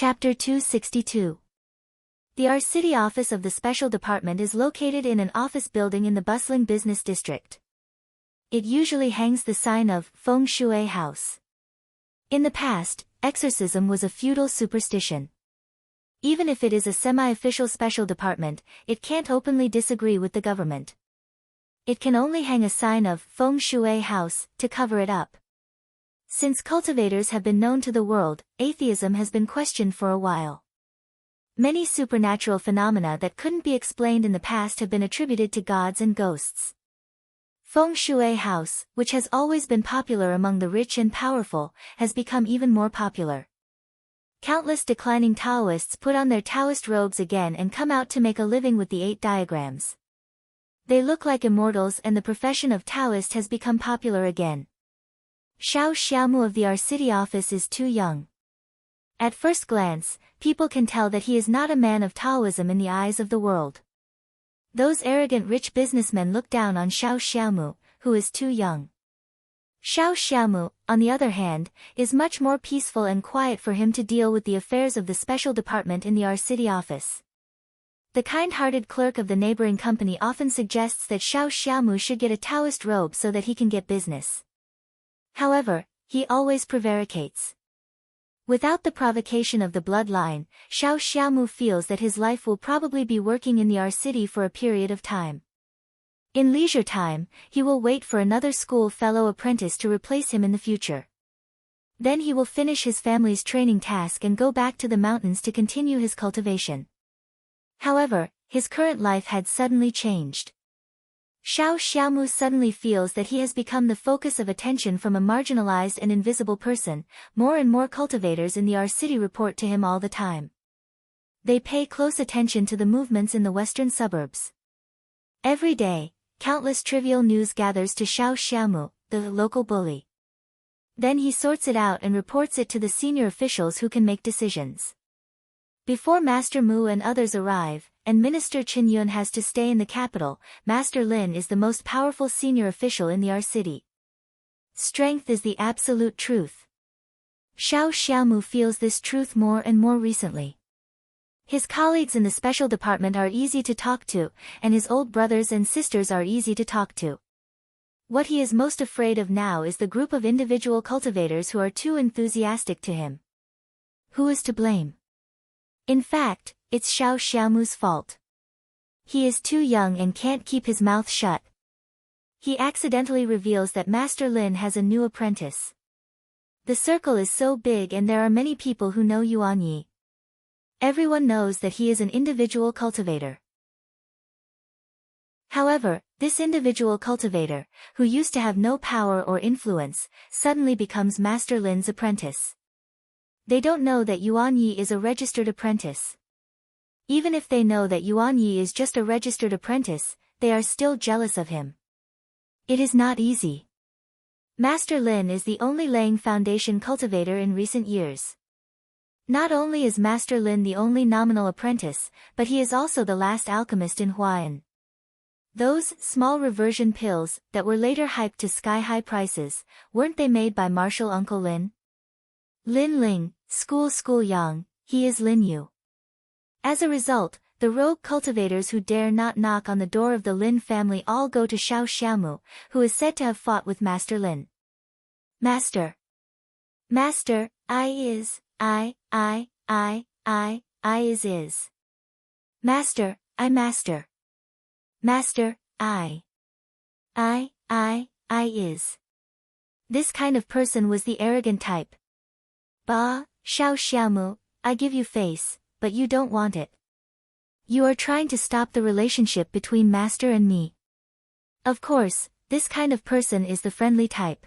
Chapter 262. The R City office of the Special Department is located in an office building in the bustling business district. It usually hangs the sign of Feng Shui House. In the past, exorcism was a feudal superstition. Even if it is a semi-official special department, it can't openly disagree with the government. It can only hang a sign of Feng Shui House to cover it up. Since cultivators have been known to the world, atheism has been questioned for a while. Many supernatural phenomena that couldn't be explained in the past have been attributed to gods and ghosts. Feng Shui House, which has always been popular among the rich and powerful, has become even more popular. Countless declining Taoists put on their Taoist robes again and come out to make a living with the 8 diagrams. They look like immortals, and the profession of Taoist has become popular again. Xiao Xiaomu of the R City office is too young. At first glance, people can tell that he is not a man of Taoism in the eyes of the world. Those arrogant rich businessmen look down on Xiao Xiaomu, who is too young. Xiao Xiaomu, on the other hand, is much more peaceful and quiet for him to deal with the affairs of the special department in the R City office. The kind-hearted clerk of the neighboring company often suggests that Xiao Xiaomu should get a Taoist robe so that he can get business. However, he always prevaricates. Without the provocation of the bloodline, Xiao Xiaomu feels that his life will probably be working in the R City for a period of time. In leisure time, he will wait for another school fellow apprentice to replace him in the future. Then he will finish his family's training task and go back to the mountains to continue his cultivation. However, his current life had suddenly changed. Xiao Xiaomu suddenly feels that he has become the focus of attention from a marginalized and invisible person. More and more cultivators in the R City report to him all the time. They pay close attention to the movements in the western suburbs. Every day, countless trivial news gathers to Xiao Xiaomu, the local bully. Then he sorts it out and reports it to the senior officials who can make decisions. Before Master Mu and others arrive, and Minister Chen Yun has to stay in the capital, Master Lin is the most powerful senior official in the R City. Strength is the absolute truth. Xiao Xiaomu feels this truth more and more recently. His colleagues in the special department are easy to talk to, and his old brothers and sisters are easy to talk to. What he is most afraid of now is the group of individual cultivators who are too enthusiastic to him. Who is to blame? In fact, it's Xiao Xiaomu's fault. He is too young and can't keep his mouth shut. He accidentally reveals that Master Lin has a new apprentice. The circle is so big and there are many people who know Yuan Yi. Everyone knows that he is an individual cultivator. However, this individual cultivator, who used to have no power or influence, suddenly becomes Master Lin's apprentice. They don't know that Yuan Yi is a registered apprentice. Even if they know that Yuan Yi is just a registered apprentice, they are still jealous of him. It is not easy. Master Lin is the only laying foundation cultivator in recent years. Not only is Master Lin the only nominal apprentice, but he is also the last alchemist in Huayan. Those small reversion pills, that were later hyped to sky-high prices, weren't they made by Martial Uncle Lin? Lin Ling, school yang, he is Lin Yu. As a result, the rogue cultivators who dare not knock on the door of the Lin family all go to Xiao Xiaomu, who is said to have fought with Master Lin. Master, I is. Master, I is. This kind of person was the arrogant type. Bah, Xiao Xiaomu, I give you face, but you don't want it. You are trying to stop the relationship between Master and me. Of course, this kind of person is the friendly type.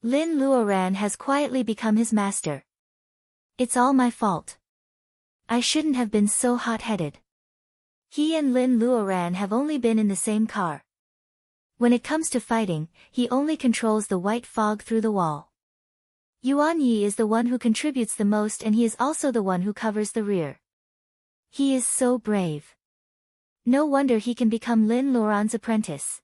Lin Luoran has quietly become his master. It's all my fault. I shouldn't have been so hot-headed. He and Lin Luoran have only been in the same car. When it comes to fighting, he only controls the white fog through the wall. Yuan Yi is the one who contributes the most and he is also the one who covers the rear. He is so brave. No wonder he can become Lin Luoran's apprentice.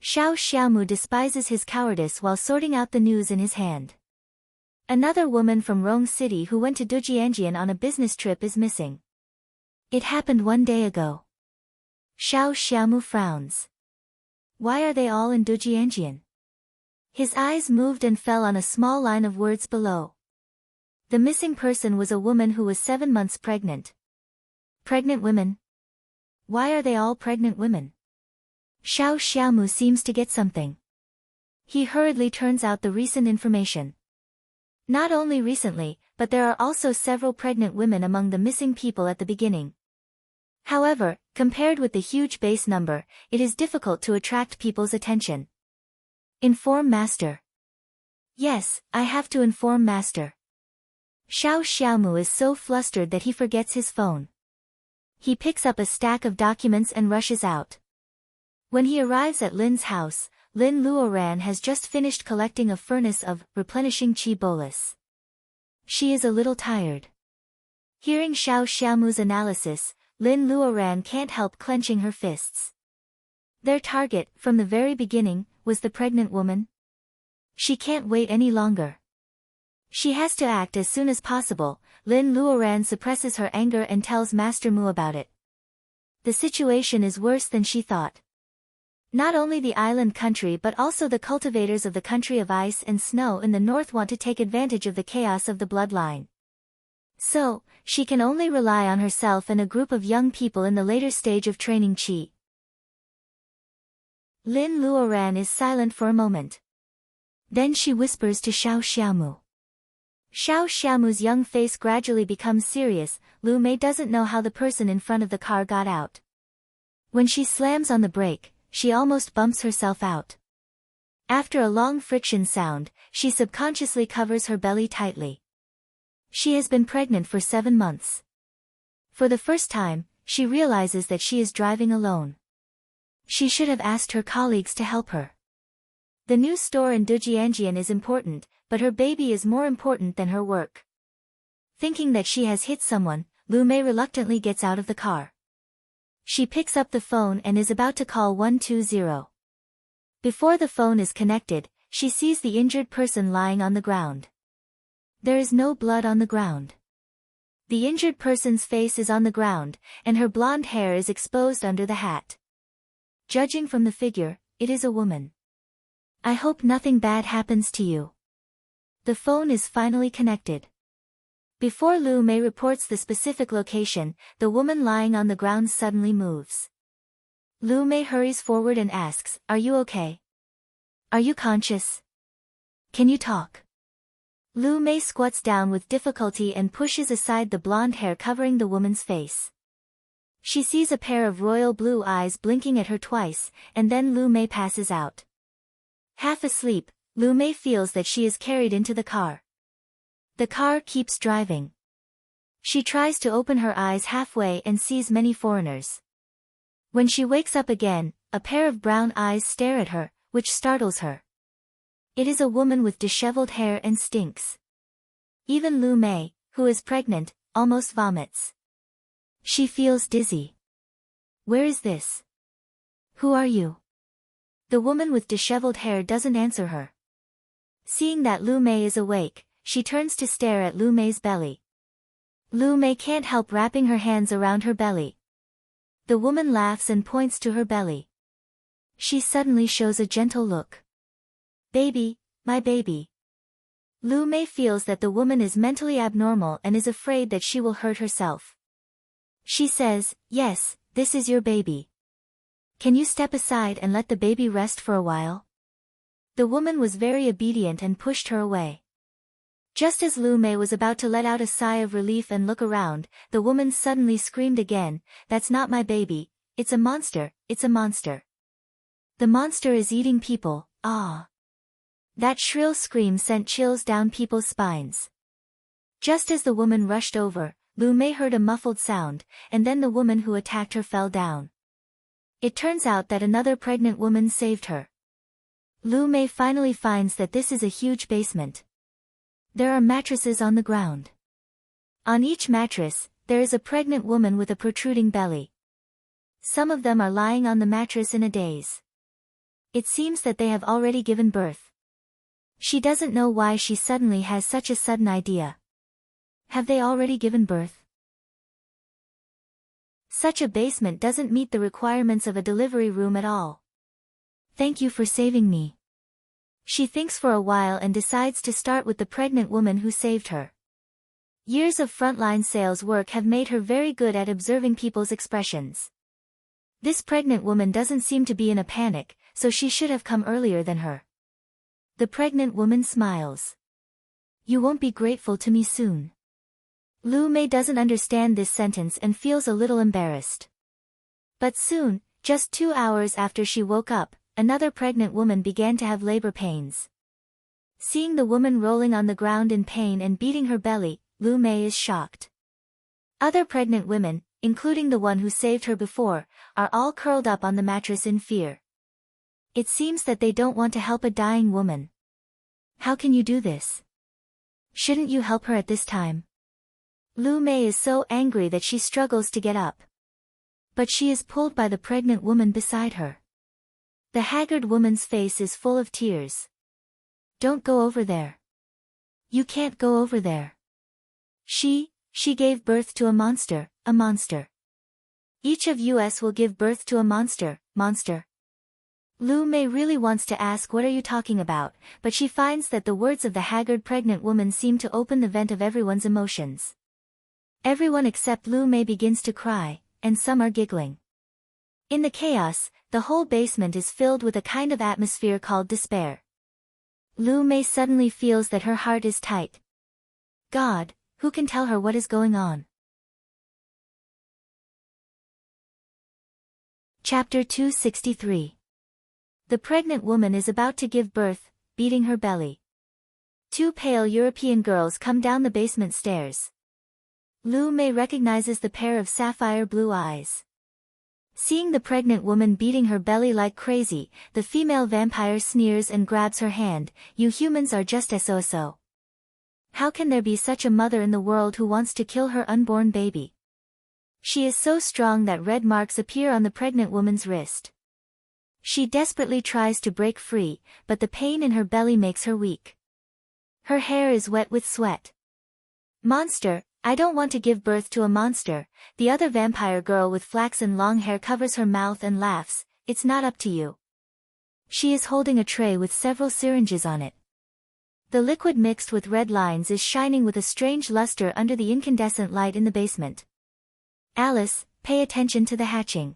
Xiao Xiaomu despises his cowardice while sorting out the news in his hand. Another woman from Rong City who went to Dujianjian on a business trip is missing. It happened 1 day ago. Xiao Xiaomu frowns. Why are they all in Dujianjian? His eyes moved and fell on a small line of words below. The missing person was a woman who was 7 months pregnant. Pregnant women? Why are they all pregnant women? Xiao Xiaomu seems to get something. He hurriedly turns out the recent information. Not only recently, but there are also several pregnant women among the missing people at the beginning. However, compared with the huge base number, it is difficult to attract people's attention. Inform Master. Yes, I have to inform Master. Xiao Xiaomu is so flustered that he forgets his phone. He picks up a stack of documents and rushes out. When he arrives at Lin's house, Lin Luoran has just finished collecting a furnace of replenishing qi bolus. She is a little tired. Hearing Xiao Xiaomu's analysis, Lin Luoran can't help clenching her fists. Their target, from the very beginning, was the pregnant woman. She can't wait any longer. She has to act as soon as possible. Lin Luoran suppresses her anger and tells Master Mu about it. The situation is worse than she thought. Not only the island country but also the cultivators of the country of ice and snow in the north want to take advantage of the chaos of the bloodline. So, she can only rely on herself and a group of young people in the later stage of training qi. Lin Luoran is silent for a moment. Then she whispers to Xiao Xiaomu. Xiao Xiaomu's young face gradually becomes serious. Lu Mei doesn't know how the person in front of the car got out. When she slams on the brake, she almost bumps herself out. After a long friction sound, she subconsciously covers her belly tightly. She has been pregnant for 7 months. For the first time, she realizes that she is driving alone. She should have asked her colleagues to help her. The new store in Dujianjian is important, but her baby is more important than her work. Thinking that she has hit someone, Lu Mei reluctantly gets out of the car. She picks up the phone and is about to call 120. Before the phone is connected, she sees the injured person lying on the ground. There is no blood on the ground. The injured person's face is on the ground, and her blonde hair is exposed under the hat. Judging from the figure, it is a woman. I hope nothing bad happens to you. The phone is finally connected. Before Lu Mei reports the specific location, the woman lying on the ground suddenly moves. Lu Mei hurries forward and asks, "Are you okay? Are you conscious? Can you talk?" Lu Mei squats down with difficulty and pushes aside the blonde hair covering the woman's face. She sees a pair of royal blue eyes blinking at her twice, and then Lu Mei passes out. Half asleep, Lu Mei feels that she is carried into the car. The car keeps driving. She tries to open her eyes halfway and sees many foreigners. When she wakes up again, a pair of brown eyes stare at her, which startles her. It is a woman with disheveled hair and stinks. Even Lu Mei, who is pregnant, almost vomits. She feels dizzy. Where is this? Who are you? The woman with disheveled hair doesn't answer her. Seeing that Lu Mei is awake, she turns to stare at Lu Mei's belly. Lu Mei can't help wrapping her hands around her belly. The woman laughs and points to her belly. She suddenly shows a gentle look. Baby, my baby. Lu Mei feels that the woman is mentally abnormal and is afraid that she will hurt herself. She says, "Yes, this is your baby. Can you step aside and let the baby rest for a while?" The woman was very obedient and pushed her away. Just as Lu Mei was about to let out a sigh of relief and look around, the woman suddenly screamed again, "That's not my baby, it's a monster, it's a monster. The monster is eating people, ah." That shrill scream sent chills down people's spines. Just as the woman rushed over, Lu Mei heard a muffled sound, and then the woman who attacked her fell down. It turns out that another pregnant woman saved her. Lu Mei finally finds that this is a huge basement. There are mattresses on the ground. On each mattress, there is a pregnant woman with a protruding belly. Some of them are lying on the mattress in a daze. It seems that they have already given birth. She doesn't know why she suddenly has such a sudden idea. Have they already given birth? Such a basement doesn't meet the requirements of a delivery room at all. Thank you for saving me. She thinks for a while and decides to start with the pregnant woman who saved her. Years of frontline sales work have made her very good at observing people's expressions. This pregnant woman doesn't seem to be in a panic, so she should have come earlier than her. The pregnant woman smiles. You won't be grateful to me soon. Lu Mei doesn't understand this sentence and feels a little embarrassed. But soon, just 2 hours after she woke up, another pregnant woman began to have labor pains. Seeing the woman rolling on the ground in pain and beating her belly, Lu Mei is shocked. Other pregnant women, including the one who saved her before, are all curled up on the mattress in fear. It seems that they don't want to help a dying woman. How can you do this? Shouldn't you help her at this time? Lu Mei is so angry that she struggles to get up. But she is pulled by the pregnant woman beside her. The haggard woman's face is full of tears. Don't go over there. You can't go over there. She gave birth to a monster, a monster. Each of us will give birth to a monster, monster. Lu Mei really wants to ask what are you talking about, but she finds that the words of the haggard pregnant woman seem to open the vent of everyone's emotions. Everyone except Lu Mei begins to cry, and some are giggling. In the chaos, the whole basement is filled with a kind of atmosphere called despair. Lu Mei suddenly feels that her heart is tight. God, who can tell her what is going on? Chapter 263. The pregnant woman is about to give birth, beating her belly. 2 pale European girls come down the basement stairs. Lu Mei recognizes the pair of sapphire blue eyes. Seeing the pregnant woman beating her belly like crazy, the female vampire sneers and grabs her hand. You humans are just so. How can there be such a mother in the world who wants to kill her unborn baby? She is so strong that red marks appear on the pregnant woman's wrist. She desperately tries to break free, but the pain in her belly makes her weak. Her hair is wet with sweat. Monster, I don't want to give birth to a monster. The other vampire girl with flaxen long hair covers her mouth and laughs. It's not up to you. She is holding a tray with several syringes on it. The liquid mixed with red lines is shining with a strange luster under the incandescent light in the basement. Alice, pay attention to the hatching.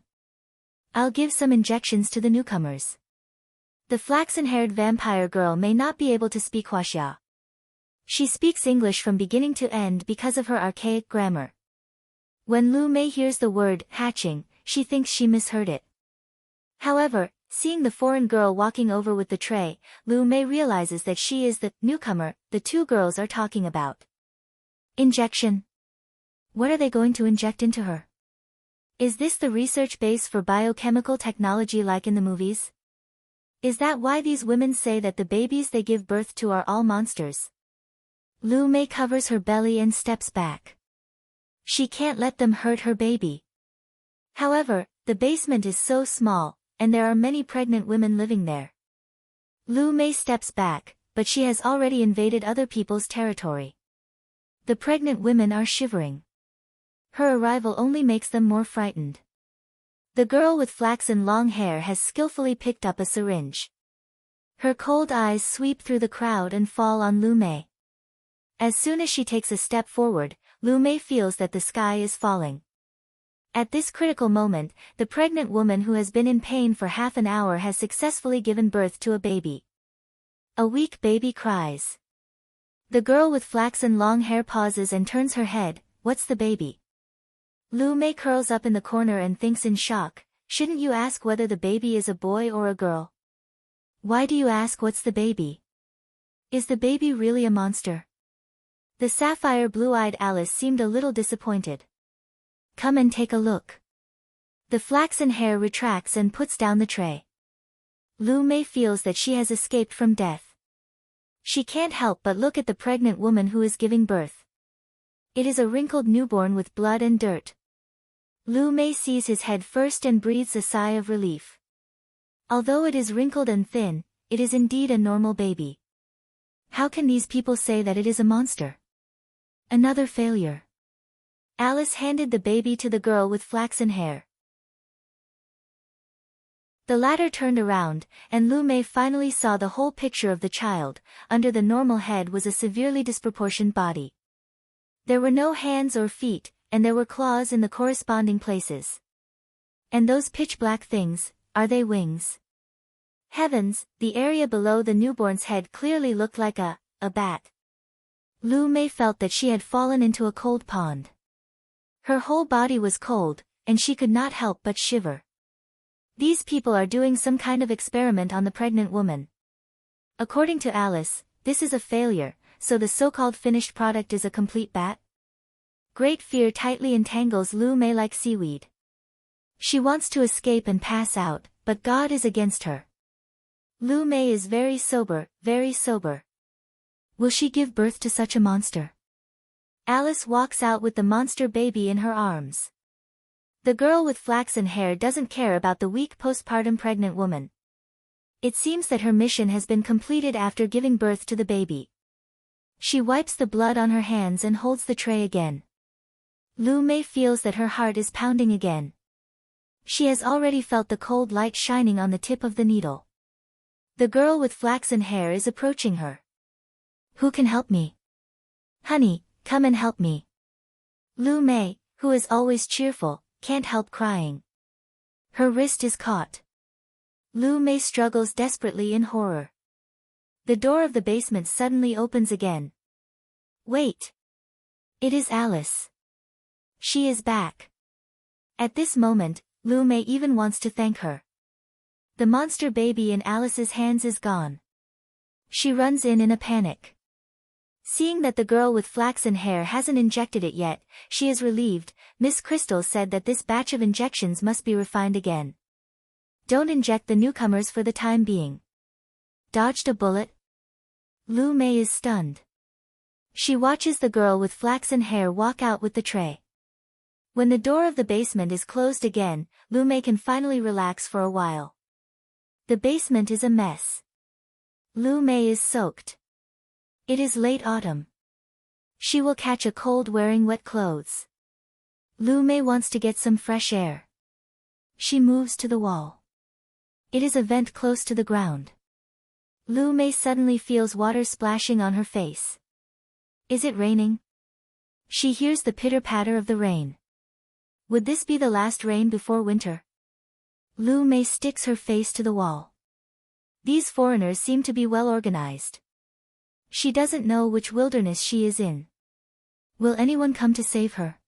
I'll give some injections to the newcomers. The flaxen-haired vampire girl may not be able to speak Huaxia. She speaks English from beginning to end because of her archaic grammar. When Lu Mei hears the word hatching, she thinks she misheard it. However, seeing the foreign girl walking over with the tray, Lu Mei realizes that she is the newcomer the 2 girls are talking about. Injection. What are they going to inject into her? Is this the research base for biochemical technology like in the movies? Is that why these women say that the babies they give birth to are all monsters? Lu Mei covers her belly and steps back. She can't let them hurt her baby. However, the basement is so small, and there are many pregnant women living there. Lu Mei steps back, but she has already invaded other people's territory. The pregnant women are shivering. Her arrival only makes them more frightened. The girl with flaxen long hair has skillfully picked up a syringe. Her cold eyes sweep through the crowd and fall on Lu Mei. As soon as she takes a step forward, Lu Mei feels that the sky is falling. At this critical moment, the pregnant woman who has been in pain for half an hour has successfully given birth to a baby. A weak baby cries. The girl with flaxen long hair pauses and turns her head. What's the baby? Lu Mei curls up in the corner and thinks in shock. Shouldn't you ask whether the baby is a boy or a girl? Why do you ask what's the baby? Is the baby really a monster? The sapphire blue-eyed Alice seemed a little disappointed. Come and take a look. The flaxen hair retracts and puts down the tray. Lu Mei feels that she has escaped from death. She can't help but look at the pregnant woman who is giving birth. It is a wrinkled newborn with blood and dirt. Lu Mei sees his head first and breathes a sigh of relief. Although it is wrinkled and thin, it is indeed a normal baby. How can these people say that it is a monster? Another failure. Alice handed the baby to the girl with flaxen hair. The latter turned around, and Lu Mei finally saw the whole picture of the child. Under the normal head was a severely disproportioned body. There were no hands or feet, and there were claws in the corresponding places. And those pitch-black things, are they wings? Heavens, the area below the newborn's head clearly looked like a bat. Lu Mei felt that she had fallen into a cold pond. Her whole body was cold, and she could not help but shiver. These people are doing some kind of experiment on the pregnant woman. According to Alice, this is a failure, so the so-called finished product is a complete bat? Great fear tightly entangles Lu Mei like seaweed. She wants to escape and pass out, but God is against her. Lu Mei is very sober, very sober. Will she give birth to such a monster? Alice walks out with the monster baby in her arms. The girl with flaxen hair doesn't care about the weak postpartum pregnant woman. It seems that her mission has been completed after giving birth to the baby. She wipes the blood on her hands and holds the tray again. Lu Mei feels that her heart is pounding again. She has already felt the cold light shining on the tip of the needle. The girl with flaxen hair is approaching her. Who can help me? Honey, come and help me. Lu Mei, who is always cheerful, can't help crying. Her wrist is caught. Lu Mei struggles desperately in horror. The door of the basement suddenly opens again. Wait! It is Alice. She is back. At this moment, Lu Mei even wants to thank her. The monster baby in Alice's hands is gone. She runs in a panic. Seeing that the girl with flaxen hair hasn't injected it yet, she is relieved. Miss Crystal said that this batch of injections must be refined again. Don't inject the newcomers for the time being. Dodged a bullet? Lu Mei is stunned. She watches the girl with flaxen hair walk out with the tray. When the door of the basement is closed again, Lu Mei can finally relax for a while. The basement is a mess. Lu Mei is soaked. It is late autumn. She will catch a cold wearing wet clothes. Lu Mei wants to get some fresh air. She moves to the wall. It is a vent close to the ground. Lu Mei suddenly feels water splashing on her face. Is it raining? She hears the pitter-patter of the rain. Would this be the last rain before winter? Lu Mei sticks her face to the wall. These foreigners seem to be well organized. She doesn't know which wilderness she is in. Will anyone come to save her?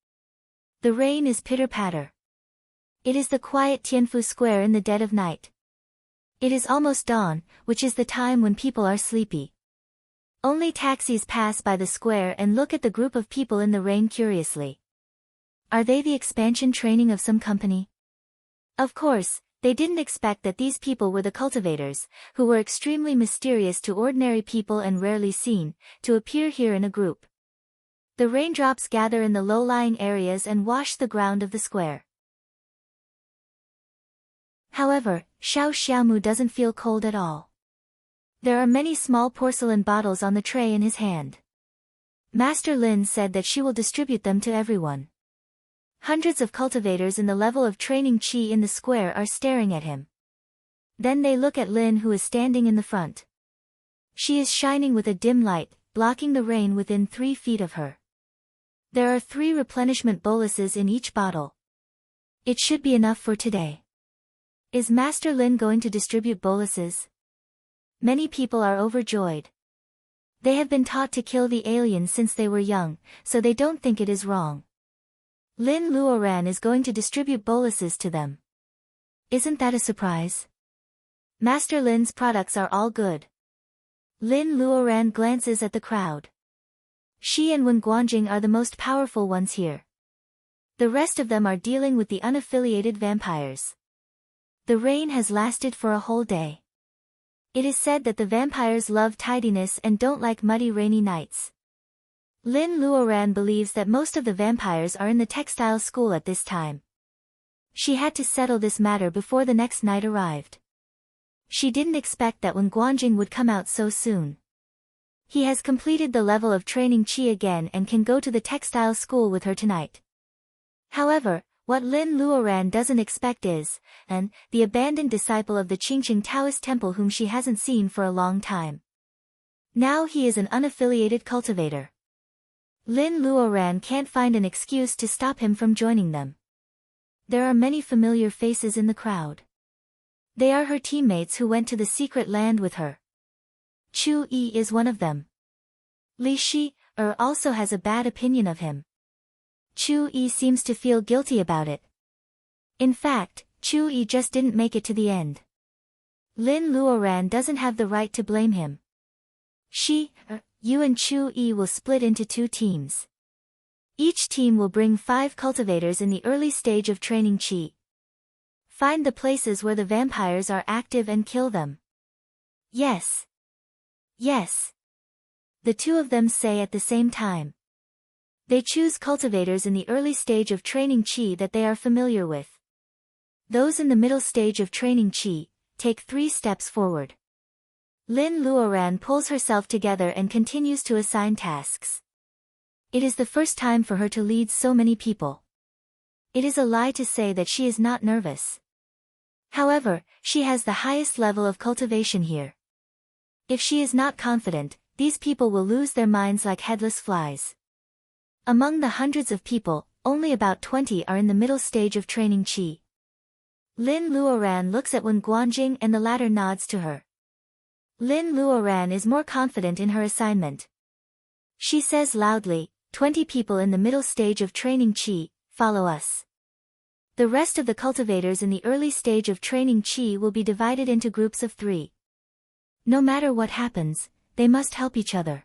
The rain is pitter-patter. It is the quiet Tianfu Square in the dead of night. It is almost dawn, which is the time when people are sleepy. Only taxis pass by the square and look at the group of people in the rain curiously. Are they the expansion training of some company? Of course, they didn't expect that these people were the cultivators, who were extremely mysterious to ordinary people and rarely seen, to appear here in a group. The raindrops gather in the low-lying areas and wash the ground of the square. However, Xiao Xiaomu doesn't feel cold at all. There are many small porcelain bottles on the tray in his hand. Master Lin said that she will distribute them to everyone. Hundreds of cultivators in the level of training Qi in the square are staring at him. Then they look at Lin, who is standing in the front. She is shining with a dim light, blocking the rain within 3 feet of her. There are 3 replenishment boluses in each bottle. It should be enough for today. Is Master Lin going to distribute boluses? Many people are overjoyed. They have been taught to kill the aliens since they were young, so they don't think it is wrong. Lin Luoran is going to distribute boluses to them. Isn't that a surprise? Master Lin's products are all good. Lin Luoran glances at the crowd. She and Wen Guanjing are the most powerful ones here. The rest of them are dealing with the unaffiliated vampires. The rain has lasted for a whole day. It is said that the vampires love tidiness and don't like muddy rainy nights. Lin Luoran believes that most of the vampires are in the textile school at this time. She had to settle this matter before the next night arrived. She didn't expect that Wen Guanjing would come out so soon. He has completed the level of training Chi again and can go to the textile school with her tonight. However, what Lin Luoran doesn't expect is, the abandoned disciple of the Qingqing Taoist temple whom she hasn't seen for a long time. Now he is an unaffiliated cultivator. Lin Luoran can't find an excuse to stop him from joining them. There are many familiar faces in the crowd. They are her teammates who went to the secret land with her. Chu Yi is one of them. Li Shi also has a bad opinion of him. Chu Yi seems to feel guilty about it. In fact, Chu Yi just didn't make it to the end. Lin Luoran doesn't have the right to blame him. You and Chu Yi will split into 2 teams. Each team will bring 5 cultivators in the early stage of training Qi. Find the places where the vampires are active and kill them. Yes. Yes. The 2 of them say at the same time. They choose cultivators in the early stage of training Qi that they are familiar with. Those in the middle stage of training Qi take 3 steps forward. Lin Luoran pulls herself together and continues to assign tasks. It is the first time for her to lead so many people. It is a lie to say that she is not nervous. However, she has the highest level of cultivation here. If she is not confident, these people will lose their minds like headless flies. Among the hundreds of people, only about 20 are in the middle stage of training Qi. Lin Luoran looks at Wen Guanjing and the latter nods to her. Lin Luoran is more confident in her assignment. She says loudly, 20 people in the middle stage of training Qi, follow us. The rest of the cultivators in the early stage of training Qi will be divided into groups of 3. No matter what happens, they must help each other.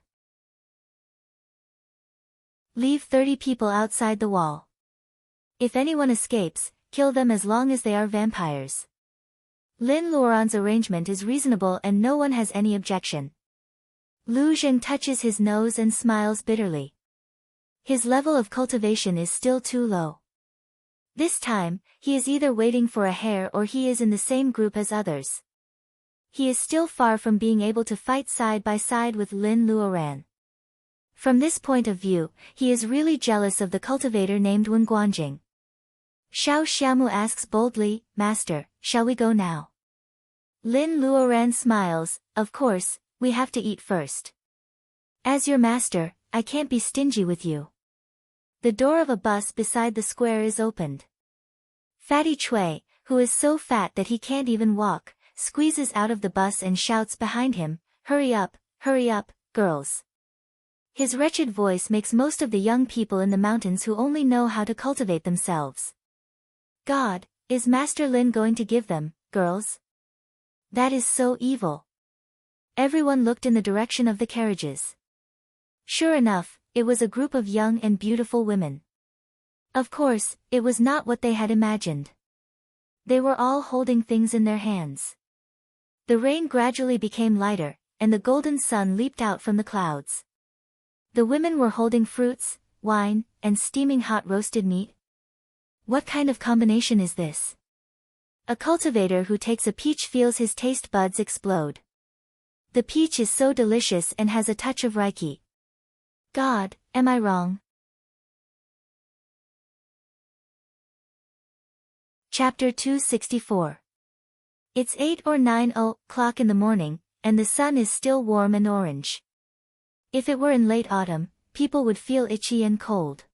Leave 30 people outside the wall. If anyone escapes, kill them as long as they are vampires. Lin Luoran's arrangement is reasonable and no one has any objection. Lu Zheng touches his nose and smiles bitterly. His level of cultivation is still too low. This time, he is either waiting for a hare or he is in the same group as others. He is still far from being able to fight side by side with Lin Luoran. From this point of view, he is really jealous of the cultivator named Wen Guanjing. Xiao Xiaomu asks boldly, Master, shall we go now? Lin Luoran smiles, of course, we have to eat first. As your master, I can't be stingy with you. The door of a bus beside the square is opened. Fatty Cui, who is so fat that he can't even walk, squeezes out of the bus and shouts behind him, hurry up, girls. His wretched voice makes most of the young people in the mountains who only know how to cultivate themselves. God, is Master Lin going to give them, girls? That is so evil. Everyone looked in the direction of the carriages. Sure enough, it was a group of young and beautiful women. Of course, it was not what they had imagined. They were all holding things in their hands. The rain gradually became lighter, and the golden sun leaped out from the clouds. The women were holding fruits, wine, and steaming hot roasted meat. What kind of combination is this? A cultivator who takes a peach feels his taste buds explode. The peach is so delicious and has a touch of Reiki. God, am I wrong? Chapter 264. It's 8 or 9 o'clock in the morning, and the sun is still warm and orange. If it were in late autumn, people would feel itchy and cold.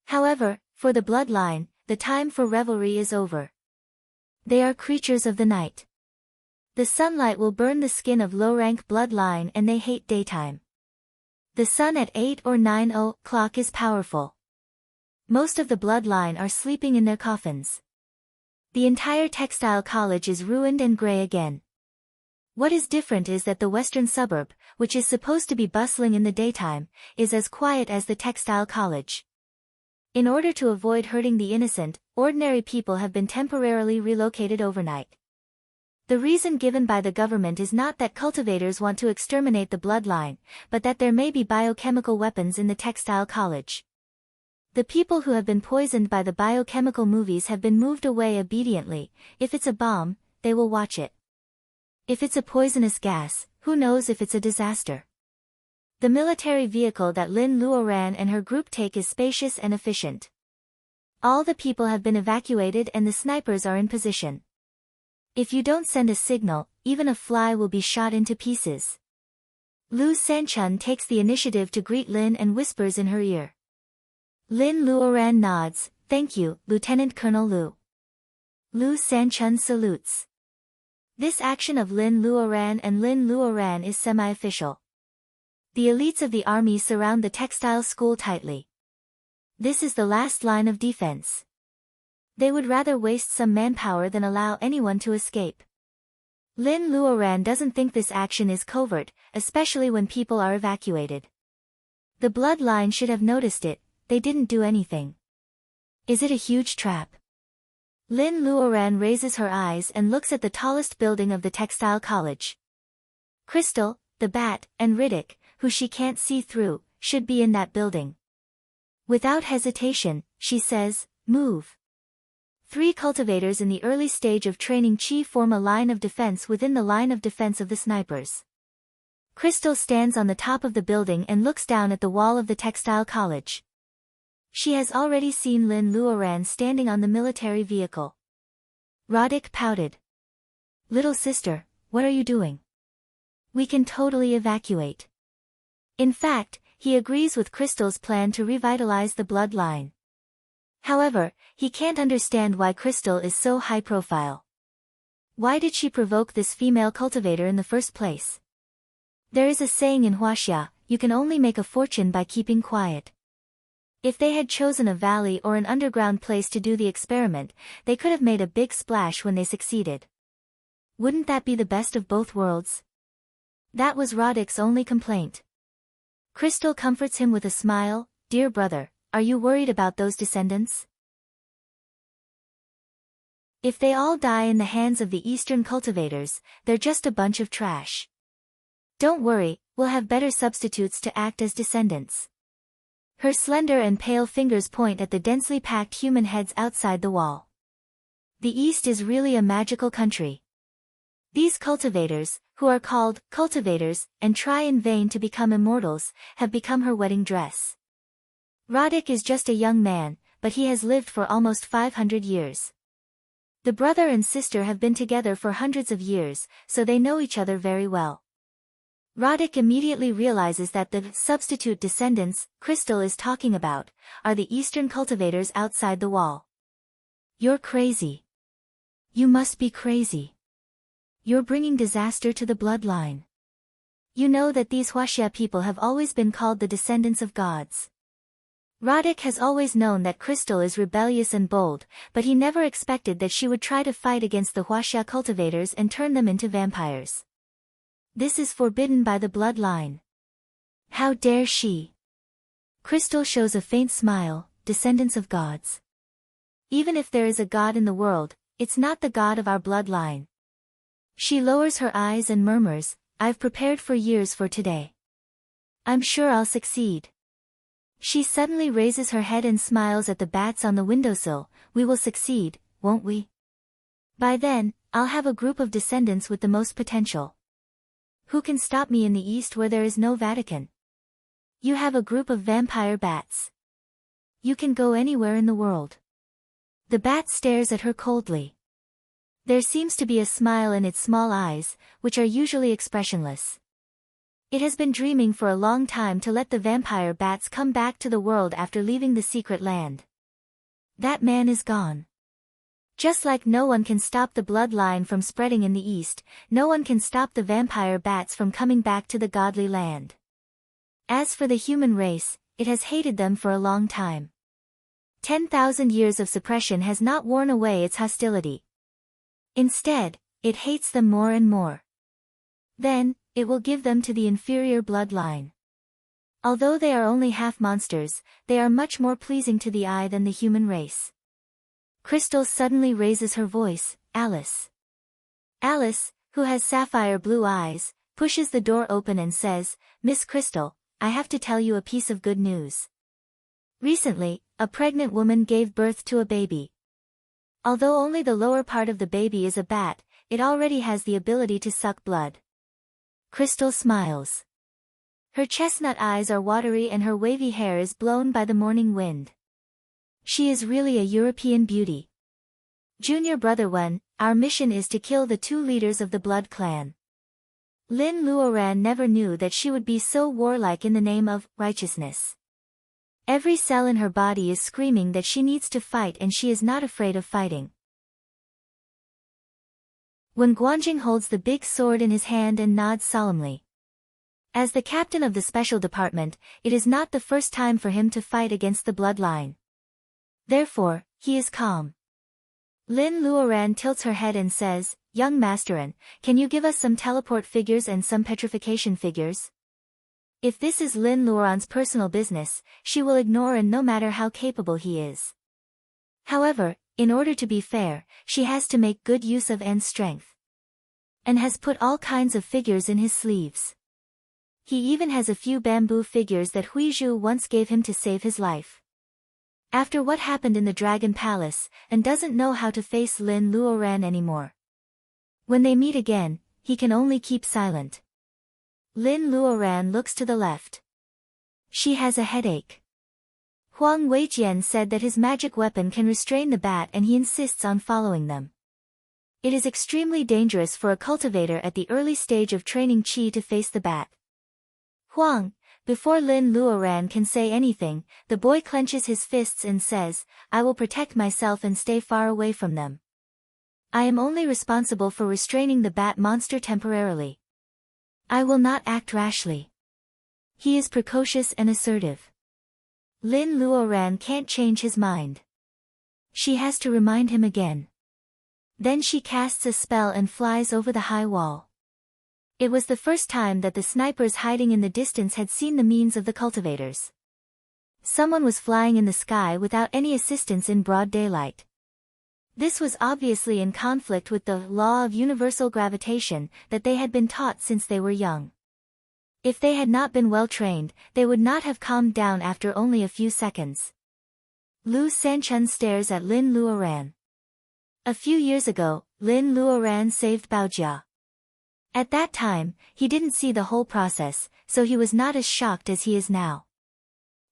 However, for the bloodline, the time for revelry is over. They are creatures of the night. The sunlight will burn the skin of low-rank bloodline and they hate daytime. The sun at 8 or 9 o'clock is powerful. Most of the bloodline are sleeping in their coffins. The entire textile college is ruined and grey again. What is different is that the western suburb, which is supposed to be bustling in the daytime, is as quiet as the textile college. In order to avoid hurting the innocent, ordinary people have been temporarily relocated overnight. The reason given by the government is not that cultivators want to exterminate the bloodline, but that there may be biochemical weapons in the textile college. The people who have been poisoned by the biochemical movies have been moved away obediently. If it's a bomb, they will watch it. If it's a poisonous gas, who knows if it's a disaster? The military vehicle that Lin Luoran and her group take is spacious and efficient. All the people have been evacuated and the snipers are in position. If you don't send a signal, even a fly will be shot into pieces. Lu Sanchun takes the initiative to greet Lin and whispers in her ear. Lin Luoran nods, "Thank you, Lieutenant Colonel Lu." Lu Sanchun salutes. This action of Lin Luoran and Lin Luoran is semi-official. The elites of the army surround the textile school tightly. This is the last line of defense. They would rather waste some manpower than allow anyone to escape. Lin Luoran doesn't think this action is covert, especially when people are evacuated. The bloodline should have noticed it, they didn't do anything. Is it a huge trap? Lin Luoran raises her eyes and looks at the tallest building of the textile college. Crystal, the bat, and Riddick, who she can't see through, should be in that building. Without hesitation, she says, "Move." 3 cultivators in the early stage of training Chi form a line of defense within the line of defense of the snipers. Crystal stands on the top of the building and looks down at the wall of the textile college. She has already seen Lin Luoran standing on the military vehicle. Roddick pouted. "Little sister, what are you doing? We can totally evacuate." In fact, he agrees with Crystal's plan to revitalize the bloodline. However, he can't understand why Crystal is so high profile. Why did she provoke this female cultivator in the first place? There is a saying in Huaxia, you can only make a fortune by keeping quiet. If they had chosen a valley or an underground place to do the experiment, they could have made a big splash when they succeeded. Wouldn't that be the best of both worlds? That was Roddick's only complaint. Crystal comforts him with a smile, "Dear brother, are you worried about those descendants? If they all die in the hands of the Eastern cultivators, they're just a bunch of trash. Don't worry, we'll have better substitutes to act as descendants." Her slender and pale fingers point at the densely packed human heads outside the wall. The East is really a magical country. These cultivators, who are called cultivators, and try in vain to become immortals, have become her wedding dress. Roddick is just a young man, but he has lived for almost 500 years. The brother and sister have been together for hundreds of years, so they know each other very well. Roddick immediately realizes that the substitute descendants Crystal is talking about are the Eastern cultivators outside the wall. "You're crazy. You must be crazy. You're bringing disaster to the bloodline. You know that these Huaxia people have always been called the descendants of gods." Roddick has always known that Crystal is rebellious and bold, but he never expected that she would try to fight against the Huaxia cultivators and turn them into vampires. This is forbidden by the bloodline. How dare she? Crystal shows a faint smile, "Descendants of gods. Even if there is a god in the world, it's not the god of our bloodline." She lowers her eyes and murmurs, "I've prepared for years for today. I'm sure I'll succeed." She suddenly raises her head and smiles at the bats on the windowsill, "We will succeed, won't we? By then, I'll have a group of descendants with the most potential. Who can stop me in the East where there is no Vatican? You have a group of vampire bats. You can go anywhere in the world." The bat stares at her coldly. There seems to be a smile in its small eyes, which are usually expressionless. It has been dreaming for a long time to let the vampire bats come back to the world after leaving the secret land. That man is gone. Just like no one can stop the bloodline from spreading in the East, no one can stop the vampire bats from coming back to the godly land. As for the human race, it has hated them for a long time. 10,000 years of suppression has not worn away its hostility. Instead, it hates them more and more. Then, it will give them to the inferior bloodline. Although they are only half monsters, they are much more pleasing to the eye than the human race. Crystal suddenly raises her voice, "Alice." Alice, who has sapphire blue eyes, pushes the door open and says, "Miss Crystal, I have to tell you a piece of good news. Recently, a pregnant woman gave birth to a baby. Although only the lower part of the baby is a bat, it already has the ability to suck blood." Crystal smiles. Her chestnut eyes are watery and her wavy hair is blown by the morning wind. She is really a European beauty. Junior brother Wen, our mission is to kill the 2 leaders of the Blood Clan. Lin Luoran never knew that she would be so warlike in the name of righteousness. Every cell in her body is screaming that she needs to fight and she is not afraid of fighting. When Guanjing holds the big sword in his hand and nods solemnly. As the captain of the special department, it is not the first time for him to fight against the bloodline. Therefore, he is calm. Lin Luoran tilts her head and says, "Young Masterin, can you give us some teleport figures and some petrification figures?" If this is Lin Luoran's personal business, she will ignore and no matter how capable he is. However, in order to be fair, she has to make good use of N's strength. And has put all kinds of figures in his sleeves. He even has a few bamboo figures that Huizhu once gave him to save his life. After what happened in the Dragon Palace, and doesn't know how to face Lin Luoran anymore. When they meet again, he can only keep silent. Lin Luoran looks to the left. She has a headache. Huang Weijian said that his magic weapon can restrain the bat and he insists on following them. It is extremely dangerous for a cultivator at the early stage of training Qi to face the bat. Huang, before Lin Luoran can say anything, the boy clenches his fists and says, "I will protect myself and stay far away from them. I am only responsible for restraining the bat monster temporarily. I will not act rashly." He is precocious and assertive. Lin Luoran can't change his mind. She has to remind him again. Then she casts a spell and flies over the high wall. It was the first time that the snipers hiding in the distance had seen the means of the cultivators. Someone was flying in the sky without any assistance in broad daylight. This was obviously in conflict with the law of universal gravitation that they had been taught since they were young. If they had not been well trained, they would not have calmed down after only a few seconds. Lu Sanchun stares at Lin Luoran. A few years ago, Lin Luoran saved Baojia. At that time, he didn't see the whole process, so he was not as shocked as he is now.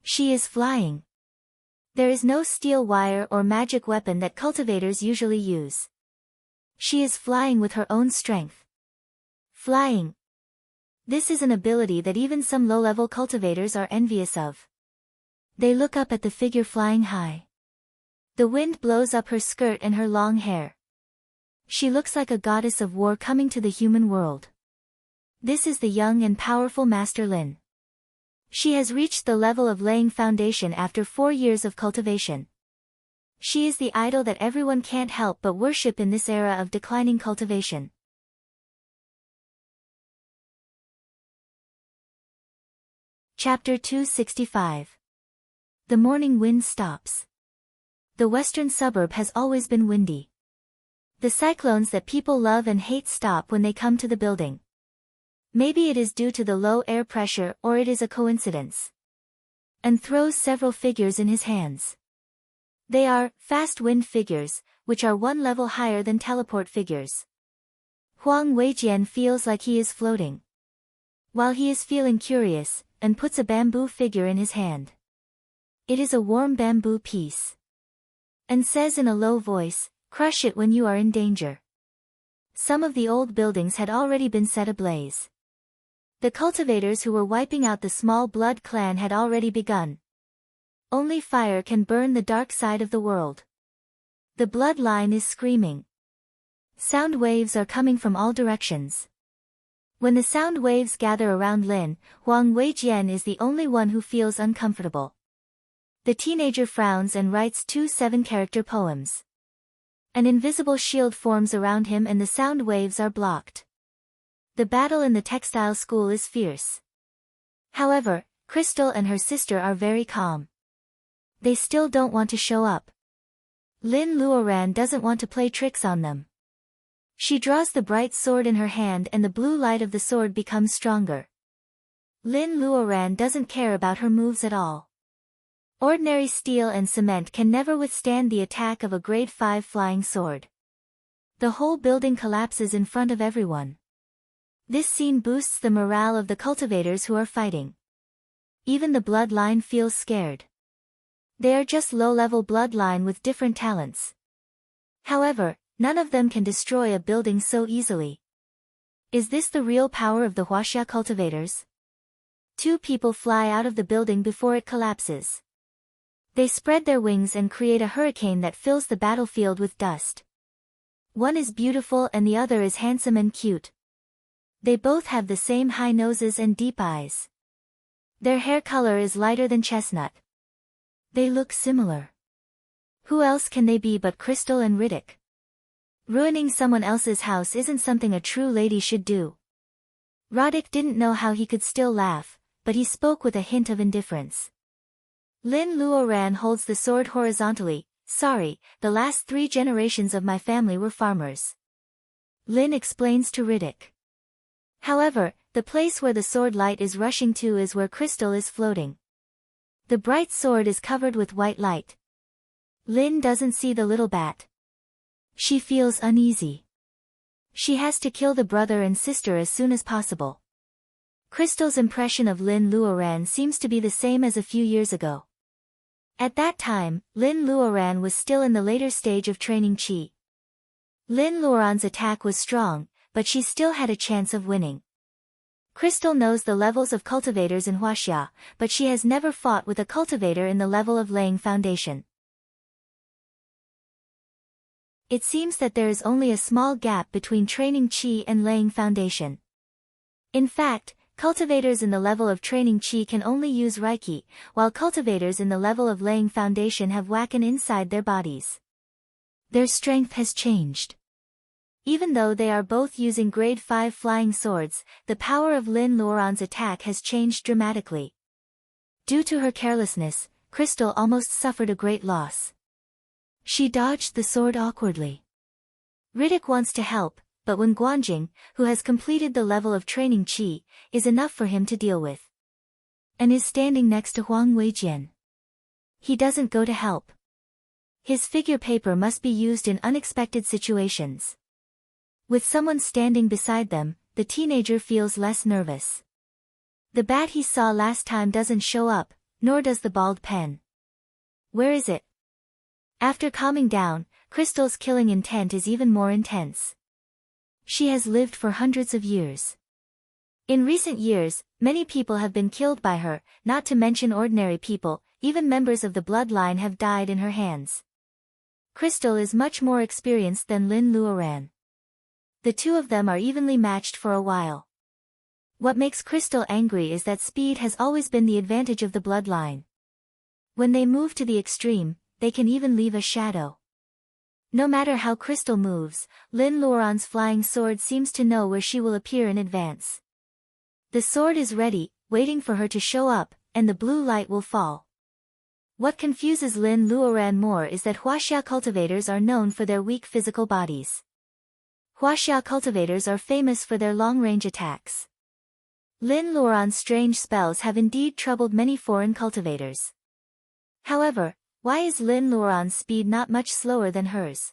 She is flying. There is no steel wire or magic weapon that cultivators usually use. She is flying with her own strength. Flying. This is an ability that even some low-level cultivators are envious of. They look up at the figure flying high. The wind blows up her skirt and her long hair. She looks like a goddess of war coming to the human world. This is the young and powerful Master Lin. She has reached the level of laying foundation after 4 years of cultivation. She is the idol that everyone can't help but worship in this era of declining cultivation. Chapter 265. The morning wind stops. The western suburb has always been windy. The cyclones that people love and hate stop when they come to the building. Maybe it is due to the low air pressure or it is a coincidence. And throws several figures in his hands. They are fast wind figures, which are 1 level higher than teleport figures. Huang Weijian feels like he is floating. While he is feeling curious, and puts a bamboo figure in his hand. It is a warm bamboo piece. And says in a low voice, "Crush it when you are in danger." Some of the old buildings had already been set ablaze. The cultivators who were wiping out the small blood clan had already begun. Only fire can burn the dark side of the world. The bloodline is screaming. Sound waves are coming from all directions. When the sound waves gather around Lin, Huang Weijian is the only one who feels uncomfortable. The teenager frowns and writes 2 7-character poems. An invisible shield forms around him and the sound waves are blocked. The battle in the textile school is fierce. However, Crystal and her sister are very calm. They still don't want to show up. Lin Luoran doesn't want to play tricks on them. She draws the bright sword in her hand and the blue light of the sword becomes stronger. Lin Luoran doesn't care about her moves at all. Ordinary steel and cement can never withstand the attack of a grade 5 flying sword. The whole building collapses in front of everyone. This scene boosts the morale of the cultivators who are fighting. Even the bloodline feels scared. They are just low-level bloodline with different talents. However, none of them can destroy a building so easily. Is this the real power of the Huaxia cultivators? Two people fly out of the building before it collapses. They spread their wings and create a hurricane that fills the battlefield with dust. One is beautiful and the other is handsome and cute. They both have the same high noses and deep eyes. Their hair color is lighter than chestnut. They look similar. Who else can they be but Crystal and Riddick? Ruining someone else's house isn't something a true lady should do. Roddick didn't know how he could still laugh, but he spoke with a hint of indifference. Lin Luoran holds the sword horizontally. Sorry, the last 3 generations of my family were farmers. Lin explains to Riddick. However, the place where the sword light is rushing to is where Crystal is floating. The bright sword is covered with white light. Lin doesn't see the little bat. She feels uneasy. She has to kill the brother and sister as soon as possible. Crystal's impression of Lin Luoran seems to be the same as a few years ago. At that time, Lin Luoran was still in the later stage of training Qi. Lin Luoran's attack was strong, but she still had a chance of winning. Crystal knows the levels of cultivators in Huaxia, but she has never fought with a cultivator in the level of laying foundation. It seems that there is only a small gap between training Qi and laying foundation. In fact, cultivators in the level of training Qi can only use Reiki, while cultivators in the level of laying foundation have Wakan inside their bodies. Their strength has changed. Even though they are both using grade 5 flying swords, the power of Lin Luoran's attack has changed dramatically. Due to her carelessness, Crystal almost suffered a great loss. She dodged the sword awkwardly. Riddick wants to help, but when Guanjing, who has completed the level of training Qi, is enough for him to deal with. And is standing next to Huang Weijian. He doesn't go to help. His figure paper must be used in unexpected situations. With someone standing beside them, the teenager feels less nervous. The bat he saw last time doesn't show up, nor does the bald pen. Where is it? After calming down, Crystal's killing intent is even more intense. She has lived for hundreds of years. In recent years, many people have been killed by her, not to mention ordinary people, even members of the bloodline have died in her hands. Crystal is much more experienced than Lin Luoran. The two of them are evenly matched for a while. What makes Crystal angry is that speed has always been the advantage of the bloodline. When they move to the extreme, they can even leave a shadow. No matter how Crystal moves, Lin Luoran's flying sword seems to know where she will appear in advance. The sword is ready, waiting for her to show up, and the blue light will fall. What confuses Lin Luoran more is that Huaxia cultivators are known for their weak physical bodies. Huaxia cultivators are famous for their long-range attacks. Lin Luoran's strange spells have indeed troubled many foreign cultivators. However, why is Lin Luoran's speed not much slower than hers?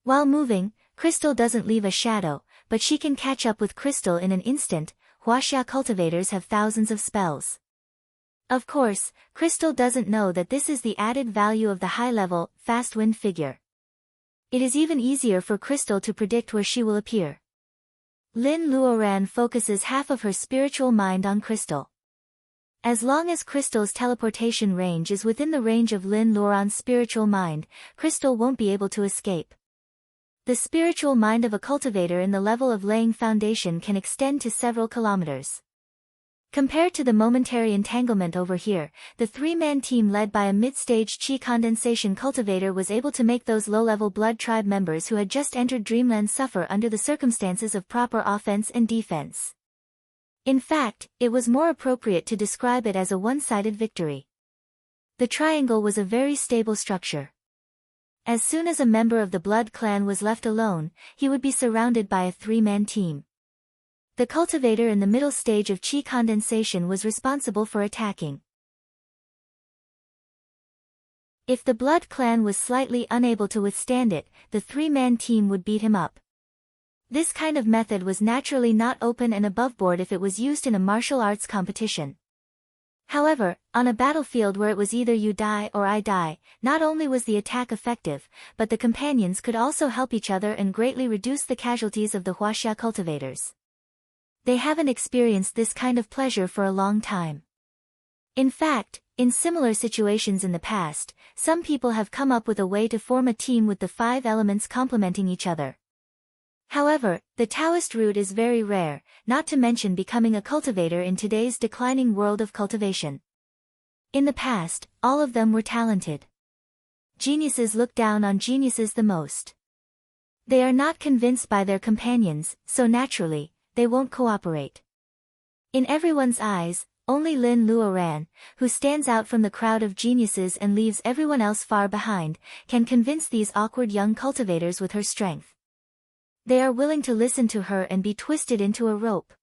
While moving, Crystal doesn't leave a shadow, but she can catch up with Crystal in an instant. Huaxia cultivators have thousands of spells. Of course, Crystal doesn't know that this is the added value of the high-level, fast-wind figure. It is even easier for Crystal to predict where she will appear. Lin Luoran focuses half of her spiritual mind on Crystal. As long as Crystal's teleportation range is within the range of Lin Luoran's spiritual mind, Crystal won't be able to escape. The spiritual mind of a cultivator in the level of laying foundation can extend to several kilometers. Compared to the momentary entanglement over here, the 3-man team led by a mid-stage Qi condensation cultivator was able to make those low-level blood tribe members who had just entered Dreamland suffer under the circumstances of proper offense and defense. In fact, it was more appropriate to describe it as a one-sided victory. The triangle was a very stable structure. As soon as a member of the blood clan was left alone, he would be surrounded by a 3-man team. The cultivator in the middle stage of Qi condensation was responsible for attacking. If the blood clan was slightly unable to withstand it, the 3-man team would beat him up. This kind of method was naturally not open and aboveboard if it was used in a martial arts competition. However, on a battlefield where it was either you die or I die, not only was the attack effective, but the companions could also help each other and greatly reduce the casualties of the huaxia cultivators. They haven't experienced this kind of pleasure for a long time. In fact, in similar situations in the past, some people have come up with a way to form a team with the 5 elements complementing each other. However, the Taoist route is very rare, not to mention becoming a cultivator in today's declining world of cultivation. In the past, all of them were talented. Geniuses look down on geniuses the most. They are not convinced by their companions, so naturally, they won't cooperate. In everyone's eyes, only Lin Luoran, who stands out from the crowd of geniuses and leaves everyone else far behind, can convince these awkward young cultivators with her strength. They are willing to listen to her and be twisted into a rope.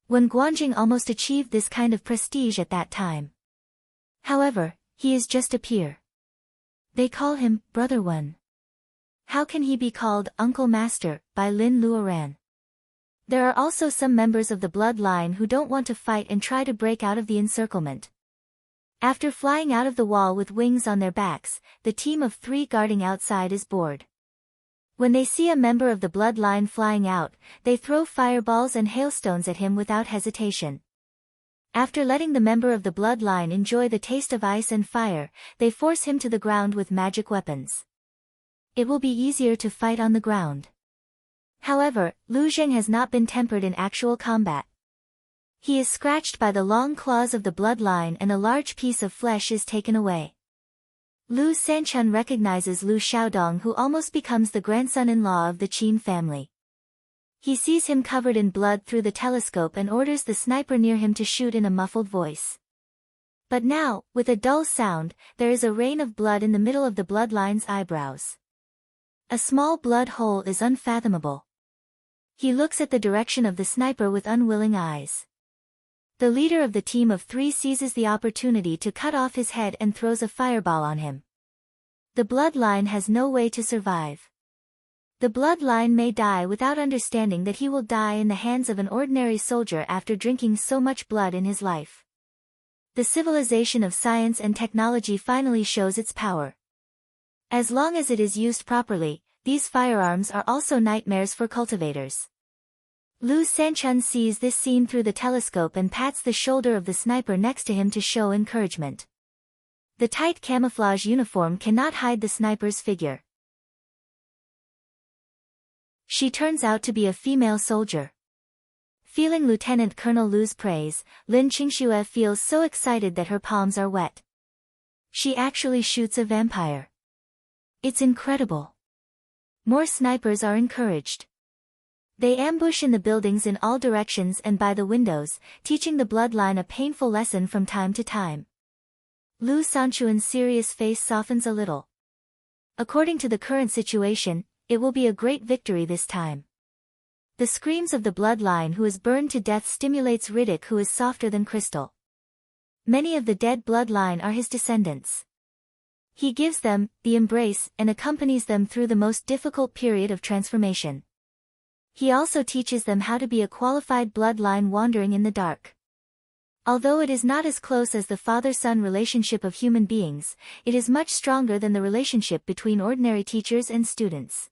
Wen Guanjing almost achieved this kind of prestige at that time. However, he is just a peer. They call him Brother Wen. How can he be called Uncle Master by Lin Luoran? There are also some members of the bloodline who don't want to fight and try to break out of the encirclement. After flying out of the wall with wings on their backs, the team of 3 guarding outside is bored. When they see a member of the bloodline flying out, they throw fireballs and hailstones at him without hesitation. After letting the member of the bloodline enjoy the taste of ice and fire, they force him to the ground with magic weapons. It will be easier to fight on the ground. However, Lu Zheng has not been tempered in actual combat. He is scratched by the long claws of the bloodline and a large piece of flesh is taken away. Lu Sanchun recognizes Lu Xiaodong, who almost becomes the grandson-in-law of the Qin family. He sees him covered in blood through the telescope and orders the sniper near him to shoot in a muffled voice. But now, with a dull sound, there is a rain of blood in the middle of the bloodline's eyebrows. A small blood hole is unfathomable. He looks at the direction of the sniper with unwilling eyes. The leader of the team of 3 seizes the opportunity to cut off his head and throws a fireball on him. The bloodline has no way to survive. The bloodline may die without understanding that he will die in the hands of an ordinary soldier after drinking so much blood in his life. The civilization of science and technology finally shows its power. As long as it is used properly, these firearms are also nightmares for cultivators. Lu Sanchun sees this scene through the telescope and pats the shoulder of the sniper next to him to show encouragement. The tight camouflage uniform cannot hide the sniper's figure. She turns out to be a female soldier. Feeling Lieutenant Colonel Lu's praise, Lin Qingxue feels so excited that her palms are wet. She actually shoots a vampire. It's incredible. More snipers are encouraged. They ambush in the buildings in all directions and by the windows, teaching the bloodline a painful lesson from time to time. Lu Sanchuan's serious face softens a little. According to the current situation, it will be a great victory this time. The screams of the bloodline who is burned to death stimulates Riddick, who is softer than crystal. Many of the dead bloodline are his descendants. He gives them the embrace and accompanies them through the most difficult period of transformation. He also teaches them how to be a qualified bloodline wandering in the dark. Although it is not as close as the father-son relationship of human beings, it is much stronger than the relationship between ordinary teachers and students.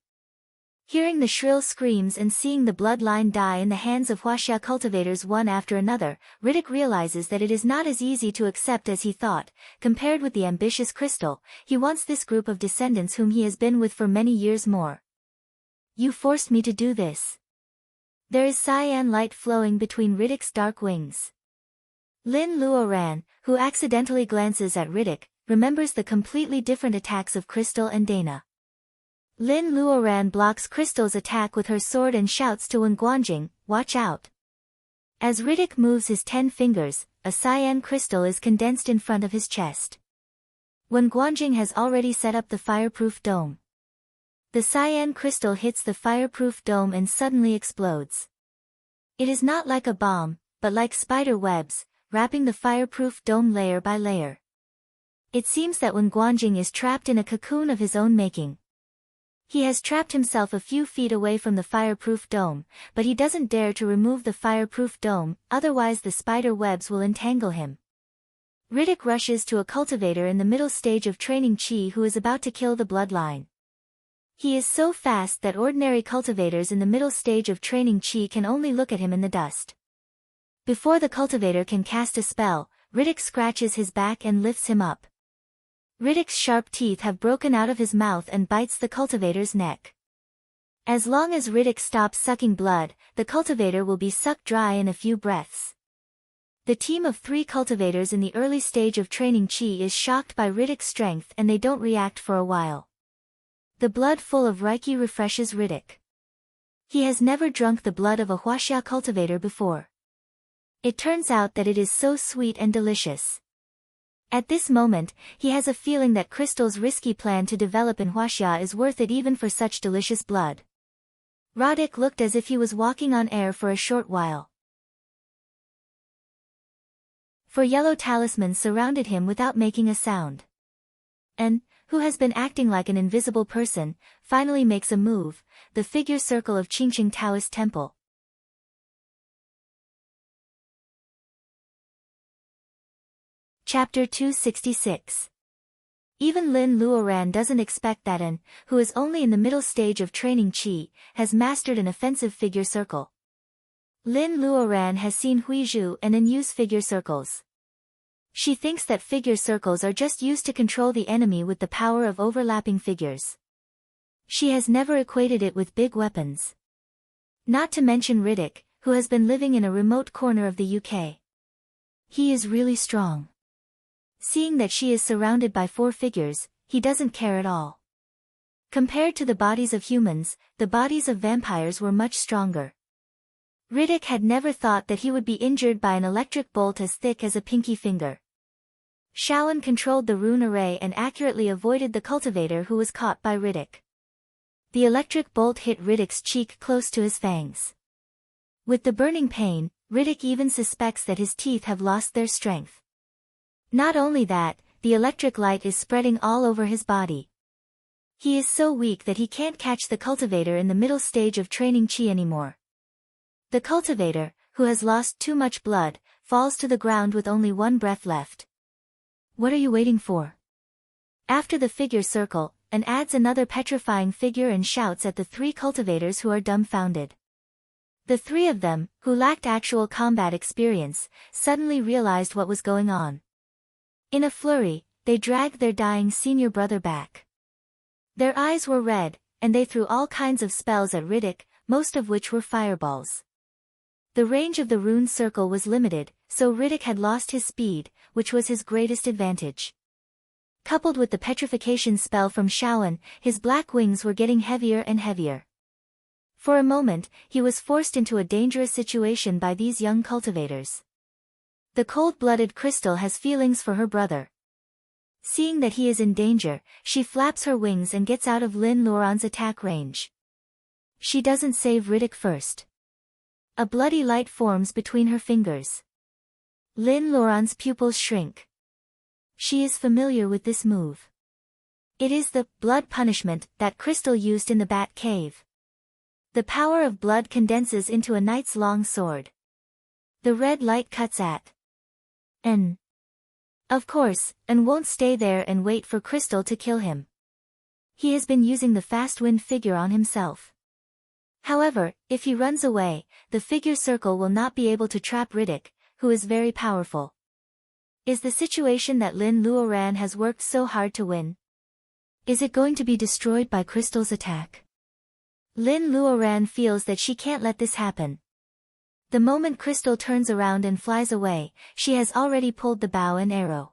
Hearing the shrill screams and seeing the bloodline die in the hands of huaxia cultivators one after another, Riddick realizes that it is not as easy to accept as he thought. Compared with the ambitious crystal, he wants this group of descendants whom he has been with for many years more. You forced me to do this. There is cyan light flowing between Riddick's dark wings. Lin Luoran, who accidentally glances at Riddick, remembers the completely different attacks of Crystal and Dana. Lin Luoran blocks Crystal's attack with her sword and shouts to Wen Guanjing, "Watch out." As Riddick moves his 10 fingers, a cyan crystal is condensed in front of his chest. Wen Guanjing has already set up the fireproof dome. The cyan crystal hits the fireproof dome and suddenly explodes. It is not like a bomb, but like spider webs, wrapping the fireproof dome layer by layer. It seems that Wen Guanjing is trapped in a cocoon of his own making. He has trapped himself a few feet away from the fireproof dome, but he doesn't dare to remove the fireproof dome, otherwise the spider webs will entangle him. Riddick rushes to a cultivator in the middle stage of training Chi who is about to kill the bloodline. He is so fast that ordinary cultivators in the middle stage of training Chi can only look at him in the dust. Before the cultivator can cast a spell, Riddick scratches his back and lifts him up. Riddick's sharp teeth have broken out of his mouth and bites the cultivator's neck. As long as Riddick stops sucking blood, the cultivator will be sucked dry in a few breaths. The team of 3 cultivators in the early stage of training Chi is shocked by Riddick's strength and they don't react for a while. The blood full of Reiki refreshes Riddick. He has never drunk the blood of a Huaxia cultivator before. It turns out that it is so sweet and delicious. At this moment, he has a feeling that Crystal's risky plan to develop in Huaxia is worth it even for such delicious blood. Riddick looked as if he was walking on air for a short while. For Yellow Talisman surrounded him without making a sound. And, who has been acting like an invisible person, finally makes a move, the figure circle of Qingqing Taoist Temple. Chapter 266. Even Lin Luoran doesn't expect that An, who is only in the middle stage of training Qi, has mastered an offensive figure circle. Lin Luoran has seen Huizhu and An use figure circles. She thinks that figure circles are just used to control the enemy with the power of overlapping figures. She has never equated it with big weapons. Not to mention Riddick, who has been living in a remote corner of the UK. He is really strong. Seeing that she is surrounded by 4 figures, he doesn't care at all. Compared to the bodies of humans, the bodies of vampires were much stronger. Riddick had never thought that he would be injured by an electric bolt as thick as a pinky finger. Shaoan controlled the rune array and accurately avoided the cultivator who was caught by Riddick. The electric bolt hit Riddick's cheek close to his fangs. With the burning pain, Riddick even suspects that his teeth have lost their strength. Not only that, the electric light is spreading all over his body. He is so weak that he can't catch the cultivator in the middle stage of training Qi anymore. The cultivator, who has lost too much blood, falls to the ground with only 1 breath left. What are you waiting for? After the figure circle, An adds another petrifying figure and shouts at the 3 cultivators who are dumbfounded. The 3 of them, who lacked actual combat experience, suddenly realized what was going on. In a flurry, they dragged their dying senior brother back. Their eyes were red, and they threw all kinds of spells at Riddick, most of which were fireballs. The range of the rune circle was limited, so Riddick had lost his speed, which was his greatest advantage. Coupled with the petrification spell from Shaoan, his black wings were getting heavier and heavier. For a moment, he was forced into a dangerous situation by these young cultivators. The cold-blooded Crystal has feelings for her brother. Seeing that he is in danger, she flaps her wings and gets out of Lin Luoran's attack range. She doesn't save Riddick first. A bloody light forms between her fingers. Lin Luoran's pupils shrink. She is familiar with this move. It is the blood punishment that Crystal used in the Bat Cave. The power of blood condenses into a knight's long sword. The red light cuts at An. Of course, An won't stay there and wait for Crystal to kill him. He has been using the fast wind figure on himself. However, if he runs away, the figure circle will not be able to trap Riddick, who is very powerful. Is the situation that Lin Luoran has worked so hard to win? Is it going to be destroyed by Crystal's attack? Lin Luoran feels that she can't let this happen. The moment Crystal turns around and flies away, she has already pulled the bow and arrow.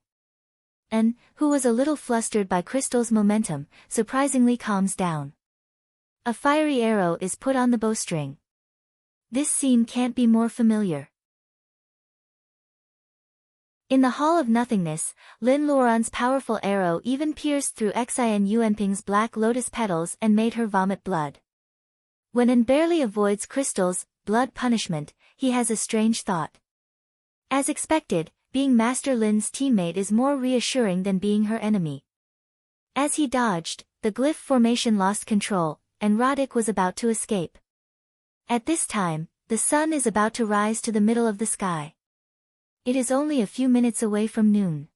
An, who was a little flustered by Crystal's momentum, surprisingly calms down. A fiery arrow is put on the bowstring. This scene can't be more familiar. In the Hall of Nothingness, Lin Luoran's powerful arrow even pierced through Xin Yuanping's black lotus petals and made her vomit blood. When An barely avoids Crystal's blood punishment, he has a strange thought. As expected, being Master Lin's teammate is more reassuring than being her enemy. As he dodged, the glyph formation lost control, and Roddick was about to escape. At this time, the sun is about to rise to the middle of the sky. It is only a few minutes away from noon.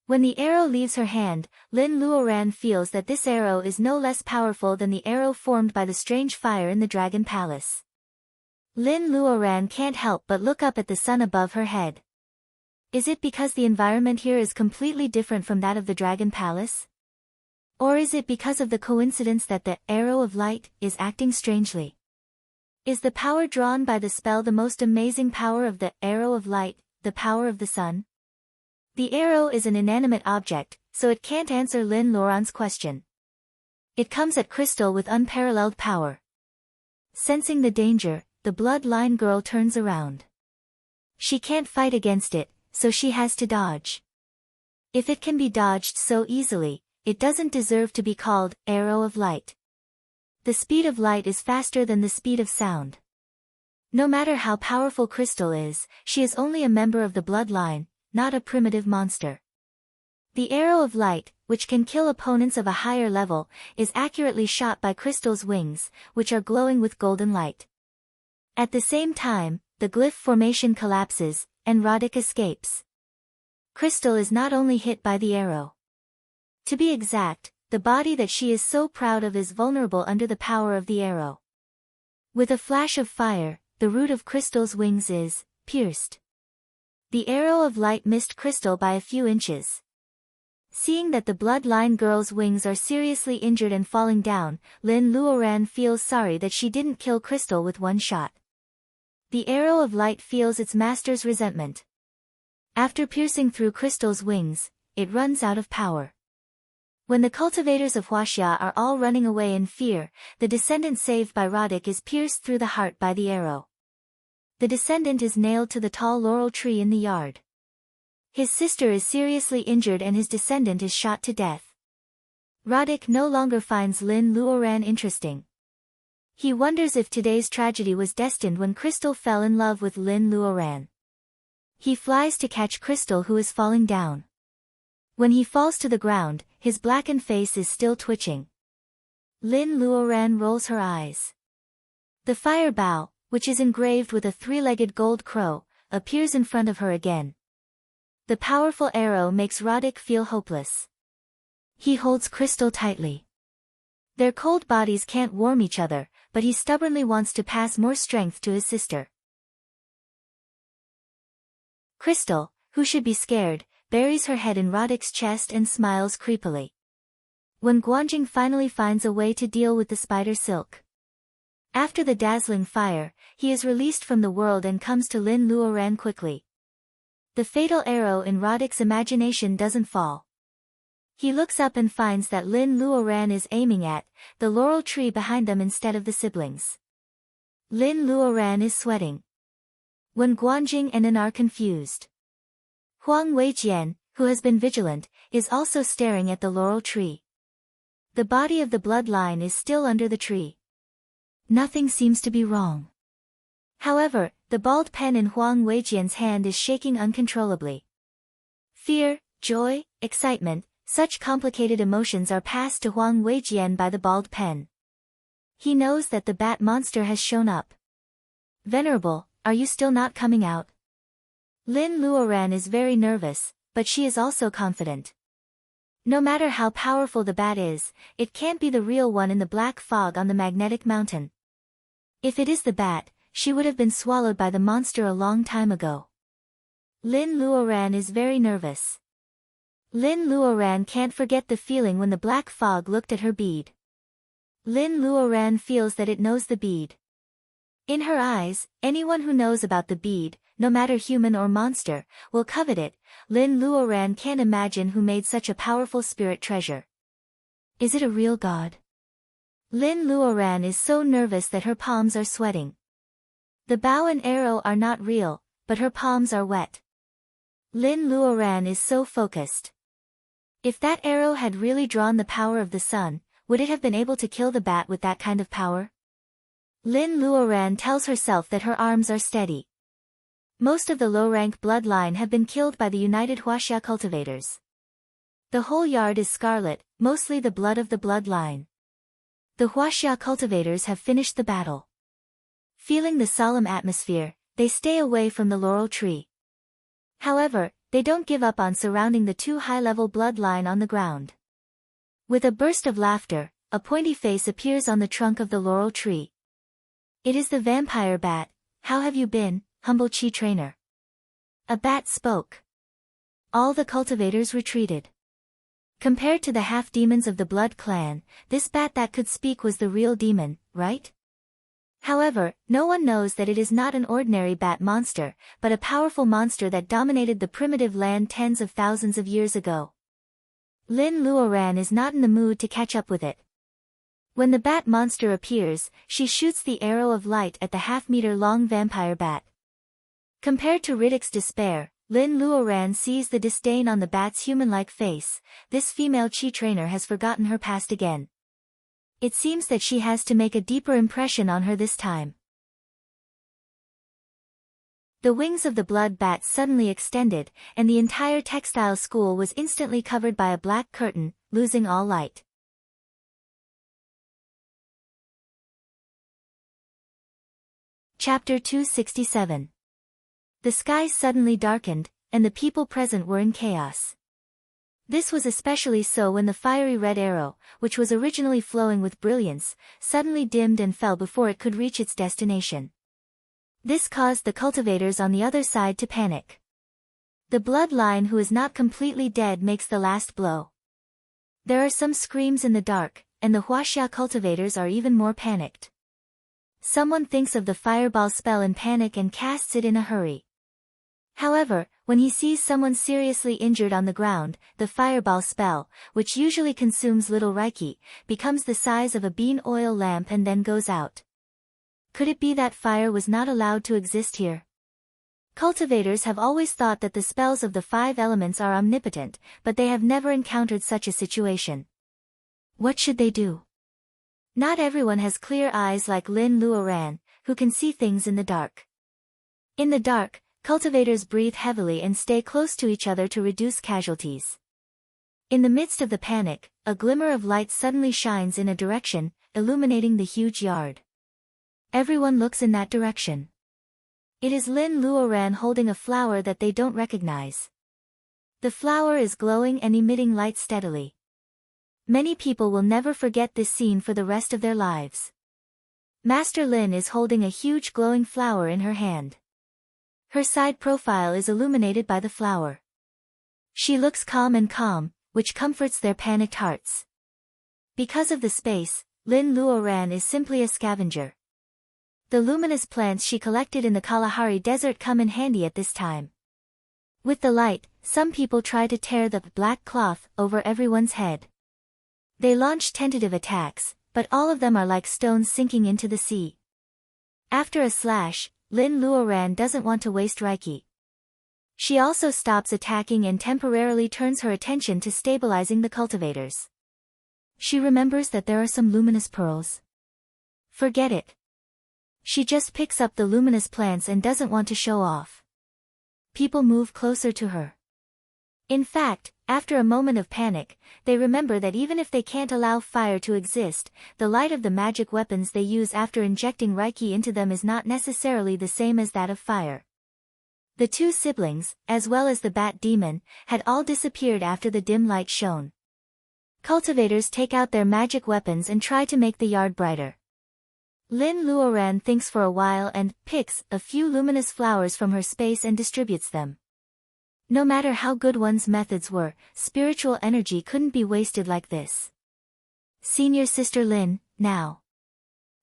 When the arrow leaves her hand, Lin Luoran feels that this arrow is no less powerful than the arrow formed by the strange fire in the Dragon Palace. Lin Luoran can't help but look up at the sun above her head. Is it because the environment here is completely different from that of the Dragon Palace? Or is it because of the coincidence that the arrow of light is acting strangely? Is the power drawn by the spell the most amazing power of the arrow of light, the power of the sun? The arrow is an inanimate object, so it can't answer Lin Luoran's question. It comes at Crystal with unparalleled power. Sensing the danger, the bloodline girl turns around. She can't fight against it, so she has to dodge. If it can be dodged so easily, it doesn't deserve to be called arrow of light. The speed of light is faster than the speed of sound. No matter how powerful Crystal is, she is only a member of the bloodline, not a primitive monster. The arrow of light, which can kill opponents of a higher level, is accurately shot by Crystal's wings, which are glowing with golden light. At the same time, the glyph formation collapses, and Roddick escapes. Crystal is not only hit by the arrow. To be exact, the body that she is so proud of is vulnerable under the power of the arrow. With a flash of fire, the root of Crystal's wings is pierced. The arrow of light missed Crystal by a few inches. Seeing that the bloodline girl's wings are seriously injured and falling down, Lin Luoran feels sorry that she didn't kill Crystal with one shot. The arrow of light feels its master's resentment. After piercing through Crystal's wings, it runs out of power. When the cultivators of Huaxia are all running away in fear, the descendant saved by Roddick is pierced through the heart by the arrow. The descendant is nailed to the tall laurel tree in the yard. His sister is seriously injured and his descendant is shot to death. Roddick no longer finds Lin Luoran interesting. He wonders if today's tragedy was destined when Crystal fell in love with Lin Luoran. He flies to catch Crystal, who is falling down. When he falls to the ground, his blackened face is still twitching. Lin Luoran rolls her eyes. The fire bow, which is engraved with a three-legged gold crow, appears in front of her again. The powerful arrow makes Roddick feel hopeless. He holds Crystal tightly. Their cold bodies can't warm each other, but he stubbornly wants to pass more strength to his sister. Crystal, who should be scared, buries her head in Roddick's chest and smiles creepily. When Guanjing finally finds a way to deal with the spider silk. After the dazzling fire, he is released from the world and comes to Lin Luoran quickly. The fatal arrow in Roddick's imagination doesn't fall. He looks up and finds that Lin Luoran is aiming at the laurel tree behind them instead of the siblings. Lin Luoran is sweating. When Guanjing and An are confused. Huang Weijian, who has been vigilant, is also staring at the laurel tree. The body of the bloodline is still under the tree. Nothing seems to be wrong. However, the bald pen in Huang Weijian's hand is shaking uncontrollably. Fear, joy, excitement, such complicated emotions are passed to Huang Weijian by the bald pen. He knows that the bat monster has shown up. Venerable, are you still not coming out? Lin Luoran is very nervous, but she is also confident. No matter how powerful the bat is, it can't be the real one in the black fog on the magnetic mountain. If it is the bat, she would have been swallowed by the monster a long time ago. Lin Luoran is very nervous. Lin Luoran can't forget the feeling when the black fog looked at her bead. Lin Luoran feels that it knows the bead. In her eyes, anyone who knows about the bead, no matter human or monster, will covet it. Lin Luoran can't imagine who made such a powerful spirit treasure. Is it a real god? Lin Luoran is so nervous that her palms are sweating. The bow and arrow are not real, but her palms are wet. Lin Luoran is so focused. If that arrow had really drawn the power of the sun, would it have been able to kill the bat with that kind of power? Lin Luoran tells herself that her arms are steady. Most of the low-rank bloodline have been killed by the united Huaxia cultivators. The whole yard is scarlet, mostly the blood of the bloodline. The Huaxia cultivators have finished the battle. Feeling the solemn atmosphere, they stay away from the laurel tree. However, they don't give up on surrounding the two high-level bloodline on the ground. With a burst of laughter, a pointy face appears on the trunk of the laurel tree. It is the vampire bat. How have you been, humble chi trainer? A bat spoke. All the cultivators retreated. Compared to the half-demons of the blood clan, this bat that could speak was the real demon, right? However, no one knows that it is not an ordinary bat monster, but a powerful monster that dominated the primitive land tens of thousands of years ago. Lin Luoran is not in the mood to catch up with it. When the bat monster appears, she shoots the arrow of light at the half-meter-long vampire bat. Compared to Riddick's despair, Lin Luoran sees the disdain on the bat's human-like face. This female chi trainer has forgotten her past again. It seems that she has to make a deeper impression on her this time. The wings of the blood bat suddenly extended, and the entire textile school was instantly covered by a black curtain, losing all light. Chapter 267. The sky suddenly darkened, and the people present were in chaos. This was especially so when the fiery red arrow, which was originally flowing with brilliance, suddenly dimmed and fell before it could reach its destination. This caused the cultivators on the other side to panic. The bloodline who is not completely dead makes the last blow. There are some screams in the dark, and the Huaxia cultivators are even more panicked. Someone thinks of the fireball spell in panic and casts it in a hurry. However, when he sees someone seriously injured on the ground, the fireball spell, which usually consumes little Reiki, becomes the size of a bean oil lamp and then goes out. Could it be that fire was not allowed to exist here? Cultivators have always thought that the spells of the five elements are omnipotent, but they have never encountered such a situation. What should they do? Not everyone has clear eyes like Lin Luoran, who can see things in the dark. In the dark, cultivators breathe heavily and stay close to each other to reduce casualties. In the midst of the panic, a glimmer of light suddenly shines in a direction, illuminating the huge yard. Everyone looks in that direction. It is Lin Luoran holding a flower that they don't recognize. The flower is glowing and emitting light steadily. Many people will never forget this scene for the rest of their lives. Master Lin is holding a huge glowing flower in her hand. Her side profile is illuminated by the flower. She looks calm, which comforts their panicked hearts. Because of the space, Lin Luoran is simply a scavenger. The luminous plants she collected in the Kalahari Desert come in handy at this time. With the light, some people try to tear the black cloth over everyone's head. They launch tentative attacks, but all of them are like stones sinking into the sea. After a slash, Lin Luoran doesn't want to waste Reiki. She also stops attacking and temporarily turns her attention to stabilizing the cultivators. She remembers that there are some luminous pearls. Forget it. She just picks up the luminous plants and doesn't want to show off. People move closer to her. In fact, after a moment of panic, they remember that even if they can't allow fire to exist, the light of the magic weapons they use after injecting Reiki into them is not necessarily the same as that of fire. The two siblings, as well as the bat demon, had all disappeared after the dim light shone. Cultivators take out their magic weapons and try to make the yard brighter. Lin Luoran thinks for a while and picks a few luminous flowers from her space and distributes them. No matter how good one's methods were, spiritual energy couldn't be wasted like this. Senior Sister Lin, now.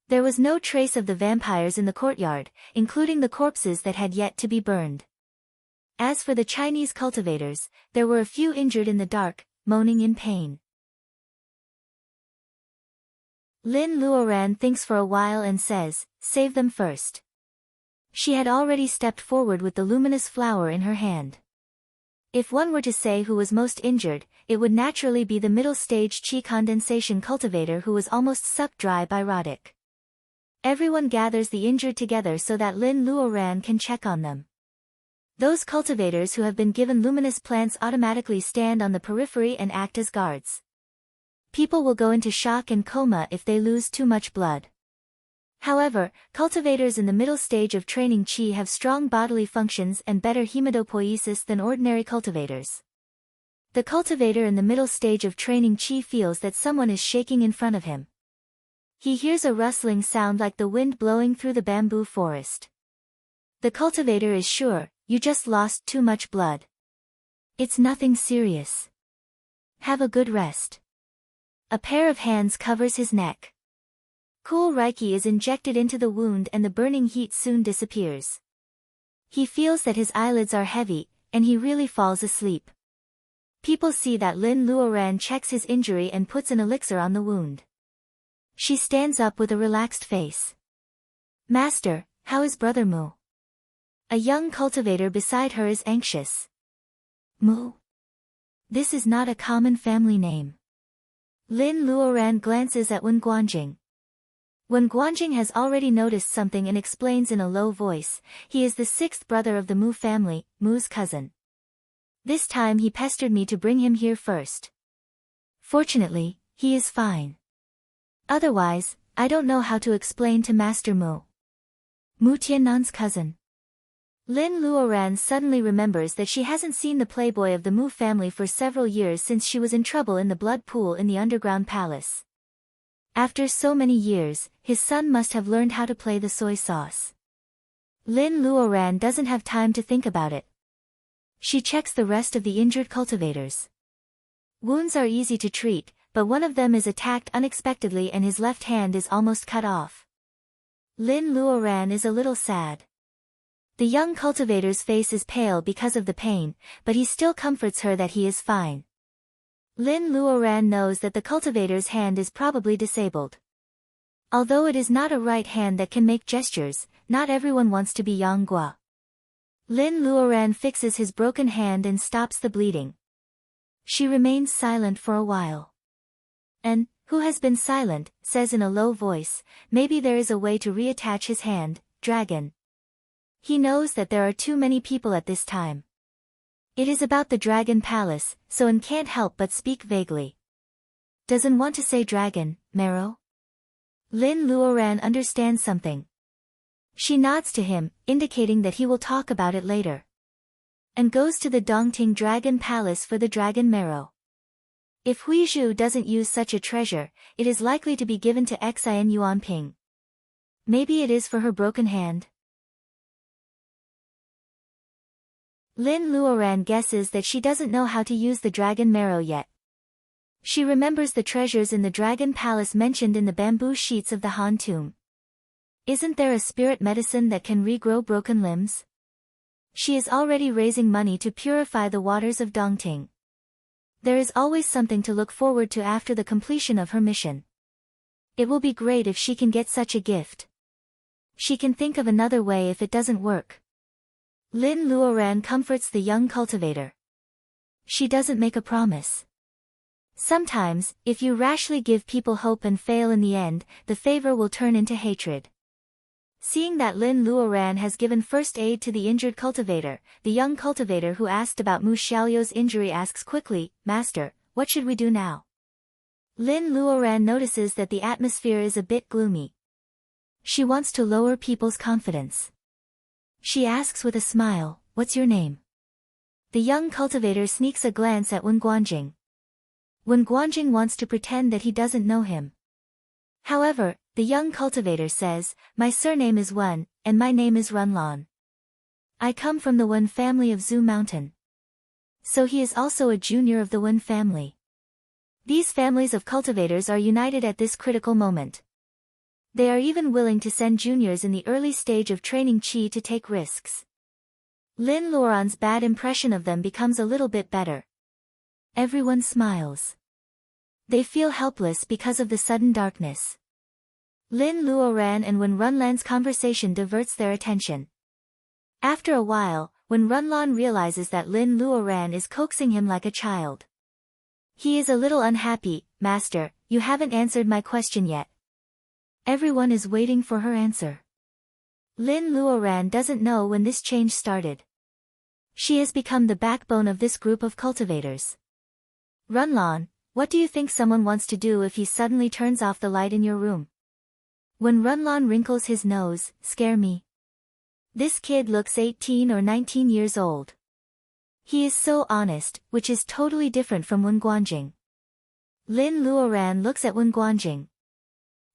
There was no trace of the vampires in the courtyard, including the corpses that had yet to be burned. As for the Chinese cultivators, there were a few injured in the dark, moaning in pain. Lin Luoran thinks for a while and says, "Save them first." She had already stepped forward with the luminous flower in her hand. If one were to say who was most injured, it would naturally be the middle-stage chi condensation cultivator who was almost sucked dry by Roddick. Everyone gathers the injured together so that Lin Luoran can check on them. Those cultivators who have been given luminous plants automatically stand on the periphery and act as guards. People will go into shock and coma if they lose too much blood. However, cultivators in the middle stage of training qi have strong bodily functions and better hematopoiesis than ordinary cultivators. The cultivator in the middle stage of training qi feels that someone is shaking in front of him. He hears a rustling sound like the wind blowing through the bamboo forest. The cultivator is sure, you just lost too much blood. It's nothing serious. Have a good rest. A pair of hands covers his neck. Cool reiki is injected into the wound and the burning heat soon disappears. He feels that his eyelids are heavy, and he really falls asleep. People see that Lin Luoran checks his injury and puts an elixir on the wound. She stands up with a relaxed face. Master, how is Brother Mu? A young cultivator beside her is anxious. Mu? This is not a common family name. Lin Luoran glances at Wen Guanjing. Wen Guanjing has already noticed something and explains in a low voice, he is the sixth brother of the Mu family, Mu's cousin. This time he pestered me to bring him here first. Fortunately, he is fine. Otherwise, I don't know how to explain to Master Mu. Mu Tiannan's cousin. Lin Luoran suddenly remembers that she hasn't seen the playboy of the Mu family for several years since she was in trouble in the blood pool in the underground palace. After so many years, his son must have learned how to play the soy sauce. Lin Luoran doesn't have time to think about it. She checks the rest of the injured cultivators. Wounds are easy to treat, but one of them is attacked unexpectedly and his left hand is almost cut off. Lin Luoran is a little sad. The young cultivator's face is pale because of the pain, but he still comforts her that he is fine. Lin Luoran knows that the cultivator's hand is probably disabled. Although it is not a right hand that can make gestures, not everyone wants to be Yang Gua. Lin Luoran fixes his broken hand and stops the bleeding. She remains silent for a while. And, who has been silent, says in a low voice, maybe there is a way to reattach his hand, dragon. He knows that there are too many people at this time. It is about the Dragon Palace, so An can't help but speak vaguely. Does An want to say dragon, Marrow? Lin Luoran understands something. She nods to him, indicating that he will talk about it later. And goes to the Dongting Dragon Palace for the dragon marrow. If Hui Zhu doesn't use such a treasure, it is likely to be given to Xian Yuanping. Maybe it is for her broken hand. Lin Luoran guesses that she doesn't know how to use the dragon marrow yet. She remembers the treasures in the Dragon Palace mentioned in the bamboo sheets of the Han tomb. Isn't there a spirit medicine that can regrow broken limbs? She is already raising money to purify the waters of Dongting. There is always something to look forward to after the completion of her mission. It will be great if she can get such a gift. She can think of another way if it doesn't work. Lin Luoran comforts the young cultivator. She doesn't make a promise. Sometimes, if you rashly give people hope and fail in the end, the favor will turn into hatred. Seeing that Lin Luoran has given first aid to the injured cultivator, the young cultivator who asked about Mu Xiaoyou's injury asks quickly, Master, what should we do now? Lin Luoran notices that the atmosphere is a bit gloomy. She wants to lower people's confidence. She asks with a smile, what's your name? The young cultivator sneaks a glance at Wen Guanjing. Wen Guanjing wants to pretend that he doesn't know him. However, the young cultivator says, my surname is Wen, and my name is Runlan. I come from the Wen family of Zhu Mountain. So he is also a junior of the Wen family. These families of cultivators are united at this critical moment. They are even willing to send juniors in the early stage of training qi to take risks. Lin Luoran's bad impression of them becomes a little bit better. Everyone smiles. They feel helpless because of the sudden darkness. Lin Luoran and Wen Runlan's conversation diverts their attention. After a while, Wen Runlan realizes that Lin Luoran is coaxing him like a child. He is a little unhappy, Master, you haven't answered my question yet. Everyone is waiting for her answer. Lin Luoran doesn't know when this change started. She has become the backbone of this group of cultivators. Runlon, what do you think someone wants to do if he suddenly turns off the light in your room? When Runlon wrinkles his nose, scare me. This kid looks 18 or 19 years old. He is so honest, which is totally different from Wen Guanjing. Lin Luoran looks at Wen Guanjing.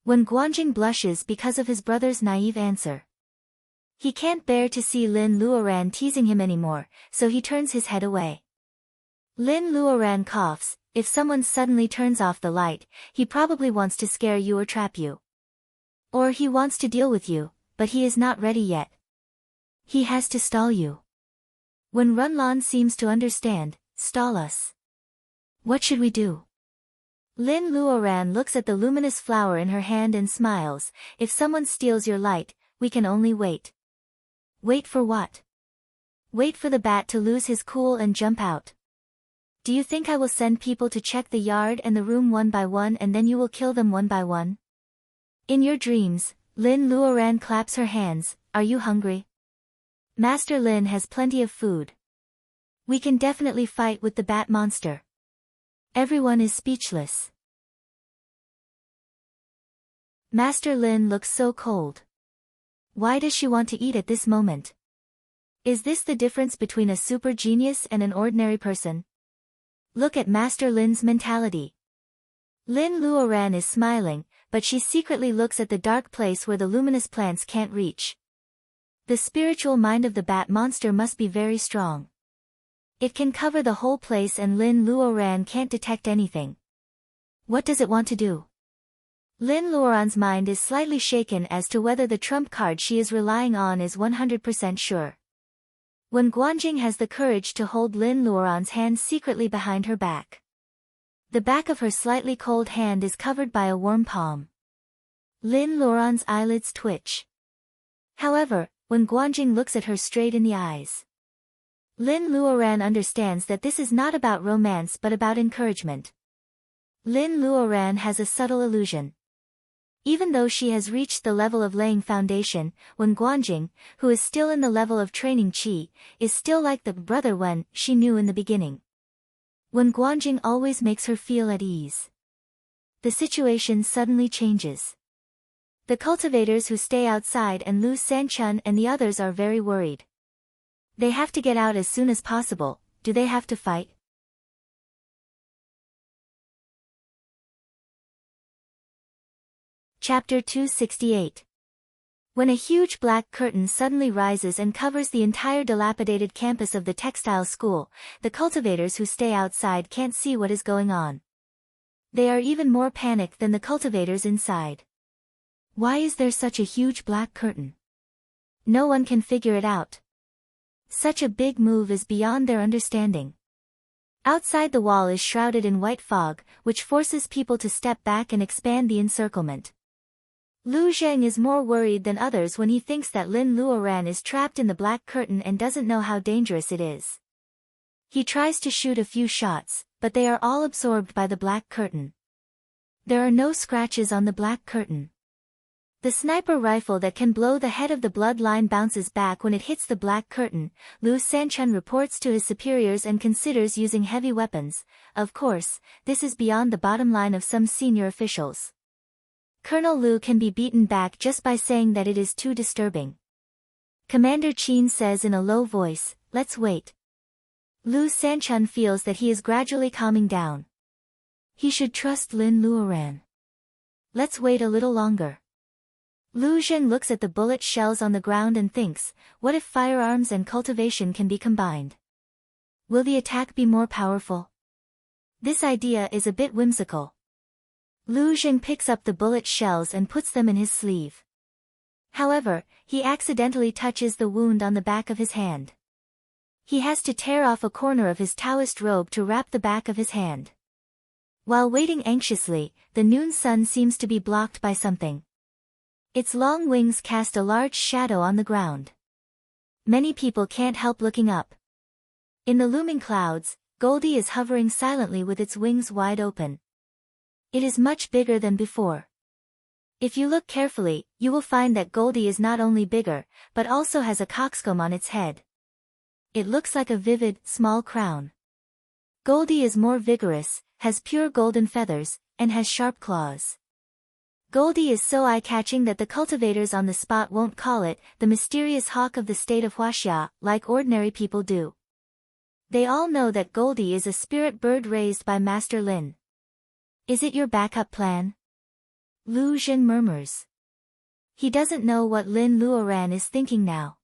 Wen Guanjing blushes because of his brother's naive answer. He can't bear to see Lin Luoran teasing him anymore, so he turns his head away. Lin Luoran coughs. If someone suddenly turns off the light, he probably wants to scare you or trap you. Or he wants to deal with you, but he is not ready yet. He has to stall you. When Runlon seems to understand, stall us. What should we do? Lin Luoran looks at the luminous flower in her hand and smiles. If someone steals your light, we can only wait. Wait for what? Wait for the bat to lose his cool and jump out. Do you think I will send people to check the yard and the room one by one and then you will kill them one by one? In your dreams, Lin Luoran claps her hands. Are you hungry? Master Lin has plenty of food. We can definitely fight with the bat monster. Everyone is speechless. Master Lin looks so cold. Why does she want to eat at this moment? Is this the difference between a super genius and an ordinary person? Look at Master Lin's mentality. Lin Luoran is smiling, but she secretly looks at the dark place where the luminous plants can't reach. The spiritual mind of the bat monster must be very strong. It can cover the whole place and Lin Luoran can't detect anything. What does it want to do? Lin Luoran's mind is slightly shaken as to whether the trump card she is relying on is 100% sure. When Guanjing has the courage to hold Lin Luoran's hand secretly behind her back. The back of her slightly cold hand is covered by a warm palm. Lin Luoran's eyelids twitch. However, when Guanjing looks at her straight in the eyes, Lin Luoran understands that this is not about romance but about encouragement. Lin Luoran has a subtle illusion. Even though she has reached the level of laying foundation, when Guanjing, who is still in the level of training qi, is still like the brother Wen she knew in the beginning. When Guanjing always makes her feel at ease. The situation suddenly changes. The cultivators who stay outside and Lu Sanchun and the others are very worried. They have to get out as soon as possible. Do they have to fight? Chapter 268. When a huge black curtain suddenly rises and covers the entire dilapidated campus of the textile school, the cultivators who stay outside can't see what is going on. They are even more panicked than the cultivators inside. Why is there such a huge black curtain? No one can figure it out. Such a big move is beyond their understanding. Outside the wall is shrouded in white fog, which forces people to step back and expand the encirclement. Lu Zheng is more worried than others when he thinks that Lin Luoran is trapped in the black curtain and doesn't know how dangerous it is. He tries to shoot a few shots, but they are all absorbed by the black curtain. There are no scratches on the black curtain. The sniper rifle that can blow the head of the bloodline bounces back when it hits the black curtain. Lu Sanchun reports to his superiors and considers using heavy weapons. Of course, this is beyond the bottom line of some senior officials. Colonel Lu can be beaten back just by saying that it is too disturbing. Commander Qin says in a low voice, "Let's wait." Lu Sanchun feels that he is gradually calming down. He should trust Lin Luoran. Let's wait a little longer. Lu Zheng looks at the bullet shells on the ground and thinks, what if firearms and cultivation can be combined? Will the attack be more powerful? This idea is a bit whimsical. Lu Zheng picks up the bullet shells and puts them in his sleeve. However, he accidentally touches the wound on the back of his hand. He has to tear off a corner of his Taoist robe to wrap the back of his hand. While waiting anxiously, the noon sun seems to be blocked by something. Its long wings cast a large shadow on the ground. Many people can't help looking up. In the looming clouds, Goldie is hovering silently with its wings wide open. It is much bigger than before. If you look carefully, you will find that Goldie is not only bigger, but also has a cockscomb on its head. It looks like a vivid, small crown. Goldie is more vigorous, has pure golden feathers, and has sharp claws. Goldie is so eye-catching that the cultivators on the spot won't call it the mysterious hawk of the state of Huaxia, like ordinary people do. They all know that Goldie is a spirit bird raised by Master Lin. Is it your backup plan? Lu Jin murmurs. He doesn't know what Lin Luoran is thinking now.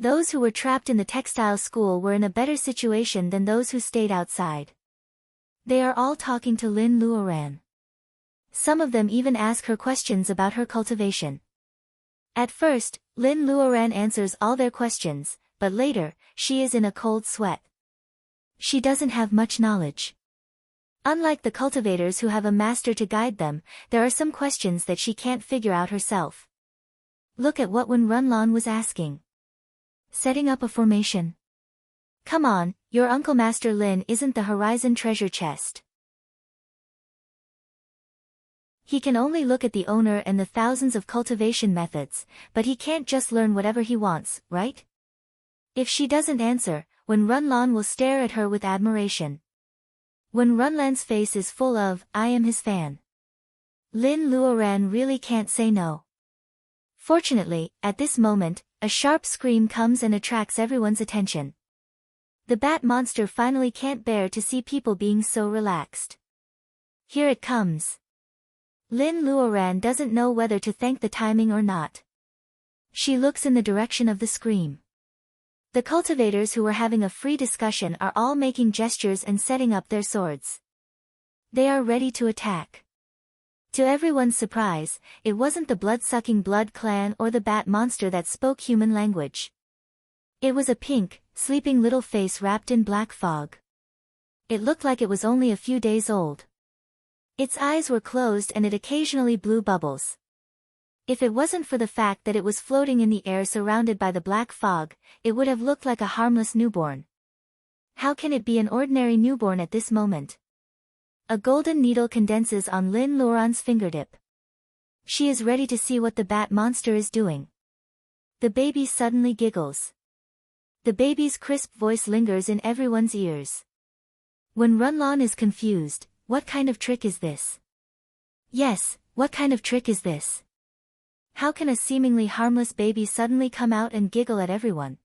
Those who were trapped in the textile school were in a better situation than those who stayed outside. They are all talking to Lin Luoran. Some of them even ask her questions about her cultivation. At first, Lin Luoran answers all their questions, but later, she is in a cold sweat. She doesn't have much knowledge. Unlike the cultivators who have a master to guide them, there are some questions that she can't figure out herself. Look at what Wen Runlan was asking. Setting up a formation. Come on, your Uncle Master Lin isn't the Horizon treasure chest. He can only look at the owner and the thousands of cultivation methods, but he can't just learn whatever he wants, right? If she doesn't answer, Wen Runlan will stare at her with admiration. Wen Runlan's face is full of, I am his fan. Lin Luoran really can't say no. Fortunately, at this moment, a sharp scream comes and attracts everyone's attention. The bat monster finally can't bear to see people being so relaxed. Here it comes. Lin Luoran doesn't know whether to thank the timing or not. She looks in the direction of the scream. The cultivators who were having a free discussion are all making gestures and setting up their swords. They are ready to attack. To everyone's surprise, it wasn't the blood-sucking blood clan or the bat monster that spoke human language. It was a pink, sleeping little face wrapped in black fog. It looked like it was only a few days old. Its eyes were closed and it occasionally blew bubbles. If it wasn't for the fact that it was floating in the air surrounded by the black fog, it would have looked like a harmless newborn. How can it be an ordinary newborn at this moment? A golden needle condenses on Lin Luoran's fingertip. She is ready to see what the bat monster is doing. The baby suddenly giggles. The baby's crisp voice lingers in everyone's ears. When Runlan is confused, what kind of trick is this? Yes, what kind of trick is this? How can a seemingly harmless baby suddenly come out and giggle at everyone?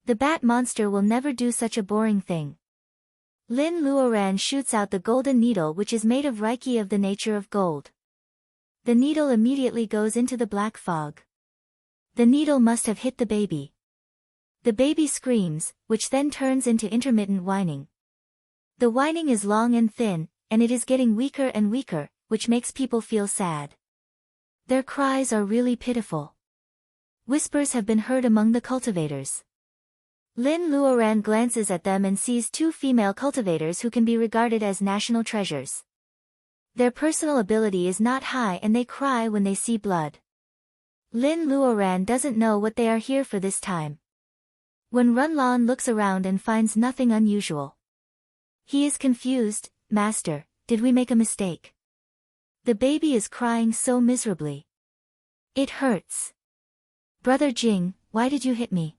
The bat monster will never do such a boring thing. Lin Luoran shoots out the golden needle which is made of reiki of the nature of gold. The needle immediately goes into the black fog. The needle must have hit the baby. The baby screams, which then turns into intermittent whining. The whining is long and thin, and it is getting weaker and weaker, which makes people feel sad. Their cries are really pitiful. Whispers have been heard among the cultivators. Lin Luoran glances at them and sees two female cultivators who can be regarded as national treasures. Their personal ability is not high and they cry when they see blood. Lin Luoran doesn't know what they are here for this time. When Runlan looks around and finds nothing unusual. He is confused. Master, did we make a mistake? The baby is crying so miserably. It hurts. Brother Jing, why did you hit me?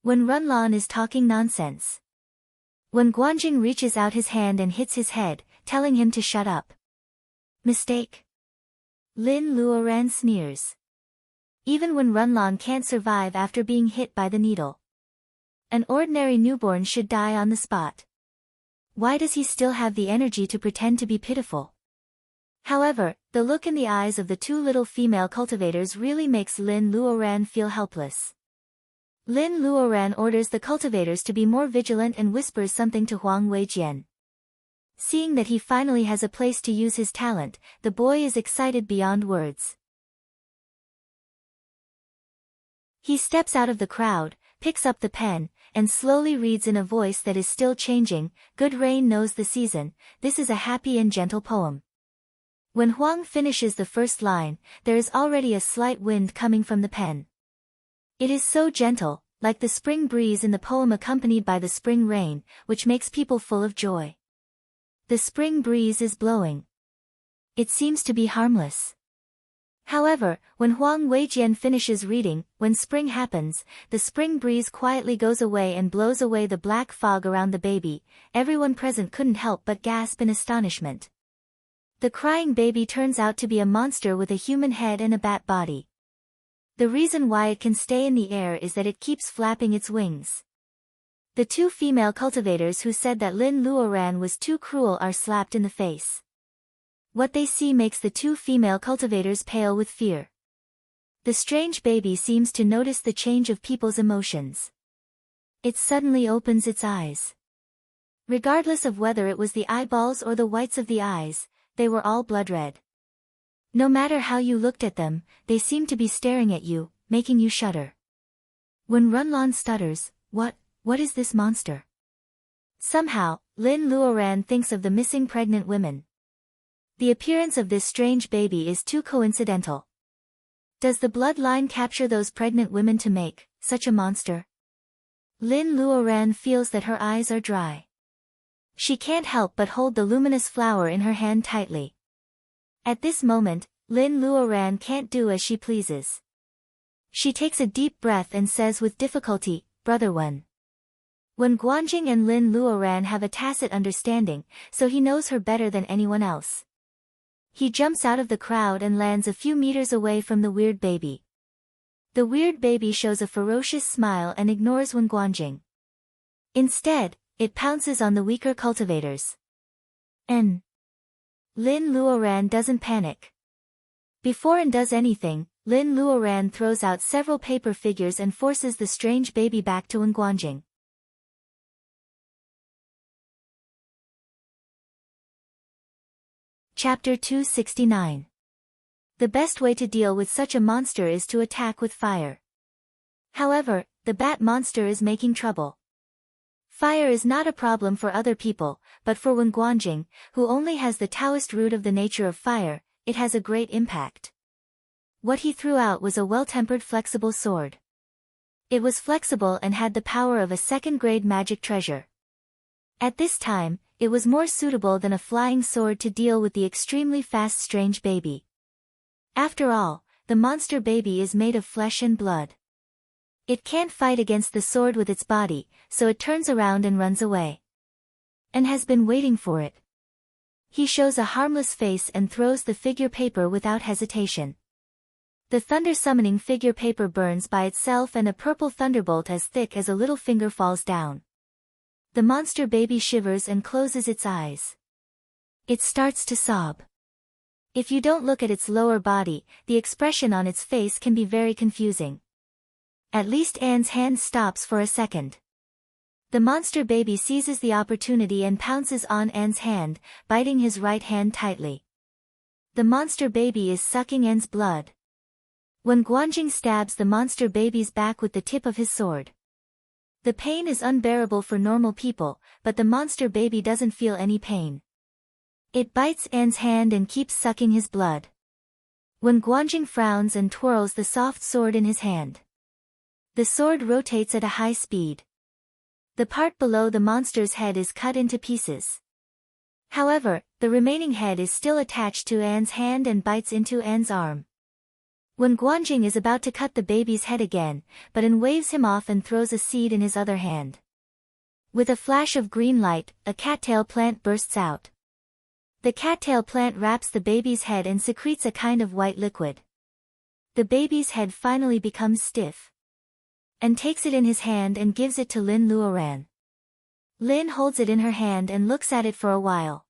When Runlan is talking nonsense. When Guanjing reaches out his hand and hits his head, telling him to shut up. Mistake? Lin Luoran sneers. Even when Runlan can't survive after being hit by the needle. An ordinary newborn should die on the spot. Why does he still have the energy to pretend to be pitiful? However, the look in the eyes of the two little female cultivators really makes Lin Luoran feel helpless. Lin Luoran orders the cultivators to be more vigilant and whispers something to Huang Weijian. Seeing that he finally has a place to use his talent, the boy is excited beyond words. He steps out of the crowd, picks up the pen, and slowly reads in a voice that is still changing, Good rain knows the season, this is a happy and gentle poem. When Huang finishes the first line, there is already a slight wind coming from the pen. It is so gentle, like the spring breeze in the poem accompanied by the spring rain, which makes people full of joy. The spring breeze is blowing. It seems to be harmless. However, when Huang Weijian finishes reading, when spring happens, the spring breeze quietly goes away and blows away the black fog around the baby. Everyone present couldn't help but gasp in astonishment. The crying baby turns out to be a monster with a human head and a bat body. The reason why it can stay in the air is that it keeps flapping its wings. The two female cultivators who said that Lin Luoran was too cruel are slapped in the face. What they see makes the two female cultivators pale with fear. The strange baby seems to notice the change of people's emotions. It suddenly opens its eyes. Regardless of whether it was the eyeballs or the whites of the eyes, they were all blood red. No matter how you looked at them, they seemed to be staring at you, making you shudder. When Runlon stutters, What is this monster? Somehow, Lin Luoran thinks of the missing pregnant women. The appearance of this strange baby is too coincidental. Does the bloodline capture those pregnant women to make such a monster? Lin Luoran feels that her eyes are dry. She can't help but hold the luminous flower in her hand tightly. At this moment, Lin Luoran can't do as she pleases. She takes a deep breath and says with difficulty, Brother Wen. When Guanjing and Lin Luoran have a tacit understanding, so he knows her better than anyone else. He jumps out of the crowd and lands a few meters away from the weird baby. The weird baby shows a ferocious smile and ignores Wen Guanjing. Instead, it pounces on the weaker cultivators. Lin Luoran doesn't panic. Before N does anything, Lin Luoran throws out several paper figures and forces the strange baby back to Wen Guanjing. Chapter 269. The best way to deal with such a monster is to attack with fire. However, the bat monster is making trouble. Fire is not a problem for other people, but for Wen Guanjing, who only has the Taoist root of the nature of fire, it has a great impact. What he threw out was a well-tempered flexible sword. It was flexible and had the power of a second-grade magic treasure. At this time, it was more suitable than a flying sword to deal with the extremely fast strange baby. After all, the monster baby is made of flesh and blood. It can't fight against the sword with its body, so it turns around and runs away. And has been waiting for it. He shows a harmless face and throws the figure paper without hesitation. The thunder-summoning figure paper burns by itself and a purple thunderbolt as thick as a little finger falls down. The monster baby shivers and closes its eyes. It starts to sob. If you don't look at its lower body, the expression on its face can be very confusing. At least Anne's hand stops for a second. The monster baby seizes the opportunity and pounces on Anne's hand, biting his right hand tightly. The monster baby is sucking Anne's blood. When Guanjing stabs the monster baby's back with the tip of his sword. The pain is unbearable for normal people, but the monster baby doesn't feel any pain. It bites Anne's hand and keeps sucking his blood. When Guanjing frowns and twirls the soft sword in his hand. The sword rotates at a high speed. The part below the monster's head is cut into pieces. However, the remaining head is still attached to Anne's hand and bites into Anne's arm. When Guanjing is about to cut the baby's head again, but An waves him off and throws a seed in his other hand. With a flash of green light, a cattail plant bursts out. The cattail plant wraps the baby's head and secretes a kind of white liquid. The baby's head finally becomes stiff. An takes it in his hand and gives it to Lin Luoran. Lin holds it in her hand and looks at it for a while.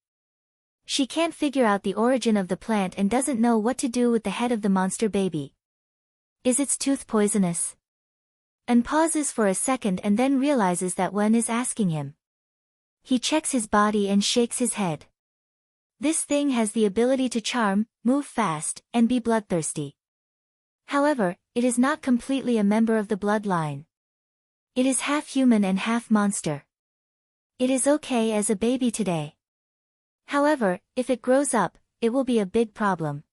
She can't figure out the origin of the plant and doesn't know what to do with the head of the monster baby. Is its tooth poisonous? An pauses for a second and then realizes that Wen is asking him. He checks his body and shakes his head. This thing has the ability to charm, move fast, and be bloodthirsty. However, it is not completely a member of the bloodline. It is half human and half monster. It is okay as a baby today. However, if it grows up, it will be a big problem.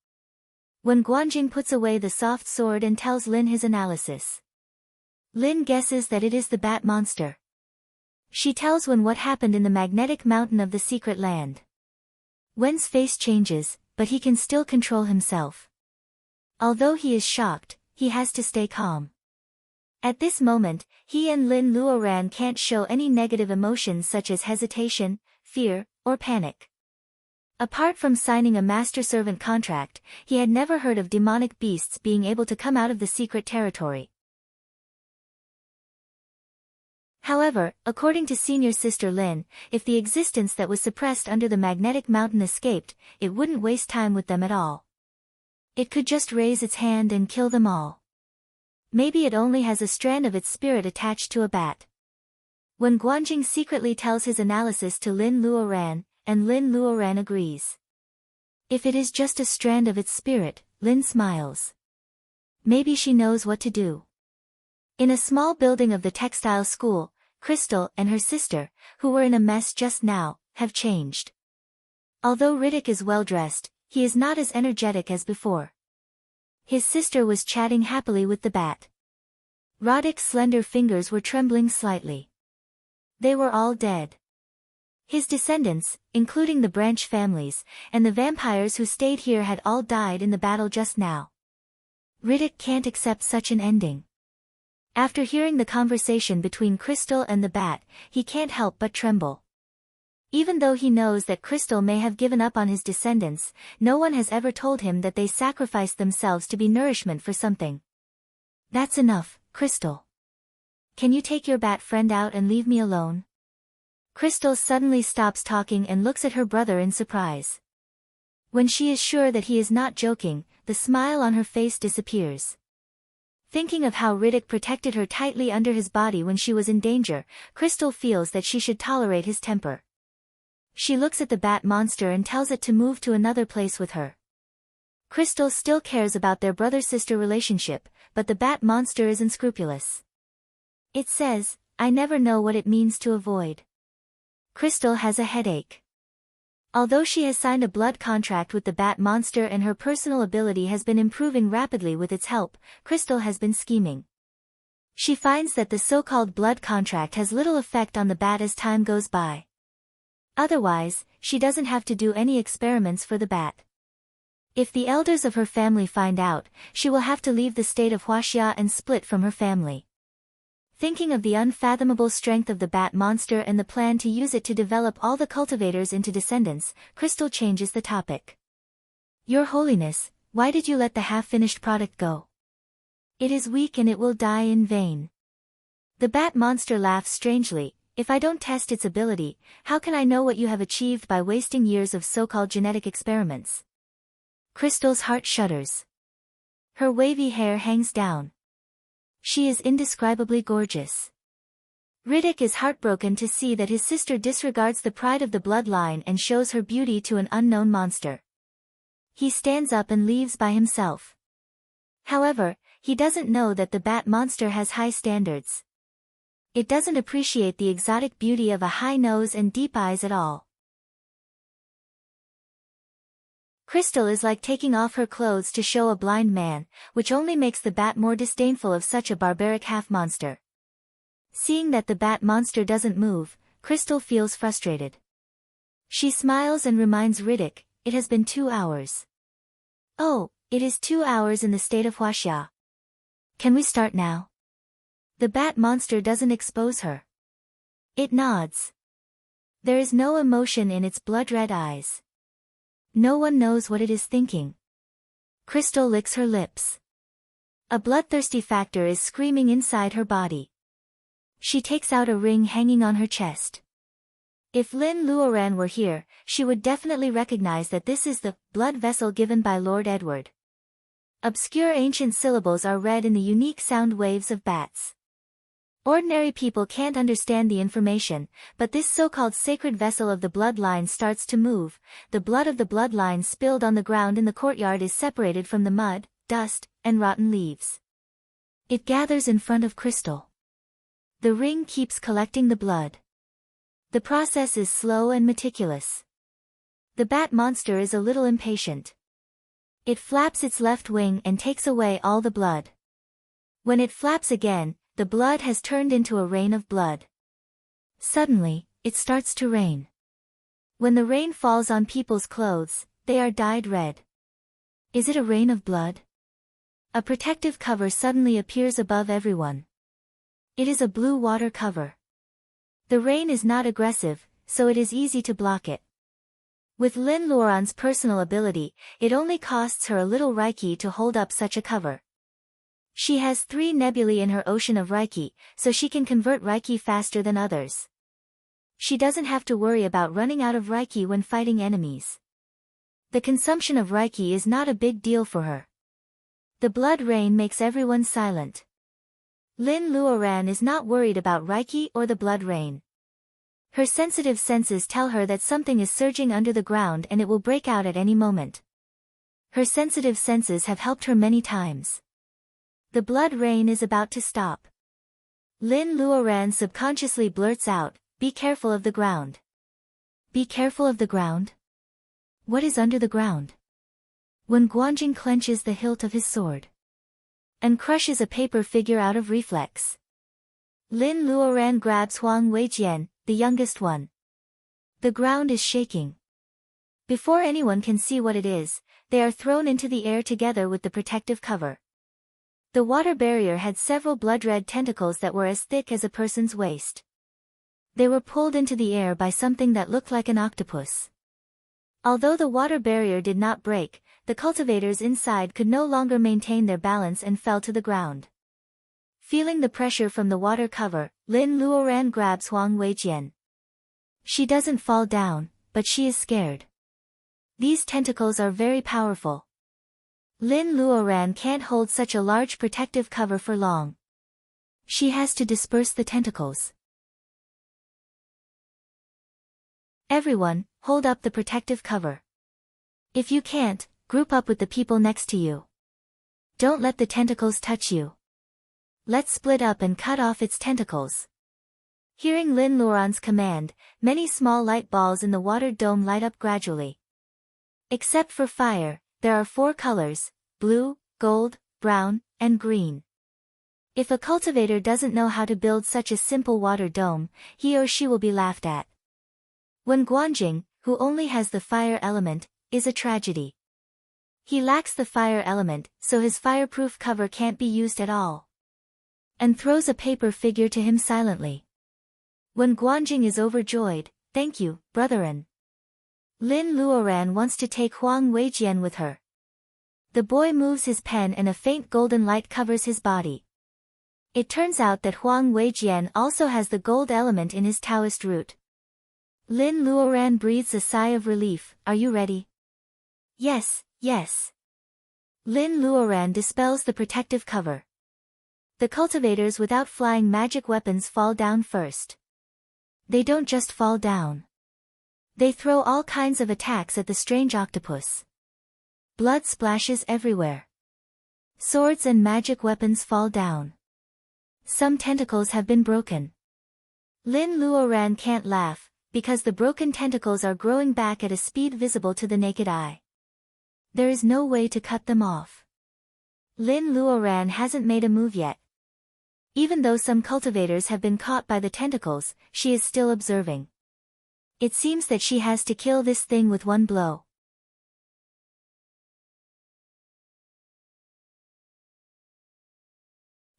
When Guanjing puts away the soft sword and tells Lin his analysis. Lin guesses that it is the bat monster. She tells Wen what happened in the magnetic mountain of the secret land. Wen's face changes, but he can still control himself. Although he is shocked, he has to stay calm. At this moment, he and Lin Luoran can't show any negative emotions such as hesitation, fear, or panic. Apart from signing a master-servant contract, he had never heard of demonic beasts being able to come out of the secret territory. However, according to senior sister Lin, if the existence that was suppressed under the magnetic mountain escaped, it wouldn't waste time with them at all. It could just raise its hand and kill them all. Maybe it only has a strand of its spirit attached to a bat. When Guanjing secretly tells his analysis to Lin Luoran, and Lin Luoran agrees. If it is just a strand of its spirit, Lin smiles. Maybe she knows what to do. In a small building of the textile school, Crystal and her sister, who were in a mess just now, have changed. Although Riddick is well-dressed, he is not as energetic as before. His sister was chatting happily with the bat. Roddick's slender fingers were trembling slightly. They were all dead. His descendants, including the branch families, and the vampires who stayed here had all died in the battle just now. Riddick can't accept such an ending. After hearing the conversation between Crystal and the bat, he can't help but tremble. Even though he knows that Crystal may have given up on his descendants, no one has ever told him that they sacrificed themselves to be nourishment for something. That's enough, Crystal. Can you take your bat friend out and leave me alone? Crystal suddenly stops talking and looks at her brother in surprise. When she is sure that he is not joking, the smile on her face disappears. Thinking of how Riddick protected her tightly under his body when she was in danger, Crystal feels that she should tolerate his temper. She looks at the bat monster and tells it to move to another place with her. Crystal still cares about their brother-sister relationship, but the bat monster is unscrupulous. It says, "I never know what it means to avoid." Crystal has a headache. Although she has signed a blood contract with the bat monster and her personal ability has been improving rapidly with its help, Crystal has been scheming. She finds that the so-called blood contract has little effect on the bat as time goes by. Otherwise, she doesn't have to do any experiments for the bat. If the elders of her family find out, she will have to leave the state of Huaxia and split from her family. Thinking of the unfathomable strength of the bat monster and the plan to use it to develop all the cultivators into descendants, Crystal changes the topic. Your Holiness, why did you let the half-finished product go? It is weak and it will die in vain. The bat monster laughs strangely. If I don't test its ability, how can I know what you have achieved by wasting years of so-called genetic experiments? Crystal's heart shudders. Her wavy hair hangs down. She is indescribably gorgeous. Riddick is heartbroken to see that his sister disregards the pride of the bloodline and shows her beauty to an unknown monster. He stands up and leaves by himself. However, he doesn't know that the bat monster has high standards. It doesn't appreciate the exotic beauty of a high nose and deep eyes at all. Crystal is like taking off her clothes to show a blind man, which only makes the bat more disdainful of such a barbaric half-monster. Seeing that the bat monster doesn't move, Crystal feels frustrated. She smiles and reminds Riddick, it has been 2 hours. Oh, it is 2 hours in the state of Huaxia. Can we start now? The bat monster doesn't expose her. It nods. There is no emotion in its blood-red eyes. No one knows what it is thinking. Crystal licks her lips. A bloodthirsty factor is screaming inside her body. She takes out a ring hanging on her chest. If Lin Luoran were here, she would definitely recognize that this is the blood vessel given by Lord Edward. Obscure ancient syllables are read in the unique sound waves of bats. Ordinary people can't understand the information, but this so-called sacred vessel of the bloodline starts to move. The blood of the bloodline spilled on the ground in the courtyard is separated from the mud, dust, and rotten leaves. It gathers in front of Crystal. The ring keeps collecting the blood. The process is slow and meticulous. The bat monster is a little impatient. It flaps its left wing and takes away all the blood. When it flaps again, the blood has turned into a rain of blood. Suddenly, it starts to rain. When the rain falls on people's clothes, they are dyed red. Is it a rain of blood? a protective cover suddenly appears above everyone. It is a blue water cover. The rain is not aggressive, so it is easy to block it. With Lin Luoran's personal ability, it only costs her a little Reiki to hold up such a cover. She has 3 nebulae in her ocean of Reiki, so she can convert Reiki faster than others. She doesn't have to worry about running out of Reiki when fighting enemies. The consumption of Reiki is not a big deal for her. The blood rain makes everyone silent. Lin Luoran is not worried about Reiki or the blood rain. Her sensitive senses tell her that something is surging under the ground and it will break out at any moment. Her sensitive senses have helped her many times. The blood rain is about to stop. Lin Luoran subconsciously blurts out, "Be careful of the ground." Be careful of the ground? What is under the ground? When Guanjing clenches the hilt of his sword and crushes a paper figure out of reflex. Lin Luoran grabs Huang Weijian, the youngest one. The ground is shaking. Before anyone can see what it is, they are thrown into the air together with the protective cover. The water barrier had several blood-red tentacles that were as thick as a person's waist. They were pulled into the air by something that looked like an octopus. Although the water barrier did not break, the cultivators inside could no longer maintain their balance and fell to the ground. Feeling the pressure from the water cover, Lin Luoran grabs Huang Weijian. She doesn't fall down, but she is scared. These tentacles are very powerful. Lin Luoran can't hold such a large protective cover for long. She has to disperse the tentacles. Everyone, hold up the protective cover. If you can't, group up with the people next to you. Don't let the tentacles touch you. Let's split up and cut off its tentacles. Hearing Lin Luoran's command, many small light balls in the water dome light up gradually. Except for fire, there are 4 colors: blue, gold, brown, and green. If a cultivator doesn't know how to build such a simple water dome, he or she will be laughed at. When Guanjing, who only has the fire element, is a tragedy. He lacks the fire element, so his fireproof cover can't be used at all. And throws a paper figure to him silently. When Guanjing is overjoyed, "Thank you, brethren." Lin Luoran wants to take Huang Weijian with her. The boy moves his pen and a faint golden light covers his body. It turns out that Huang Weijian also has the gold element in his Taoist root. Lin Luoran breathes a sigh of relief. "Are you ready?" "Yes, yes." Lin Luoran dispels the protective cover. The cultivators without flying magic weapons fall down first. They don't just fall down. They throw all kinds of attacks at the strange octopus. Blood splashes everywhere. Swords and magic weapons fall down. Some tentacles have been broken. Lin Luoran can't laugh, because the broken tentacles are growing back at a speed visible to the naked eye. There is no way to cut them off. Lin Luoran hasn't made a move yet. Even though some cultivators have been caught by the tentacles, she is still observing. It seems that she has to kill this thing with one blow.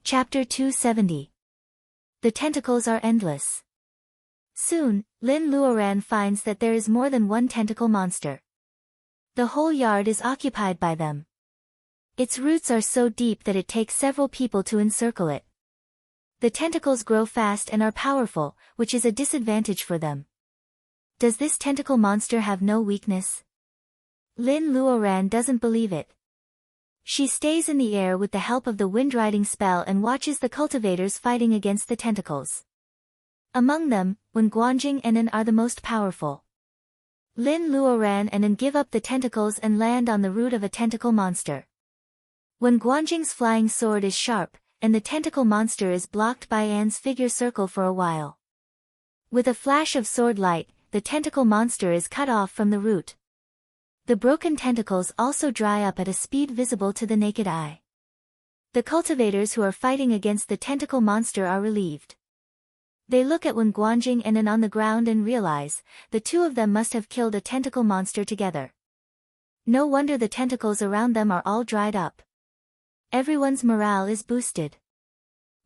Chapter 270. The tentacles are endless. Soon, Lin Luoran finds that there is more than one tentacle monster. The whole yard is occupied by them. Its roots are so deep that it takes several people to encircle it. The tentacles grow fast and are powerful, which is a disadvantage for them. Does this tentacle monster have no weakness? Lin Luoran doesn't believe it. She stays in the air with the help of the wind-riding spell and watches the cultivators fighting against the tentacles. Among them, Wen Guanjing and An are the most powerful. Lin Luoran and An give up the tentacles and land on the root of a tentacle monster. When Guanjing's flying sword is sharp, and the tentacle monster is blocked by An's figure circle for a while. With a flash of sword light, the tentacle monster is cut off from the root. The broken tentacles also dry up at a speed visible to the naked eye. The cultivators who are fighting against the tentacle monster are relieved. They look at Wen Guanjing and An on the ground and realize, the two of them must have killed a tentacle monster together. No wonder the tentacles around them are all dried up. Everyone's morale is boosted.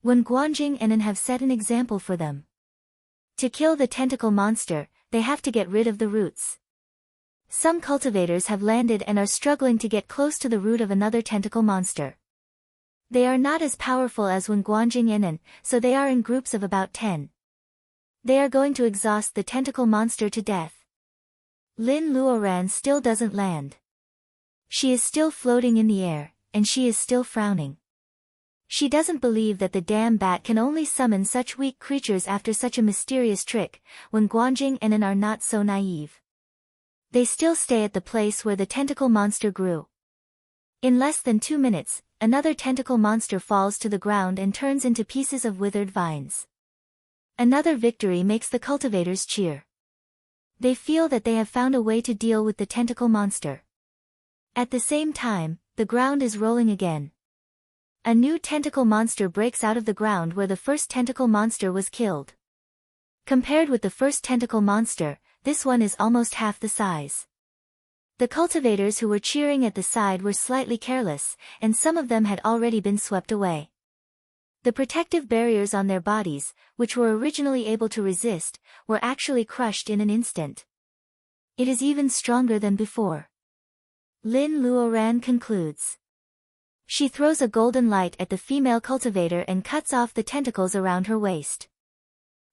Wen Guanjing and An have set an example for them. To kill the tentacle monster, they have to get rid of the roots. Some cultivators have landed and are struggling to get close to the root of another tentacle monster. They are not as powerful as Wen Guanjing and An, so they are in groups of about 10. They are going to exhaust the tentacle monster to death. Lin Luoran still doesn't land. She is still floating in the air, and she is still frowning. She doesn't believe that the damn bat can only summon such weak creatures after such a mysterious trick. Wen Guanjing and An are not so naive. They still stay at the place where the tentacle monster grew. In less than 2 minutes, another tentacle monster falls to the ground and turns into pieces of withered vines. Another victory makes the cultivators cheer. They feel that they have found a way to deal with the tentacle monster. At the same time, the ground is rolling again. A new tentacle monster breaks out of the ground where the first tentacle monster was killed. Compared with the first tentacle monster, this one is almost half the size. The cultivators who were cheering at the side were slightly careless, and some of them had already been swept away. The protective barriers on their bodies, which were originally able to resist, were actually crushed in an instant. It is even stronger than before. Lin Luoran concludes. She throws a golden light at the female cultivator and cuts off the tentacles around her waist.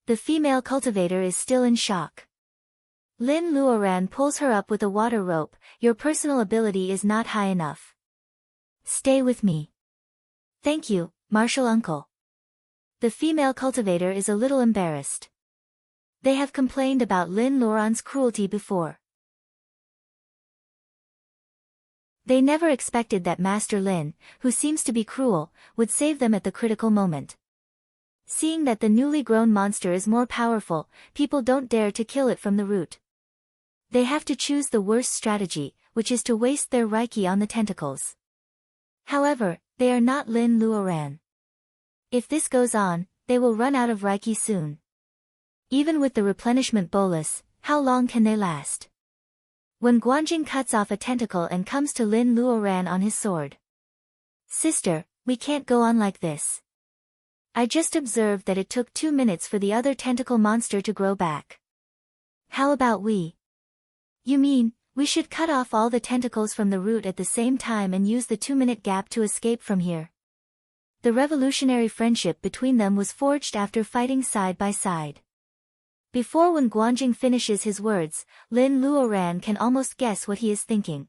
The female cultivator is still in shock. Lin Luoran pulls her up with a water rope. Your personal ability is not high enough. Stay with me. Thank you, Martial Uncle. The female cultivator is a little embarrassed. They have complained about Lin Luoran's cruelty before. They never expected that Master Lin, who seems to be cruel, would save them at the critical moment. Seeing that the newly grown monster is more powerful, people don't dare to kill it from the root. They have to choose the worst strategy, which is to waste their Reiki on the tentacles. However, they are not Lin Luoran. If this goes on, they will run out of Reiki soon. Even with the replenishment bolus, how long can they last? When Guanjing cuts off a tentacle and comes to Lin Luoran on his sword. Sister, we can't go on like this. I just observed that it took 2 minutes for the other tentacle monster to grow back. How about we? You mean, we should cut off all the tentacles from the root at the same time and use the 2-minute gap to escape from here? The revolutionary friendship between them was forged after fighting side by side. Before Wen Guanjing finishes his words, Lin Luoran can almost guess what he is thinking.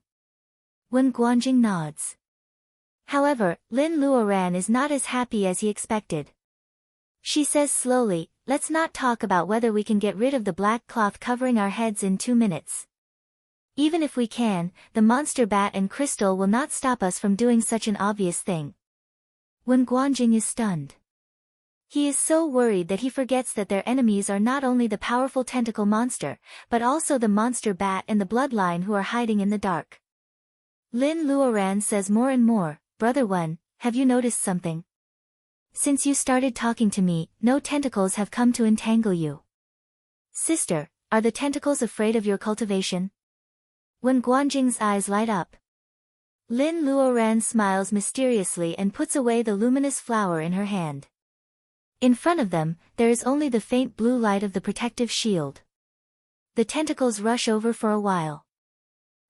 Wen Guanjing nods. However, Lin Luoran is not as happy as he expected. She says slowly, let's not talk about whether we can get rid of the black cloth covering our heads in 2 minutes. Even if we can, the monster bat and crystal will not stop us from doing such an obvious thing. Wen Guanjing is stunned. He is so worried that he forgets that their enemies are not only the powerful tentacle monster, but also the monster bat and the bloodline who are hiding in the dark. Lin Luoran says more and more, Brother Wen, have you noticed something? Since you started talking to me, no tentacles have come to entangle you. Sister, are the tentacles afraid of your cultivation? Wen Guanjing's eyes light up. Lin Luoran smiles mysteriously and puts away the luminous flower in her hand. In front of them, there is only the faint blue light of the protective shield. The tentacles rush over for a while.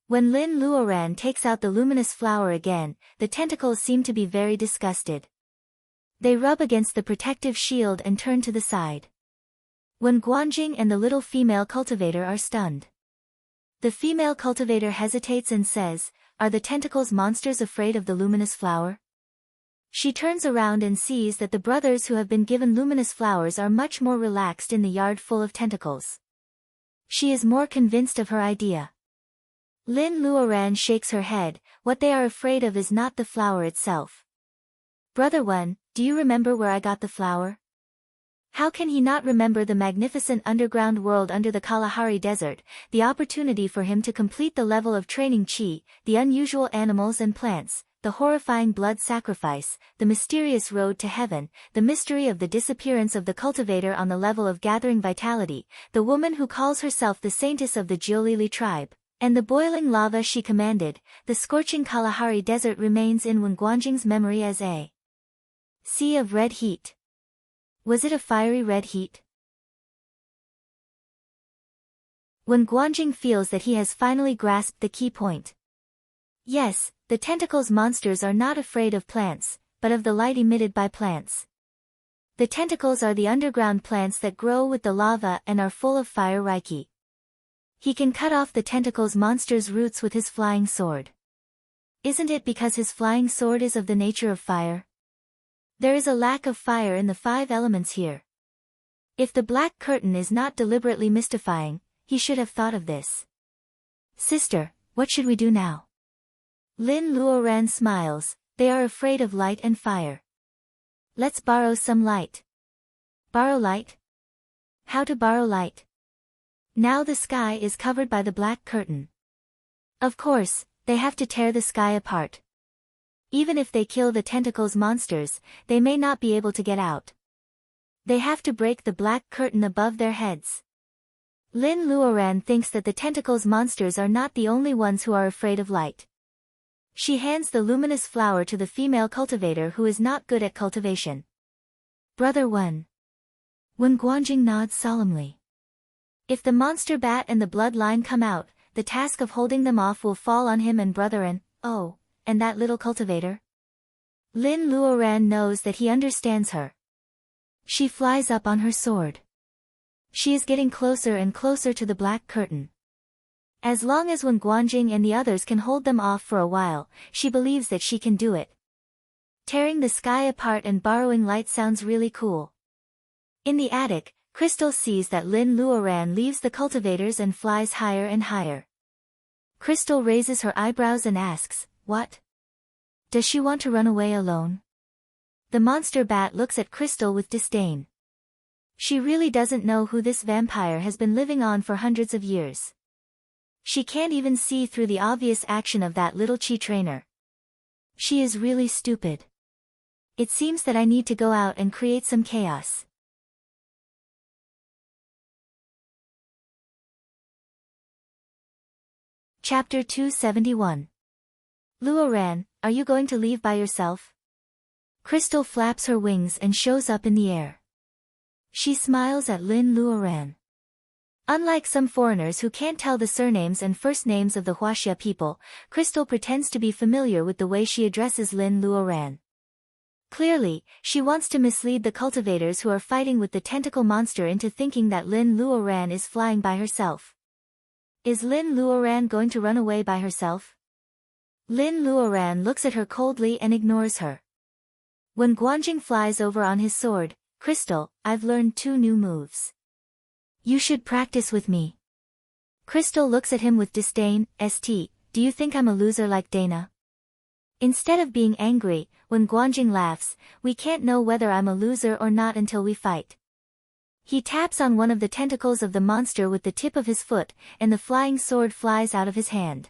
When Lin Luoran takes out the luminous flower again, the tentacles seem to be very disgusted. They rub against the protective shield and turn to the side. When Guanjing and the little female cultivator are stunned. The female cultivator hesitates and says, are the tentacles monsters afraid of the luminous flower? She turns around and sees that the brothers who have been given luminous flowers are much more relaxed in the yard full of tentacles. She is more convinced of her idea. Lin Luoran shakes her head, what they are afraid of is not the flower itself. Brother Wen, do you remember where I got the flower? How can he not remember the magnificent underground world under the Kalahari Desert, the opportunity for him to complete the level of training Qi, the unusual animals and plants, the horrifying blood sacrifice, the mysterious road to heaven, the mystery of the disappearance of the cultivator on the level of gathering vitality, the woman who calls herself the saintess of the Jiolili tribe, And the boiling lava she commanded, the scorching Kalahari Desert remains in Wen Guanjing's memory as a sea of red heat. Was it a fiery red heat? Wen Guanjing feels that he has finally grasped the key point. Yes, the tentacles monsters are not afraid of plants, but of the light emitted by plants. The tentacles are the underground plants that grow with the lava and are full of fire reiki. He can cut off the tentacles monster's roots with his flying sword. Isn't it because his flying sword is of the nature of fire? There is a lack of fire in the 5 elements here. If the black curtain is not deliberately mystifying, he should have thought of this. Sister, what should we do now? Lin Luoran smiles, they are afraid of light and fire. Let's borrow some light. Borrow light? How to borrow light? Now the sky is covered by the black curtain. Of course, they have to tear the sky apart. Even if they kill the tentacles monsters, they may not be able to get out. They have to break the black curtain above their heads. Lin Luoran thinks that the tentacles monsters are not the only ones who are afraid of light. She hands the luminous flower to the female cultivator who is not good at cultivation. Brother Wen. Wen Guanjing nods solemnly. If the monster bat and the bloodline come out, the task of holding them off will fall on him and brother and that little cultivator? Lin Luoran knows that he understands her. She flies up on her sword. She is getting closer and closer to the black curtain. As long as Wen Guanjing and the others can hold them off for a while, she believes that she can do it. Tearing the sky apart and borrowing light sounds really cool. In the attic, Crystal sees that Lin Luoran leaves the cultivators and flies higher and higher. Crystal raises her eyebrows and asks, what? Does she want to run away alone? The monster bat looks at Crystal with disdain. She really doesn't know who this vampire has been living on for hundreds of years. She can't even see through the obvious action of that little chi trainer. She is really stupid. It seems that I need to go out and create some chaos. Chapter 271. Luoran, are you going to leave by yourself? Crystal flaps her wings and shows up in the air. She smiles at Lin Luoran. Unlike some foreigners who can't tell the surnames and first names of the Huaxia people, Crystal pretends to be familiar with the way she addresses Lin Luoran. Clearly, she wants to mislead the cultivators who are fighting with the tentacle monster into thinking that Lin Luoran is flying by herself. Is Lin Luoran going to run away by herself? Lin Luoran looks at her coldly and ignores her. When Guanjing flies over on his sword, Crystal, I've learned 2 new moves. You should practice with me. Crystal looks at him with disdain. St, do you think I'm a loser like Dana? Instead of being angry, when Guanjing laughs, we can't know whether I'm a loser or not until we fight. He taps on one of the tentacles of the monster with the tip of his foot, and the flying sword flies out of his hand.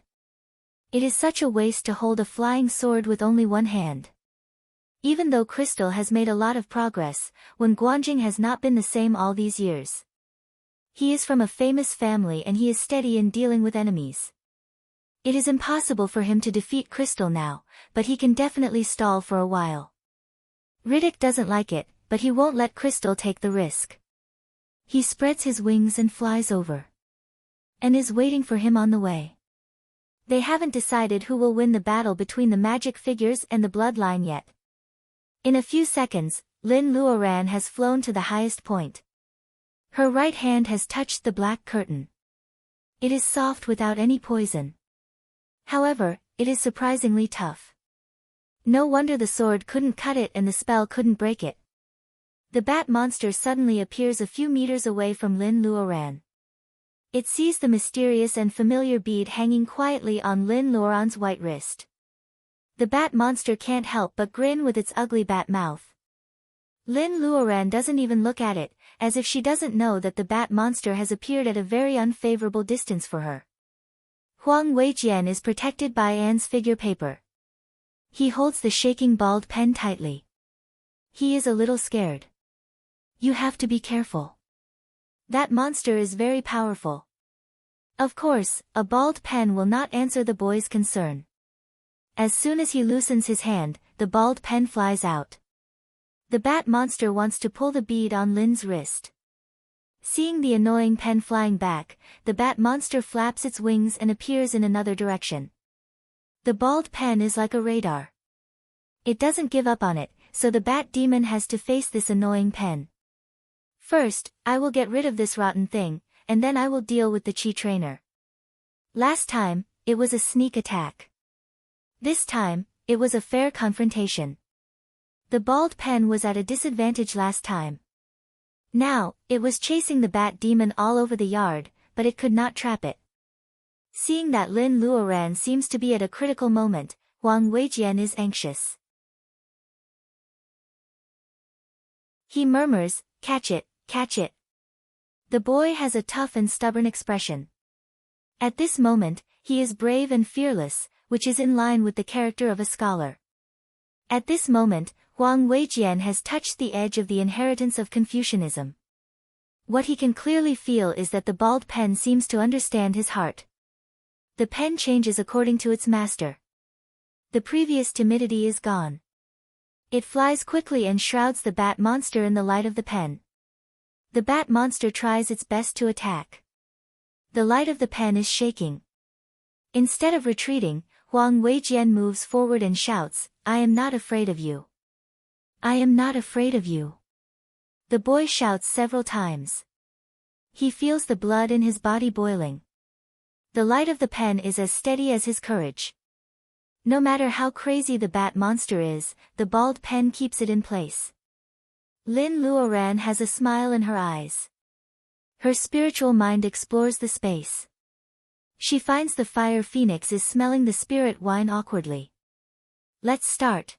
It is such a waste to hold a flying sword with only one hand. Even though Crystal has made a lot of progress, Wen Guanjing has not been the same all these years. He is from a famous family and he is steady in dealing with enemies. It is impossible for him to defeat Crystal now, but he can definitely stall for a while. Riddick doesn't like it, but he won't let Crystal take the risk. He spreads his wings and flies over. And is waiting for him on the way. They haven't decided who will win the battle between the magic figures and the bloodline yet. In a few seconds, Lin Luoran has flown to the highest point. Her right hand has touched the black curtain. It is soft without any poison. However, it is surprisingly tough. No wonder the sword couldn't cut it and the spell couldn't break it. The bat monster suddenly appears a few meters away from Lin Luoran. It sees the mysterious and familiar bead hanging quietly on Lin Luoran's white wrist. The bat monster can't help but grin with its ugly bat mouth. Lin Luoran doesn't even look at it, as if she doesn't know that the bat monster has appeared at a very unfavorable distance for her. Huang Weijian is protected by Anne's figure paper. He holds the shaking balled pen tightly. He is a little scared. You have to be careful. That monster is very powerful. Of course, a bald pen will not answer the boy's concern. As soon as he loosens his hand, the bald pen flies out. The bat monster wants to pull the bead on Lin's wrist. Seeing the annoying pen flying back, the bat monster flaps its wings and appears in another direction. The bald pen is like a radar. It doesn't give up on it, so the bat demon has to face this annoying pen. First, I will get rid of this rotten thing, and then I will deal with the chi trainer. Last time, it was a sneak attack. This time, it was a fair confrontation. The bald pen was at a disadvantage last time. Now, it was chasing the bat demon all over the yard, but it could not trap it. Seeing that Lin Luoran seems to be at a critical moment, Wang Weijian is anxious. He murmurs, "Catch it, catch it." The boy has a tough and stubborn expression. At this moment, he is brave and fearless, which is in line with the character of a scholar. At this moment, Wang Weijian has touched the edge of the inheritance of Confucianism. What he can clearly feel is that the bald pen seems to understand his heart. The pen changes according to its master. The previous timidity is gone. It flies quickly and shrouds the bat monster in the light of the pen. The bat monster tries its best to attack. The light of the pen is shaking. Instead of retreating, Wang Weijian moves forward and shouts, "I am not afraid of you. I am not afraid of you." The boy shouts several times. He feels the blood in his body boiling. The light of the pen is as steady as his courage. No matter how crazy the bat monster is, the bald pen keeps it in place. Lin Luoran has a smile in her eyes. Her spiritual mind explores the space. She finds the fire phoenix is smelling the spirit wine awkwardly. Let's start.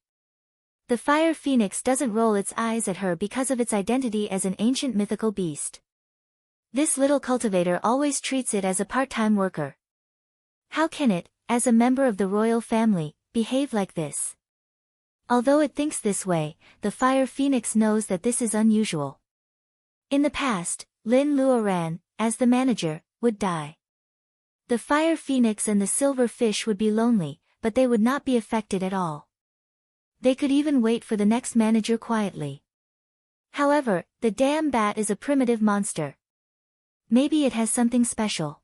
The fire phoenix doesn't roll its eyes at her because of its identity as an ancient mythical beast. This little cultivator always treats it as a part-time worker. How can it, as a member of the royal family, behave like this? Although it thinks this way, the fire phoenix knows that this is unusual. In the past, Lin Luoran, as the manager, would die. The fire phoenix and the silver fish would be lonely, but they would not be affected at all. They could even wait for the next manager quietly. However, the damn bat is a primitive monster. Maybe it has something special.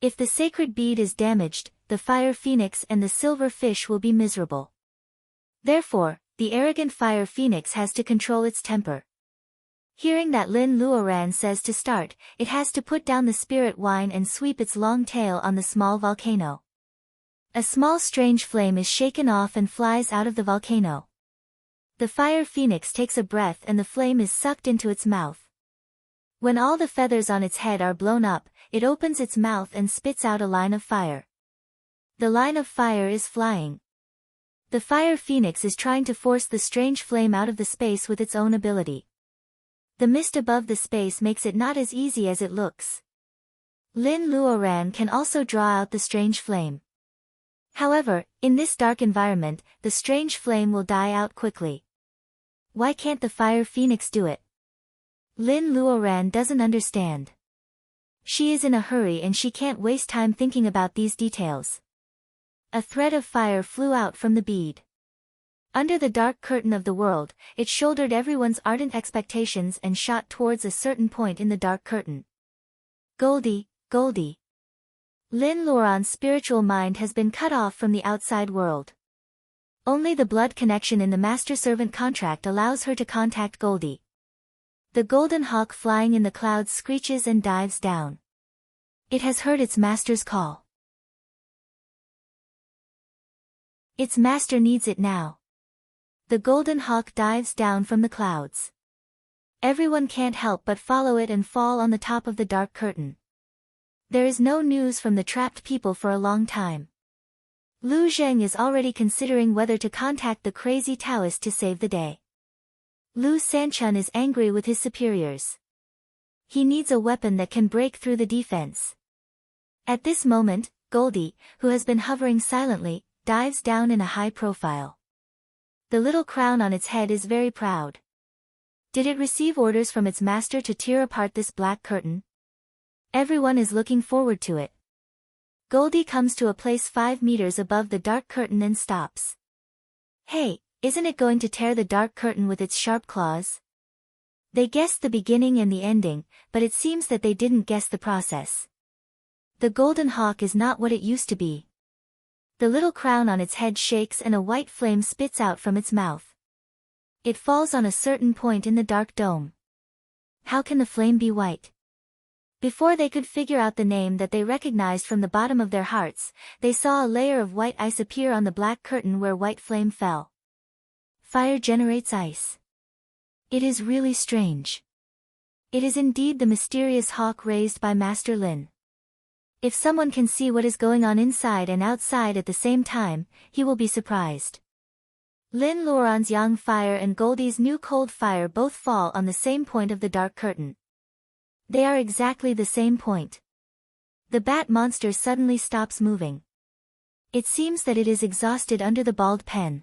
If the sacred bead is damaged, the fire phoenix and the silver fish will be miserable. Therefore, the arrogant fire phoenix has to control its temper. Hearing that Lin Luoran says to start, it has to put down the spirit wine and sweep its long tail on the small volcano. A small strange flame is shaken off and flies out of the volcano. The fire phoenix takes a breath and the flame is sucked into its mouth. When all the feathers on its head are blown up, it opens its mouth and spits out a line of fire. The line of fire is flying. The fire phoenix is trying to force the strange flame out of the space with its own ability. The mist above the space makes it not as easy as it looks. Lin Luoran can also draw out the strange flame. However, in this dark environment, the strange flame will die out quickly. Why can't the fire phoenix do it? Lin Luoran doesn't understand. She is in a hurry and she can't waste time thinking about these details. A thread of fire flew out from the bead. Under the dark curtain of the world, it shouldered everyone's ardent expectations and shot towards a certain point in the dark curtain. Goldie, Goldie. Lin Luoran's spiritual mind has been cut off from the outside world. Only the blood connection in the master-servant contract allows her to contact Goldie. The golden hawk flying in the clouds screeches and dives down. It has heard its master's call. Its master needs it now. The golden hawk dives down from the clouds. Everyone can't help but follow it and fall on the top of the dark curtain. There is no news from the trapped people for a long time. Lu Zheng is already considering whether to contact the crazy Taoist to save the day. Lu Sanchun is angry with his superiors. He needs a weapon that can break through the defense. At this moment, Goldie, who has been hovering silently, dives down in a high profile. The little crown on its head is very proud. Did it receive orders from its master to tear apart this black curtain? Everyone is looking forward to it. Goldie comes to a place 5 meters above the dark curtain and stops. Hey, isn't it going to tear the dark curtain with its sharp claws? They guessed the beginning and the ending, but it seems that they didn't guess the process. The golden hawk is not what it used to be. The little crown on its head shakes and a white flame spits out from its mouth. It falls on a certain point in the dark dome. How can the flame be white? Before they could figure out the name that they recognized from the bottom of their hearts, they saw a layer of white ice appear on the black curtain where white flame fell. Fire generates ice. It is really strange. It is indeed the mysterious hawk raised by Master Lin. If someone can see what is going on inside and outside at the same time, he will be surprised. Lin Luoran's yang fire and Goldie's new cold fire both fall on the same point of the dark curtain. They are exactly the same point. The bat monster suddenly stops moving. It seems that it is exhausted under the bald pen.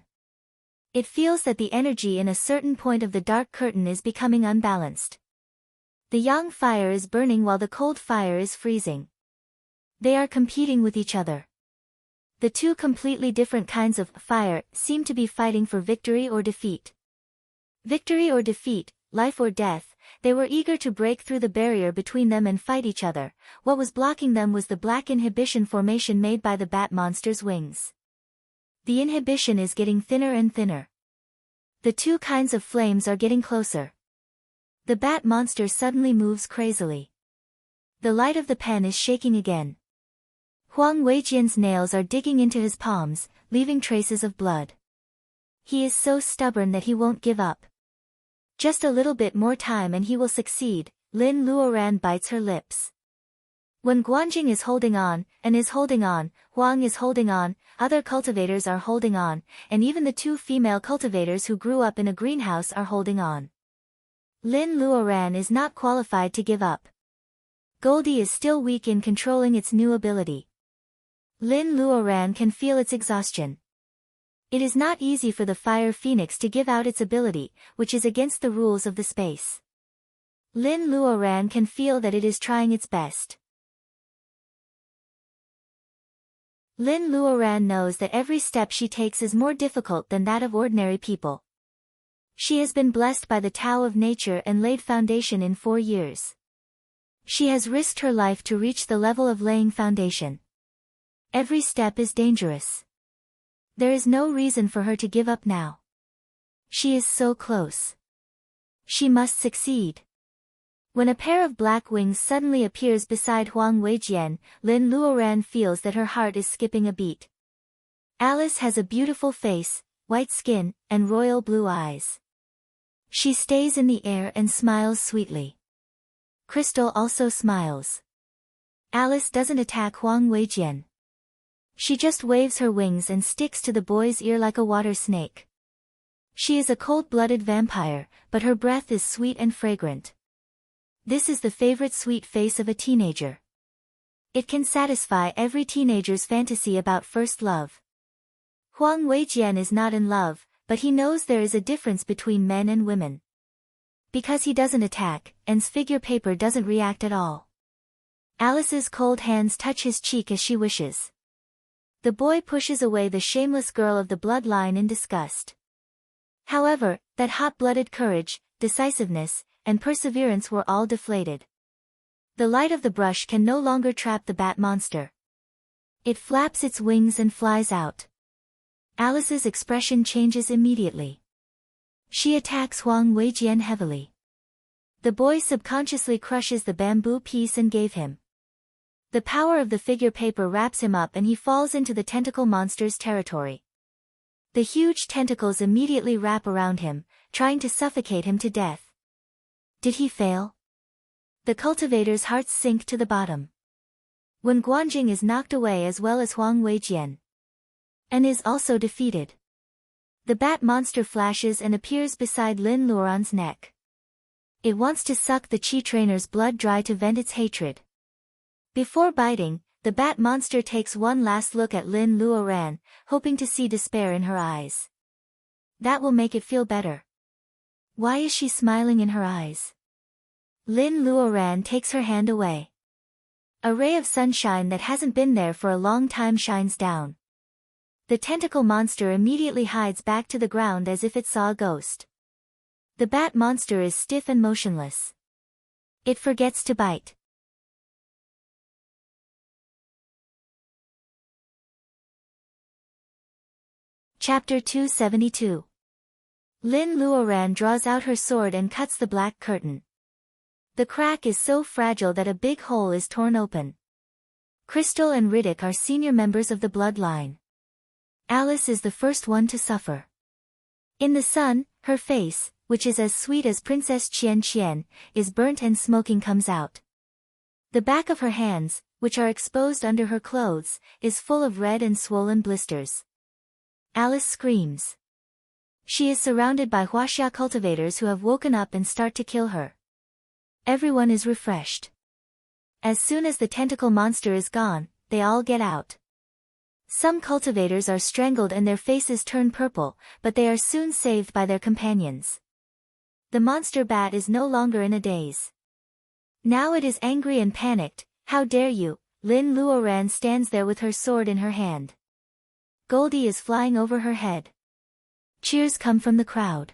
It feels that the energy in a certain point of the dark curtain is becoming unbalanced. The yang fire is burning while the cold fire is freezing. They are competing with each other. The two completely different kinds of fire seem to be fighting for victory or defeat. Victory or defeat, life or death, they were eager to break through the barrier between them and fight each other. What was blocking them was the black inhibition formation made by the bat monster's wings. The inhibition is getting thinner and thinner. The two kinds of flames are getting closer. The bat monster suddenly moves crazily. The light of the pen is shaking again. Huang Weijian's nails are digging into his palms, leaving traces of blood. He is so stubborn that he won't give up. Just a little bit more time and he will succeed. Lin Luoran bites her lips. When Guanjing is holding on, and is holding on, Huang is holding on, other cultivators are holding on, and even the two female cultivators who grew up in a greenhouse are holding on. Lin Luoran is not qualified to give up. Goldie is still weak in controlling its new ability. Lin Luoran can feel its exhaustion. It is not easy for the fire phoenix to give out its ability, which is against the rules of the space. Lin Luoran can feel that it is trying its best. Lin Luoran knows that every step she takes is more difficult than that of ordinary people. She has been blessed by the Tao of nature and laid foundation in 4 years. She has risked her life to reach the level of laying foundation. Every step is dangerous. There is no reason for her to give up now. She is so close. She must succeed. When a pair of black wings suddenly appears beside Huang Weijian, Lin Luoran feels that her heart is skipping a beat. Alice has a beautiful face, white skin, and royal blue eyes. She stays in the air and smiles sweetly. Crystal also smiles. Alice doesn't attack Huang Weijian. She just waves her wings and sticks to the boy's ear like a water snake. She is a cold-blooded vampire, but her breath is sweet and fragrant. This is the favorite sweet face of a teenager. It can satisfy every teenager's fantasy about first love. Huang Weijian is not in love, but he knows there is a difference between men and women. Because he doesn't attack, and's figure paper doesn't react at all. Alice's cold hands touch his cheek as she wishes. The boy pushes away the shameless girl of the bloodline in disgust. However, that hot-blooded courage, decisiveness, and perseverance were all deflated. The light of the brush can no longer trap the bat monster. It flaps its wings and flies out. Alice's expression changes immediately. She attacks Huang Weijian heavily. The boy subconsciously crushes the bamboo piece and gave him. The power of the figure paper wraps him up and he falls into the tentacle monster's territory. The huge tentacles immediately wrap around him, trying to suffocate him to death. Did he fail? The cultivator's hearts sink to the bottom. When Guanjing is knocked away as well as Huang Weijian, and is also defeated. The bat monster flashes and appears beside Lin Luoran's neck. It wants to suck the Qi trainer's blood dry to vent its hatred. Before biting, the bat monster takes one last look at Lin Luoran, hoping to see despair in her eyes. That will make it feel better. Why is she smiling in her eyes? Lin Luoran takes her hand away. A ray of sunshine that hasn't been there for a long time shines down. The tentacle monster immediately hides back to the ground as if it saw a ghost. The bat monster is stiff and motionless. It forgets to bite. Chapter 272. Lin Luoran draws out her sword and cuts the black curtain. The crack is so fragile that a big hole is torn open. Crystal and Riddick are senior members of the bloodline. Alice is the first one to suffer. In the sun, her face, which is as sweet as Princess Qian Qian, is burnt and smoking comes out. The back of her hands, which are exposed under her clothes, is full of red and swollen blisters. Alice screams. She is surrounded by Huaxia cultivators who have woken up and start to kill her. Everyone is refreshed. As soon as the tentacle monster is gone, they all get out. Some cultivators are strangled and their faces turn purple, but they are soon saved by their companions. The monster bat is no longer in a daze. Now it is angry and panicked. How dare you? Lin Luoran stands there with her sword in her hand. Goldie is flying over her head. Cheers come from the crowd.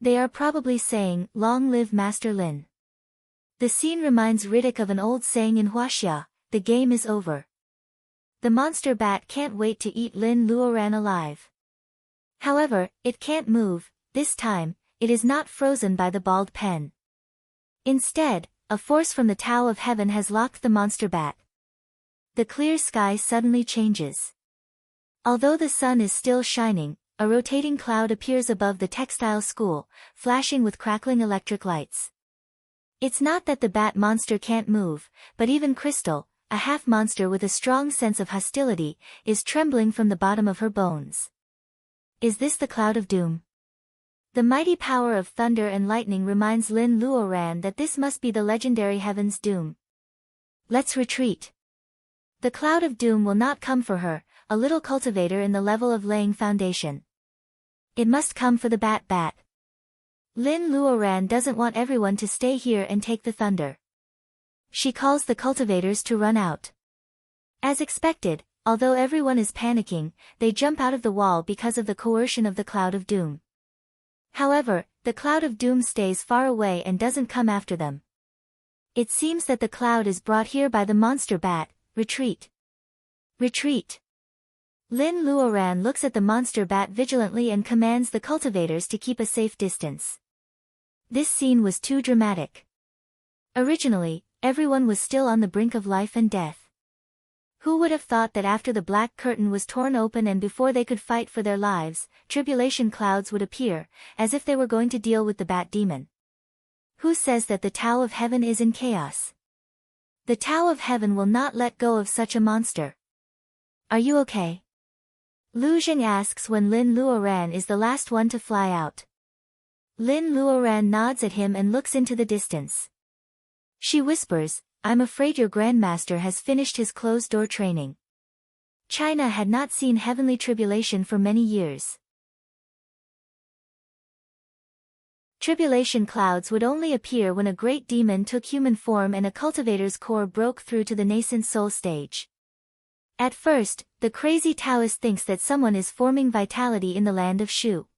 They are probably saying, "Long live Master Lin." The scene reminds Riddick of an old saying in Huaxia, "The game is over." The monster bat can't wait to eat Lin Luoran alive. However, it can't move. This time, it is not frozen by the bald pen. Instead, a force from the Tao of Heaven has locked the monster bat. The clear sky suddenly changes. Although the sun is still shining, a rotating cloud appears above the textile school, flashing with crackling electric lights. It's not that the bat monster can't move, but even Crystal, a half-monster with a strong sense of hostility, is trembling from the bottom of her bones. Is this the cloud of doom? The mighty power of thunder and lightning reminds Lin Luoran that this must be the legendary heaven's doom. Let's retreat. The cloud of doom will not come for her, a little cultivator in the level of laying foundation. It must come for the bat. Lin Luoran doesn't want everyone to stay here and take the thunder. She calls the cultivators to run out. As expected, although everyone is panicking, they jump out of the wall because of the coercion of the cloud of doom. However, the cloud of doom stays far away and doesn't come after them. It seems that the cloud is brought here by the monster bat. Retreat. Retreat. Lin Luoran looks at the monster bat vigilantly and commands the cultivators to keep a safe distance. This scene was too dramatic. Originally, everyone was still on the brink of life and death. Who would have thought that after the black curtain was torn open and before they could fight for their lives, tribulation clouds would appear, as if they were going to deal with the bat demon? Who says that the Tao of Heaven is in chaos? The Tao of Heaven will not let go of such a monster. Are you okay? Lu Zheng asks when Lin Luoran is the last one to fly out. Lin Luoran nods at him and looks into the distance. She whispers, "I'm afraid your grandmaster has finished his closed-door training." China had not seen heavenly tribulation for many years. Tribulation clouds would only appear when a great demon took human form and a cultivator's core broke through to the nascent soul stage. At first, the crazy Taoist thinks that someone is forming vitality in the land of Shu.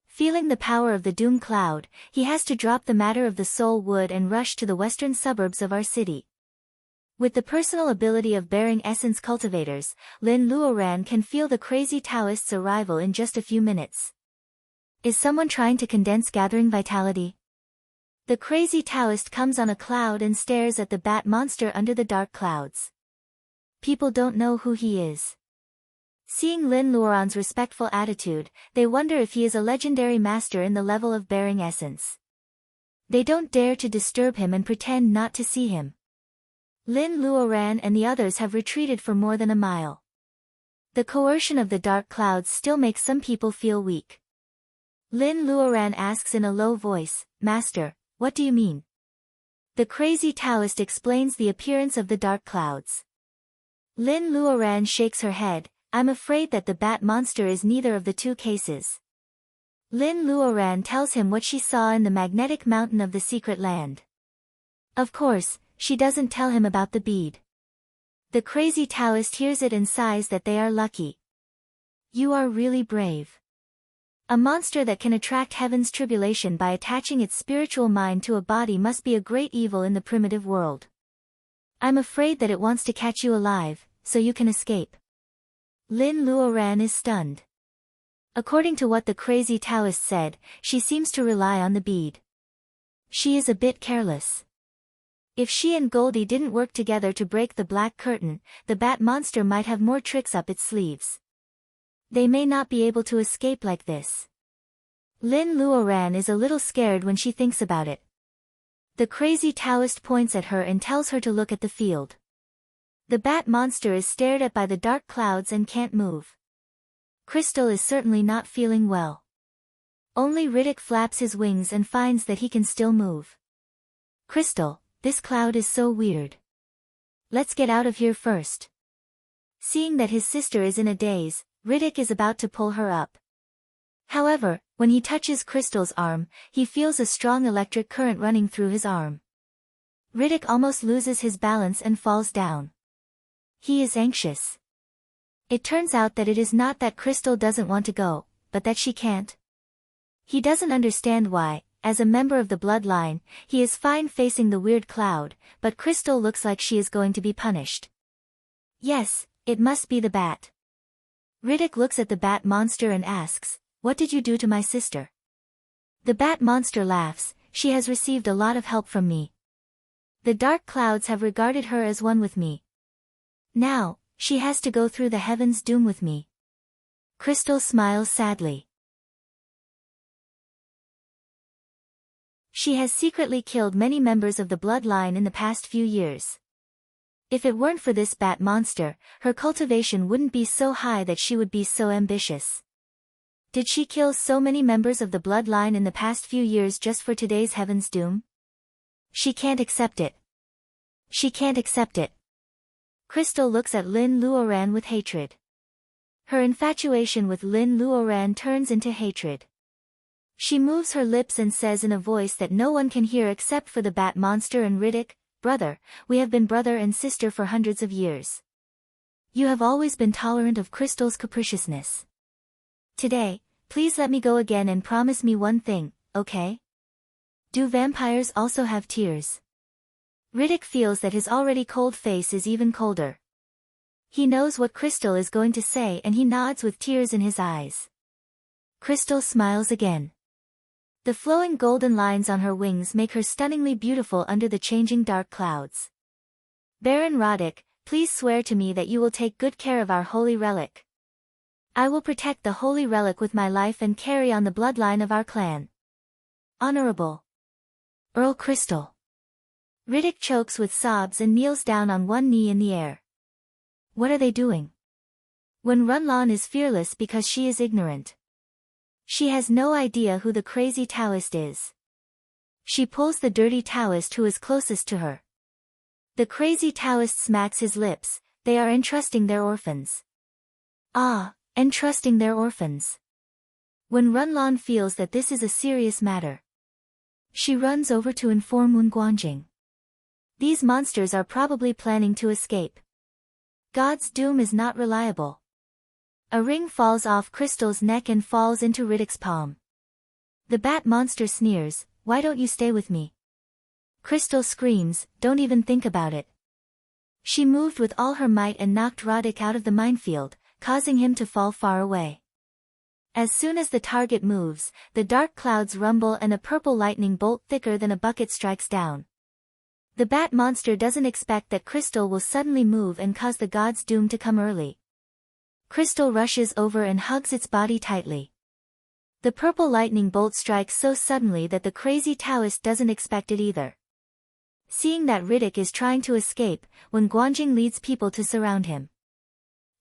Feeling the power of the doom cloud, he has to drop the matter of the soul wood and rush to the western suburbs of our city. With the personal ability of bearing essence cultivators, Lin Luoran can feel the crazy Taoist's arrival in just a few minutes. Is someone trying to condense gathering vitality? The crazy Taoist comes on a cloud and stares at the bat monster under the dark clouds. People don't know who he is. Seeing Lin Luoran's respectful attitude, they wonder if he is a legendary master in the level of bearing essence. They don't dare to disturb him and pretend not to see him. Lin Luoran and the others have retreated for more than a mile. The coercion of the dark clouds still makes some people feel weak. Lin Luoran asks in a low voice, "Master, what do you mean?" The crazy Taoist explains the appearance of the dark clouds. Lin Luoran shakes her head, "I'm afraid that the bat monster is neither of the two cases." Lin Luoran tells him what she saw in the magnetic mountain of the secret land. Of course, she doesn't tell him about the bead. The crazy Taoist hears it and sighs that they are lucky. You are really brave. A monster that can attract heaven's tribulation by attaching its spiritual mind to a body must be a great evil in the primitive world. I'm afraid that it wants to catch you alive, so you can escape. Lin Luoran is stunned. According to what the crazy Taoist said, she seems to rely on the bead. She is a bit careless. If she and Goldie didn't work together to break the black curtain, the bat monster might have more tricks up its sleeves. They may not be able to escape like this. Lin Luoran is a little scared when she thinks about it. The crazy Taoist points at her and tells her to look at the field. The bat monster is stared at by the dark clouds and can't move. Crystal is certainly not feeling well. Only Riddick flaps his wings and finds that he can still move. Crystal, this cloud is so weird. Let's get out of here first. Seeing that his sister is in a daze, Riddick is about to pull her up. However, when he touches Crystal's arm, he feels a strong electric current running through his arm. Riddick almost loses his balance and falls down. He is anxious. It turns out that it is not that Crystal doesn't want to go, but that she can't. He doesn't understand why. As a member of the bloodline, he is fine facing the weird cloud, but Crystal looks like she is going to be punished. Yes, it must be the bat. Riddick looks at the bat monster and asks, "What did you do to my sister?" The bat monster laughs, "She has received a lot of help from me. The dark clouds have regarded her as one with me. Now, she has to go through the heaven's doom with me." Crystal smiles sadly. She has secretly killed many members of the bloodline in the past few years. If it weren't for this bat monster, her cultivation wouldn't be so high that she would be so ambitious. Did she kill so many members of the bloodline in the past few years just for today's heaven's doom? She can't accept it. She can't accept it. Crystal looks at Lin Luoran with hatred. Her infatuation with Lin Luoran turns into hatred. She moves her lips and says in a voice that no one can hear except for the bat monster and Riddick, "Brother, we have been brother and sister for hundreds of years. You have always been tolerant of Crystal's capriciousness. Today, please let me go again and promise me one thing, okay? Do vampires also have tears?" Riddick feels that his already cold face is even colder. He knows what Crystal is going to say and he nods with tears in his eyes. Crystal smiles again. The flowing golden lines on her wings make her stunningly beautiful under the changing dark clouds. "Baron Roddick, please swear to me that you will take good care of our holy relic." "I will protect the holy relic with my life and carry on the bloodline of our clan." "Honorable Earl Crystal." Riddick chokes with sobs and kneels down on one knee in the air. What are they doing? When Runlon is fearless because she is ignorant. She has no idea who the crazy Taoist is. She pulls the dirty Taoist who is closest to her. The crazy Taoist smacks his lips. They are entrusting their orphans. Ah, entrusting their orphans. When Runlon feels that this is a serious matter, she runs over to inform Wen Guanjing. These monsters are probably planning to escape. God's doom is not reliable. A ring falls off Crystal's neck and falls into Riddick's palm. The bat monster sneers, "Why don't you stay with me?" Crystal screams, "Don't even think about it." She moved with all her might and knocked Roddick out of the minefield, causing him to fall far away. As soon as the target moves, the dark clouds rumble and a purple lightning bolt thicker than a bucket strikes down. The bat monster doesn't expect that Crystal will suddenly move and cause the god's doom to come early. Crystal rushes over and hugs its body tightly. The purple lightning bolt strikes so suddenly that the crazy Taoist doesn't expect it either. Seeing that Riddick is trying to escape, Wen Guanjing leads people to surround him.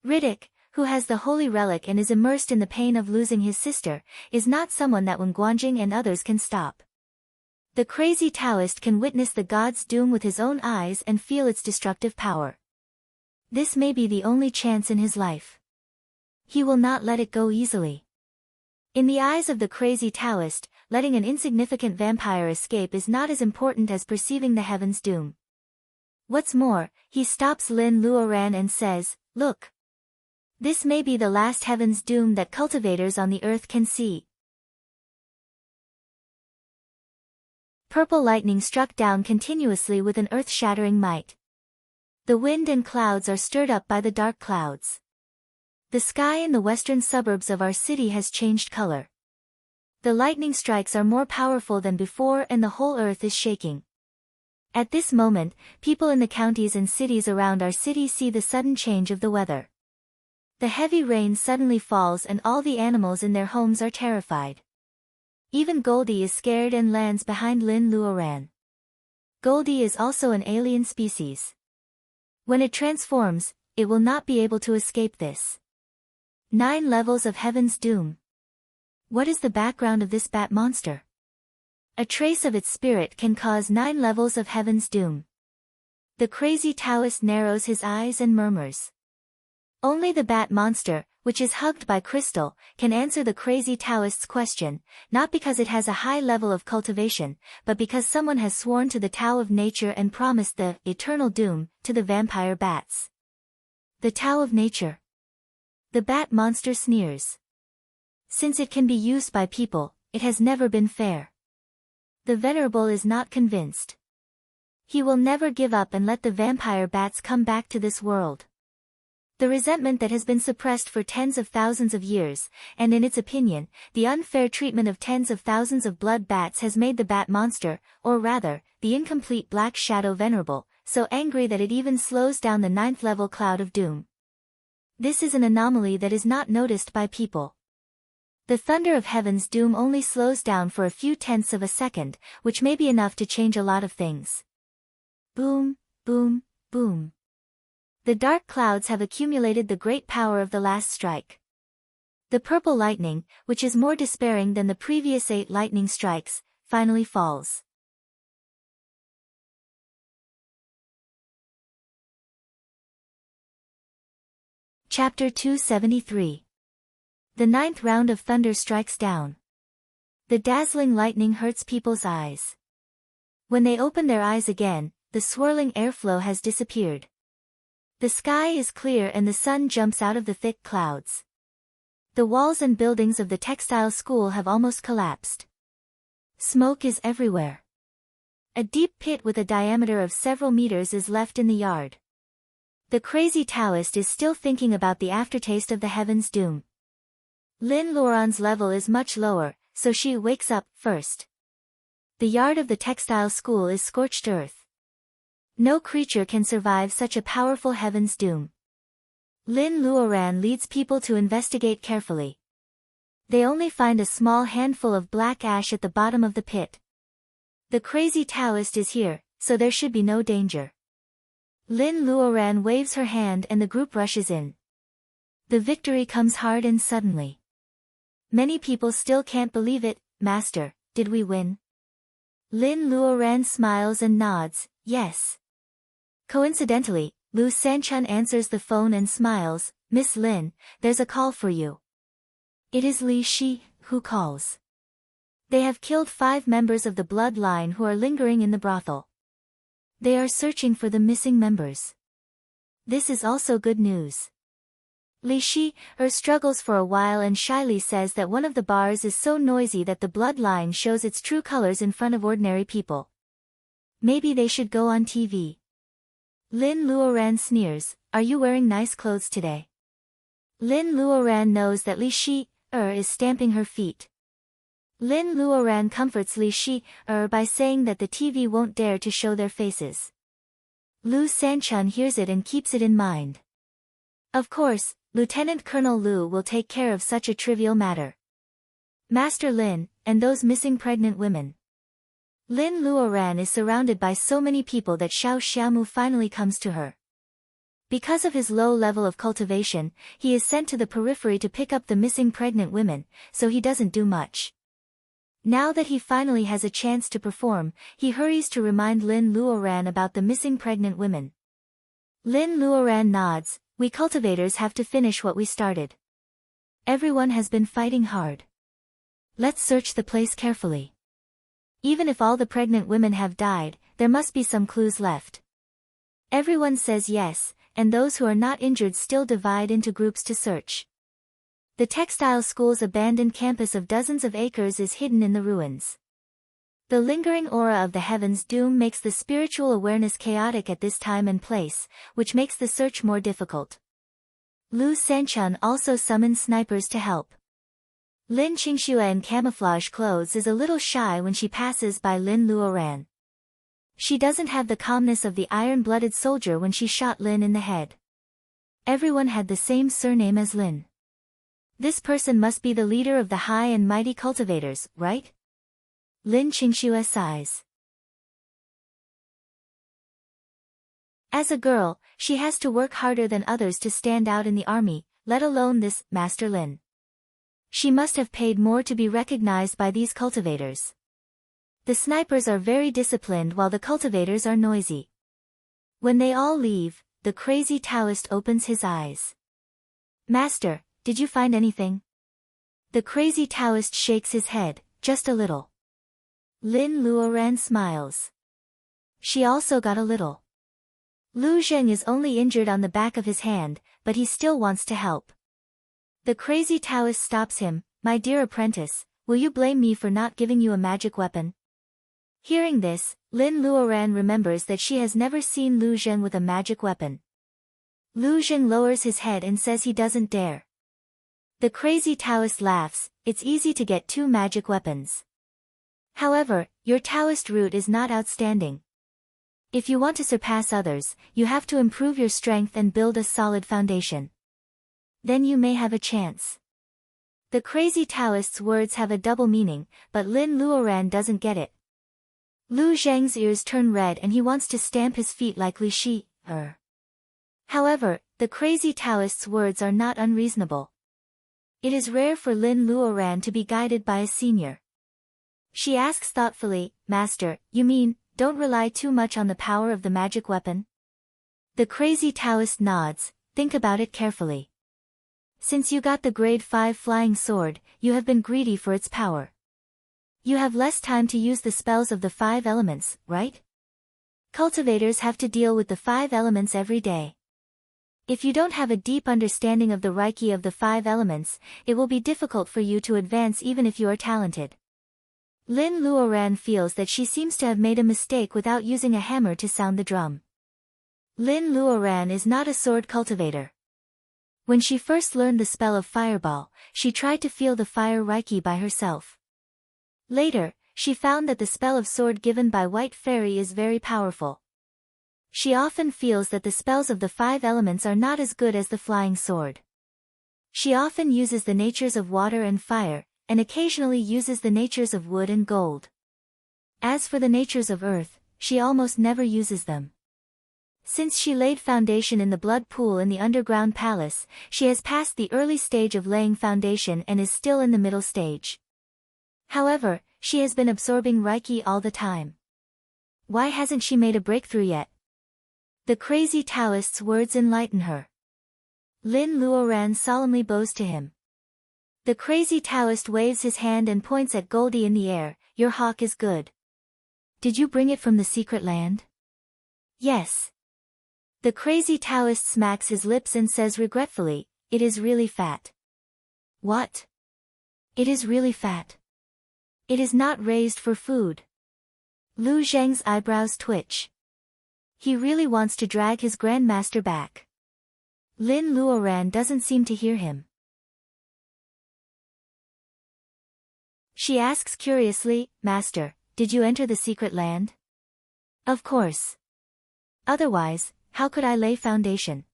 Riddick, who has the holy relic and is immersed in the pain of losing his sister, is not someone that Wen Guanjing and others can stop. The crazy Taoist can witness the god's doom with his own eyes and feel its destructive power. This may be the only chance in his life. He will not let it go easily. In the eyes of the crazy Taoist, letting an insignificant vampire escape is not as important as perceiving the heaven's doom. What's more, he stops Lin Luoran and says, "Look. This may be the last heaven's doom that cultivators on the earth can see." Purple lightning struck down continuously with an earth-shattering might. The wind and clouds are stirred up by the dark clouds. The sky in the western suburbs of our city has changed color. The lightning strikes are more powerful than before and the whole earth is shaking. At this moment, people in the counties and cities around our city see the sudden change of the weather. The heavy rain suddenly falls and all the animals in their homes are terrified. Even Goldie is scared and lands behind Lin Luoran. Goldie is also an alien species. When it transforms, it will not be able to escape this. 9 levels of Heaven's Doom. What is the background of this bat monster? A trace of its spirit can cause 9 levels of Heaven's Doom. The crazy Taoist narrows his eyes and murmurs. Only the bat monster, which is hugged by crystal, can answer the crazy Taoist's question, not because it has a high level of cultivation, but because someone has sworn to the Tao of nature and promised the eternal doom to the vampire bats. The Tao of nature. The bat monster sneers. Since it can be used by people, it has never been fair. The venerable is not convinced. He will never give up and let the vampire bats come back to this world. The resentment that has been suppressed for tens of thousands of years, and in its opinion, the unfair treatment of tens of thousands of blood bats has made the bat monster, or rather, the incomplete black shadow venerable, so angry that it even slows down the 9th level cloud of doom. This is an anomaly that is not noticed by people. The thunder of Heaven's Doom only slows down for a few tenths of a second, which may be enough to change a lot of things. Boom, boom, boom. The dark clouds have accumulated the great power of the last strike. The purple lightning, which is more despairing than the previous 8 lightning strikes, finally falls. Chapter 273. The 9th round of thunder strikes down. The dazzling lightning hurts people's eyes. When they open their eyes again, the swirling airflow has disappeared. The sky is clear and the sun jumps out of the thick clouds. The walls and buildings of the textile school have almost collapsed. Smoke is everywhere. A deep pit with a diameter of several meters is left in the yard. The crazy Taoist is still thinking about the aftertaste of the Heaven's Doom. Lin Luoran's level is much lower, so she wakes up first. The yard of the textile school is scorched earth. No creature can survive such a powerful Heaven's Doom. Lin Luoran leads people to investigate carefully. They only find a small handful of black ash at the bottom of the pit. The crazy Taoist is here, so there should be no danger. Lin Luoran waves her hand and the group rushes in. The victory comes hard and suddenly. Many people still can't believe it. Master, did we win? Lin Luoran smiles and nods, yes. Coincidentally, Lu Sanchun answers the phone and smiles, Miss Lin, there's a call for you. It is Li Shi, who calls. They have killed 5 members of the bloodline who are lingering in the brothel. They are searching for the missing members. This is also good news. Li Shi struggles for a while and shyly says that one of the bars is so noisy that the bloodline shows its true colors in front of ordinary people. Maybe they should go on TV. Lin Luoran sneers, are you wearing nice clothes today? Lin Luoran knows that Li Shi is stamping her feet. Lin Luoran comforts Li Shi by saying that the TV won't dare to show their faces. Lu Sanchun hears it and keeps it in mind. Of course, Lieutenant Colonel Lu will take care of such a trivial matter. Master Lin, and those missing pregnant women. Lin Luoran is surrounded by so many people that Xiao Xiaomu finally comes to her. Because of his low level of cultivation, he is sent to the periphery to pick up the missing pregnant women, so he doesn't do much. Now that he finally has a chance to perform, he hurries to remind Lin Luoran about the missing pregnant women. Lin Luoran nods, we cultivators have to finish what we started. Everyone has been fighting hard. Let's search the place carefully. Even if all the pregnant women have died, there must be some clues left. Everyone says yes, and those who are not injured still divide into groups to search. The textile school's abandoned campus of dozens of acres is hidden in the ruins. The lingering aura of the heaven's doom makes the spiritual awareness chaotic at this time and place, which makes the search more difficult. Lu Sanchun also summons snipers to help. Lin Qingxue in camouflage clothes is a little shy when she passes by Lin Luoran. She doesn't have the calmness of the iron-blooded soldier when she shot Lin in the head. Everyone had the same surname as Lin. This person must be the leader of the high and mighty cultivators, right? Lin Qingxue sighs. As a girl, she has to work harder than others to stand out in the army, let alone this, Master Lin. She must have paid more to be recognized by these cultivators. The snipers are very disciplined while the cultivators are noisy. When they all leave, the crazy Taoist opens his eyes. Master, did you find anything? The crazy Taoist shakes his head, just a little. Lin Luoran smiles. She also got a little. Lu Zheng is only injured on the back of his hand, but he still wants to help. The crazy Taoist stops him. My dear apprentice, will you blame me for not giving you a magic weapon? Hearing this, Lin Luoran remembers that she has never seen Lu Zheng with a magic weapon. Lu Zheng lowers his head and says he doesn't dare. The crazy Taoist laughs. It's easy to get 2 magic weapons. However, your Taoist route is not outstanding. If you want to surpass others, you have to improve your strength and build a solid foundation. Then you may have a chance. The crazy Taoist's words have a double meaning, but Lin Luoran doesn't get it. Lu Zheng's ears turn red and he wants to stamp his feet like Li Shi. However, the crazy Taoist's words are not unreasonable. It is rare for Lin Luoran to be guided by a senior. She asks thoughtfully, Master, you mean, don't rely too much on the power of the magic weapon? The crazy Taoist nods. Think about it carefully. Since you got the grade 5 flying sword, you have been greedy for its power. You have less time to use the spells of the 5 elements, right? Cultivators have to deal with the 5 elements every day. If you don't have a deep understanding of the Reiki of the 5 elements, it will be difficult for you to advance even if you are talented. Lin Luoran feels that she seems to have made a mistake without using a hammer to sound the drum. Lin Luoran is not a sword cultivator. When she first learned the spell of Fireball, she tried to feel the fire Reiki by herself. Later, she found that the spell of sword given by White Fairy is very powerful. She often feels that the spells of the 5 elements are not as good as the flying sword. She often uses the natures of water and fire, and occasionally uses the natures of wood and gold. As for the natures of earth, she almost never uses them. Since she laid foundation in the blood pool in the underground palace, she has passed the early stage of laying foundation and is still in the middle stage. However, she has been absorbing Reiki all the time. Why hasn't she made a breakthrough yet? The crazy Taoist's words enlighten her. Lin Luoran solemnly bows to him. The crazy Taoist waves his hand and points at Goldie in the air. Your hawk is good. Did you bring it from the secret land? Yes. The crazy Taoist smacks his lips and says regretfully, it is really fat. What? It is really fat. It is not raised for food. Lu Zheng's eyebrows twitch. He really wants to drag his grandmaster back. Lin Luoran doesn't seem to hear him. She asks curiously, Master, did you enter the secret land? Of course. Otherwise, how could I lay foundation?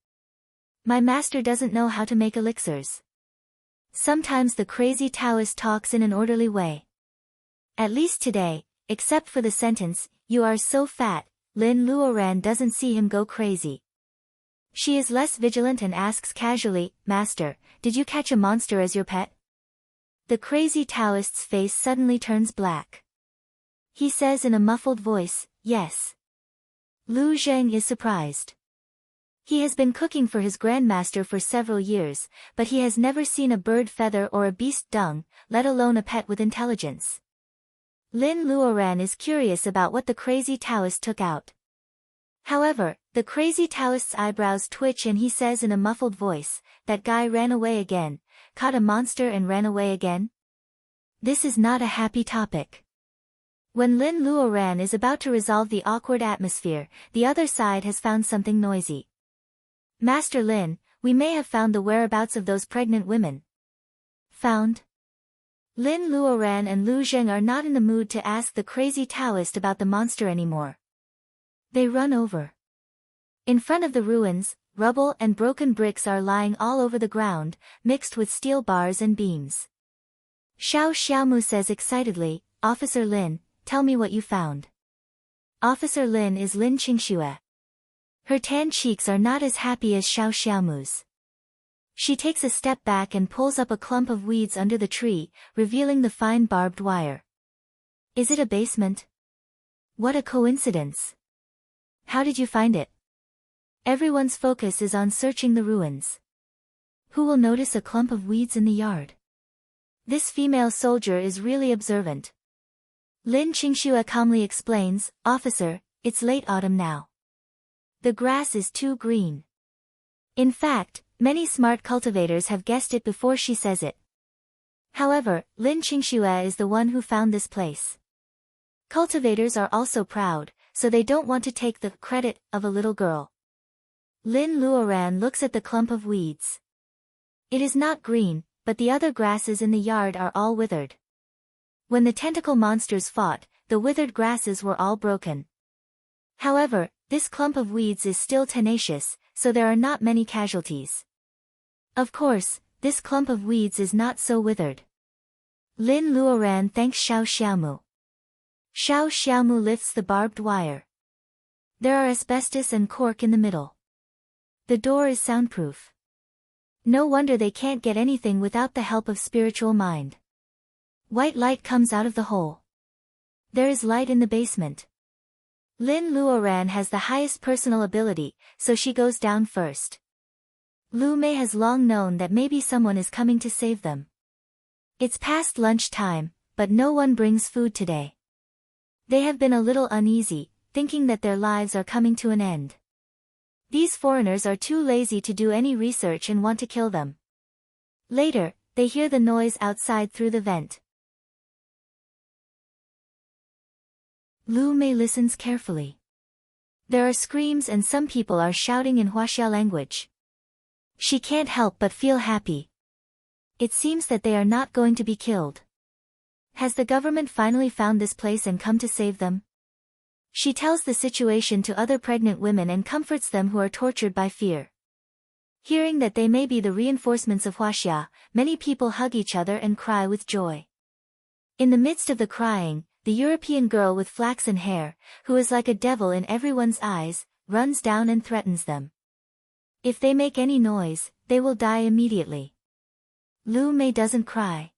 My master doesn't know how to make elixirs. Sometimes the crazy Taoist talks in an orderly way. At least today, except for the sentence, you are so fat, Lin Luoran doesn't see him go crazy. She is less vigilant and asks casually, Master, did you catch a monster as your pet? The crazy Taoist's face suddenly turns black. He says in a muffled voice, yes. Lu Zheng is surprised. He has been cooking for his grandmaster for several years, but he has never seen a bird feather or a beast dung, let alone a pet with intelligence. Lin Luoran is curious about what the crazy Taoist took out. However, the crazy Taoist's eyebrows twitch and he says in a muffled voice, "That guy ran away again, caught a monster and ran away again?" This is not a happy topic. When Lin Luoran is about to resolve the awkward atmosphere, the other side has found something noisy. "Master Lin, we may have found the whereabouts of those pregnant women." "Found?" Lin Luoran and Lu Zheng are not in the mood to ask the crazy Taoist about the monster anymore. They run over. In front of the ruins, rubble and broken bricks are lying all over the ground, mixed with steel bars and beams. Xiao Xiaomu says excitedly, "Officer Lin, tell me what you found." Officer Lin is Lin Qingxue. Her tan cheeks are not as happy as Xiao Xiaomu's. She takes a step back and pulls up a clump of weeds under the tree, revealing the fine barbed wire. "Is it a basement?" "What a coincidence. How did you find it?" Everyone's focus is on searching the ruins. Who will notice a clump of weeds in the yard? This female soldier is really observant. Lin Qingxue calmly explains, "Officer, it's late autumn now. The grass is too green." In fact, many smart cultivators have guessed it before she says it. However, Lin Qingxue is the one who found this place. Cultivators are also proud, so they don't want to take the credit of a little girl. Lin Luoran looks at the clump of weeds. It is not green, but the other grasses in the yard are all withered. When the tentacle monsters fought, the withered grasses were all broken. However, this clump of weeds is still tenacious, so there are not many casualties. Of course, this clump of weeds is not so withered. Lin Luoran thanks Xiao Xiaomu. Xiao Xiaomu lifts the barbed wire. There are asbestos and cork in the middle. The door is soundproof. No wonder they can't get anything without the help of spiritual mind. White light comes out of the hole. There is light in the basement. Lin Luoran has the highest personal ability, so she goes down first. Lu Mei has long known that maybe someone is coming to save them. It's past lunch time, but no one brings food today. They have been a little uneasy, thinking that their lives are coming to an end. These foreigners are too lazy to do any research and want to kill them. Later, they hear the noise outside through the vent. Lu Mei listens carefully. There are screams and some people are shouting in Huaxia language. She can't help but feel happy. It seems that they are not going to be killed. Has the government finally found this place and come to save them? She tells the situation to other pregnant women and comforts them who are tortured by fear. Hearing that they may be the reinforcements of Huaxia, many people hug each other and cry with joy. In the midst of the crying, the European girl with flaxen hair, who is like a devil in everyone's eyes, runs down and threatens them. If they make any noise, they will die immediately. Lu Mei doesn't cry.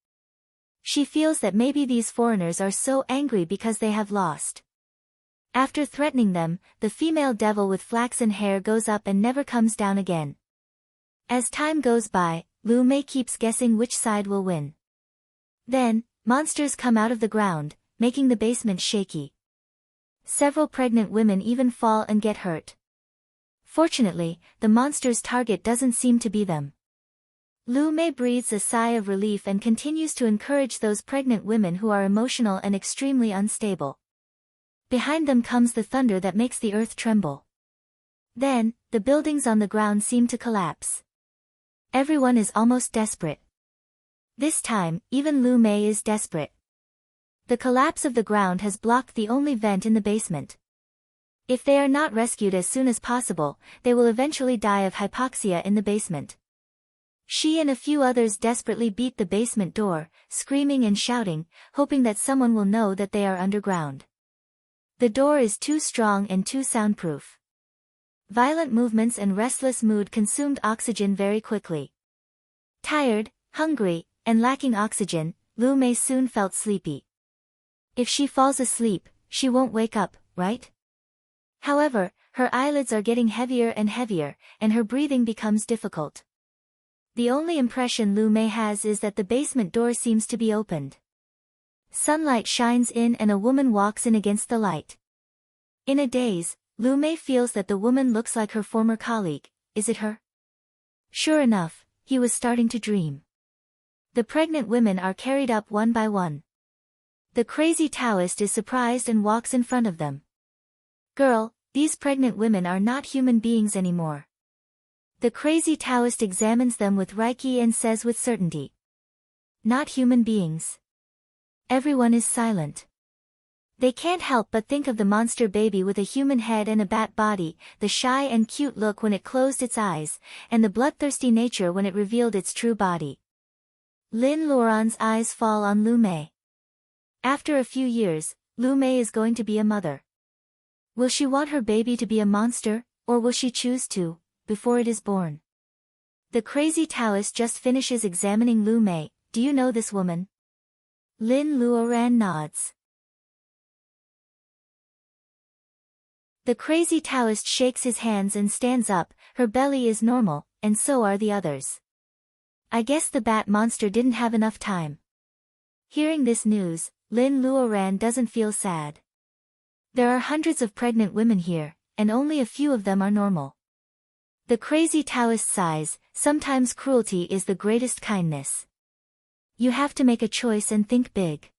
She feels that maybe these foreigners are so angry because they have lost. After threatening them, the female devil with flaxen hair goes up and never comes down again. As time goes by, Lu Mei keeps guessing which side will win. Then, monsters come out of the ground, making the basement shaky. Several pregnant women even fall and get hurt. Fortunately, the monster's target doesn't seem to be them. Lu Mei breathes a sigh of relief and continues to encourage those pregnant women who are emotional and extremely unstable. Behind them comes the thunder that makes the earth tremble. Then, the buildings on the ground seem to collapse. Everyone is almost desperate. This time, even Lu Mei is desperate. The collapse of the ground has blocked the only vent in the basement. If they are not rescued as soon as possible, they will eventually die of hypoxia in the basement. She and a few others desperately beat the basement door, screaming and shouting, hoping that someone will know that they are underground. The door is too strong and too soundproof. Violent movements and restless mood consumed oxygen very quickly. Tired, hungry, and lacking oxygen, Lu Mei soon felt sleepy. If she falls asleep, she won't wake up, right? However, her eyelids are getting heavier and heavier, and her breathing becomes difficult. The only impression Lu Mei has is that the basement door seems to be opened. Sunlight shines in and a woman walks in against the light. In a daze, Lu Mei feels that the woman looks like her former colleague. Is it her? Sure enough, he was starting to dream. The pregnant women are carried up one by one. The crazy Taoist is surprised and walks in front of them. Girl, these pregnant women are not human beings anymore. The crazy Taoist examines them with Reiki and says with certainty. Not human beings. Everyone is silent. They can't help but think of the monster baby with a human head and a bat body, the shy and cute look when it closed its eyes, and the bloodthirsty nature when it revealed its true body. Lin Luoran's eyes fall on Lu Mei. After a few years, Lu Mei is going to be a mother. Will she want her baby to be a monster, or will she choose to, before it is born? The crazy Taoist just finishes examining Lu Mei. Do you know this woman? Lin Luoran nods. The crazy Taoist shakes his hands and stands up. Her belly is normal, and so are the others. I guess the bat monster didn't have enough time. Hearing this news, Lin Luoran doesn't feel sad. There are hundreds of pregnant women here, and only a few of them are normal. The crazy Taoist sighs. Sometimes cruelty is the greatest kindness. You have to make a choice and think big.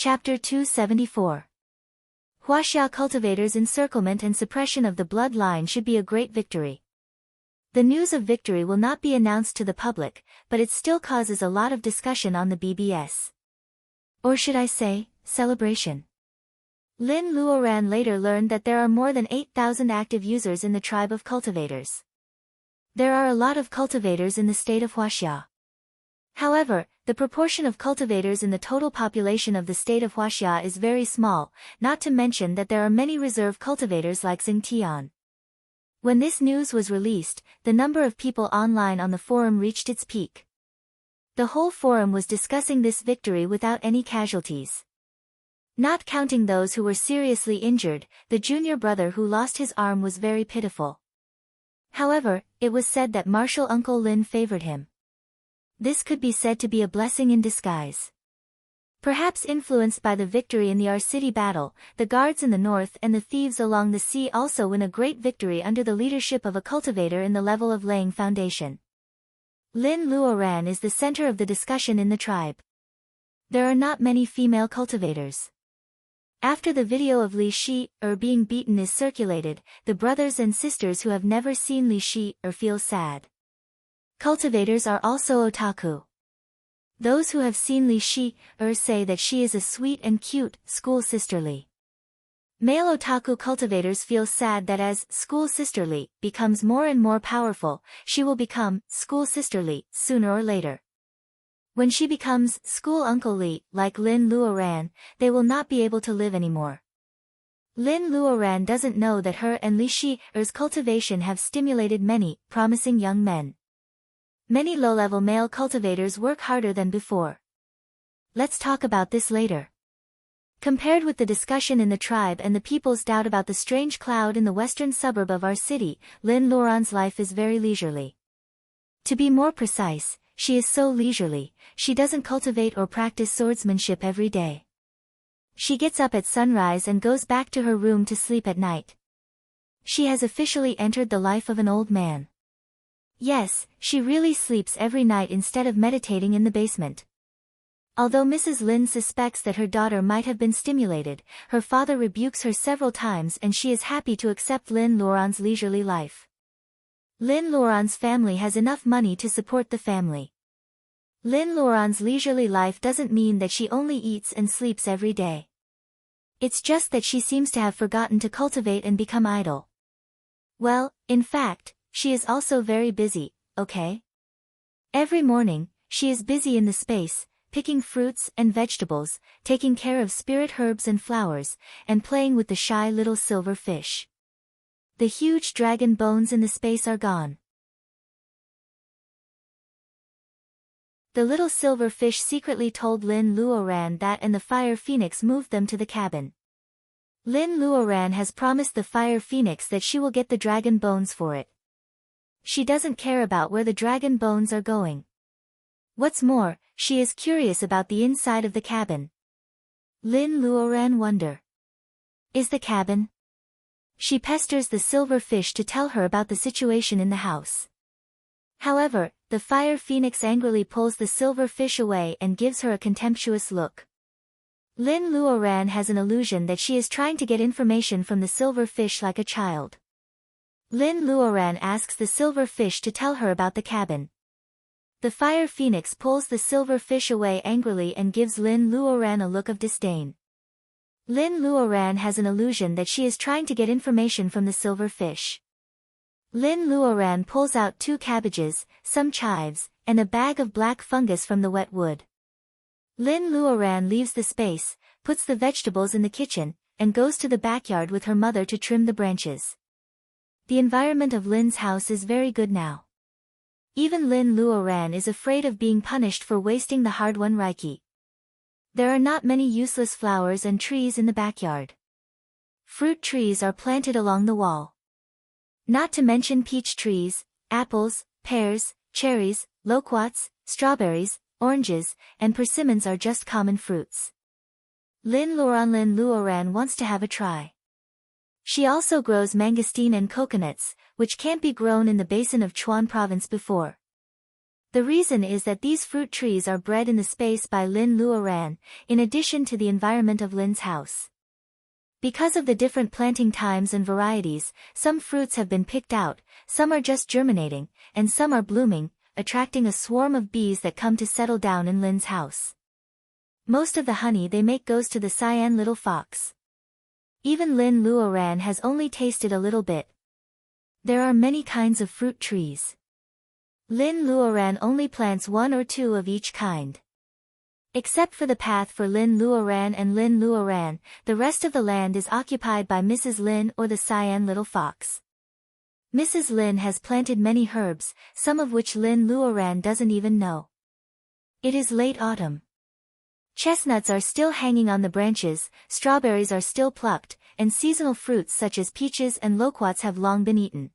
Chapter 274. Huaxia cultivators' encirclement and suppression of the bloodline should be a great victory. The news of victory will not be announced to the public, but it still causes a lot of discussion on the BBS. Or should I say, celebration. Lin Luoran later learned that there are more than 8,000 active users in the tribe of cultivators. There are a lot of cultivators in the state of Huaxia. However, the proportion of cultivators in the total population of the state of Huaxia is very small, not to mention that there are many reserve cultivators like Xingtian. When this news was released, the number of people online on the forum reached its peak. The whole forum was discussing this victory without any casualties. Not counting those who were seriously injured, the junior brother who lost his arm was very pitiful. However, it was said that martial Uncle Lin favored him. This could be said to be a blessing in disguise. Perhaps influenced by the victory in the R-City battle, the guards in the north and the thieves along the sea also win a great victory under the leadership of a cultivator in the level of laying foundation. Lin Luoran is the center of the discussion in the tribe. There are not many female cultivators. After the video of Li Shi being beaten is circulated, the brothers and sisters who have never seen Li Shi feel sad. Cultivators are also otaku. Those who have seen Li Shi say that she is a sweet and cute school sisterly. Male otaku cultivators feel sad that as school sisterly becomes more and more powerful, she will become school sisterly sooner or later. When she becomes school Uncle Li, like Lin Luoran, they will not be able to live anymore. Lin Luoran doesn't know that her and Li Shi's cultivation have stimulated many promising young men. Many low-level male cultivators work harder than before. Let's talk about this later. Compared with the discussion in the tribe and the people's doubt about the strange cloud in the western suburb of our city, Lin Luoran's life is very leisurely. To be more precise, she is so leisurely, she doesn't cultivate or practice swordsmanship every day. She gets up at sunrise and goes back to her room to sleep at night. She has officially entered the life of an old man. Yes, she really sleeps every night instead of meditating in the basement. Although Mrs. Lin suspects that her daughter might have been stimulated, her father rebukes her several times and she is happy to accept Lin Luoran's leisurely life. Lin Luoran's family has enough money to support the family. Lin Luoran's leisurely life doesn't mean that she only eats and sleeps every day. It's just that she seems to have forgotten to cultivate and become idle. Well, in fact, she is also very busy, okay? Every morning, she is busy in the space, picking fruits and vegetables, taking care of spirit herbs and flowers, and playing with the shy little silver fish. The huge dragon bones in the space are gone. The little silver fish secretly told Lin Luoran that and the fire phoenix moved them to the cabin. Lin Luoran has promised the fire phoenix that she will get the dragon bones for it. She doesn't care about where the dragon bones are going. What's more, she is curious about the inside of the cabin. Lin Luoran wonder. Is the cabin? She pesters the silver fish to tell her about the situation in the house. However, the fire phoenix angrily pulls the silver fish away and gives her a contemptuous look. Lin Luoran has an illusion that she is trying to get information from the silver fish like a child. Lin Luoran asks the silver fish to tell her about the cabin. The fire phoenix pulls the silver fish away angrily and gives Lin Luoran a look of disdain. Lin Luoran has an illusion that she is trying to get information from the silver fish. Lin Luoran pulls out 2 cabbages, some chives, and a bag of black fungus from the wet wood. Lin Luoran leaves the space, puts the vegetables in the kitchen, and goes to the backyard with her mother to trim the branches. The environment of Lin's house is very good now. Even Lin Luoran is afraid of being punished for wasting the hard-won Reiki. There are not many useless flowers and trees in the backyard. Fruit trees are planted along the wall. Not to mention peach trees, apples, pears, cherries, loquats, strawberries, oranges, and persimmons are just common fruits. Lin Luoran wants to have a try. She also grows mangosteen and coconuts, which can't be grown in the basin of Chuan province before. The reason is that these fruit trees are bred in the space by Lin Luoran, in addition to the environment of Lin's house. Because of the different planting times and varieties, some fruits have been picked out, some are just germinating, and some are blooming, attracting a swarm of bees that come to settle down in Lin's house. Most of the honey they make goes to the cyan little fox. Even Lin Luoran has only tasted a little bit. There are many kinds of fruit trees. Lin Luoran only plants 1 or 2 of each kind. Except for the path for Lin Luoran and Lin Luoran, the rest of the land is occupied by Mrs. Lin or the cyan little fox. Mrs. Lin has planted many herbs, some of which Lin Luoran doesn't even know. It is late autumn. Chestnuts are still hanging on the branches, strawberries are still plucked, and seasonal fruits such as peaches and loquats have long been eaten.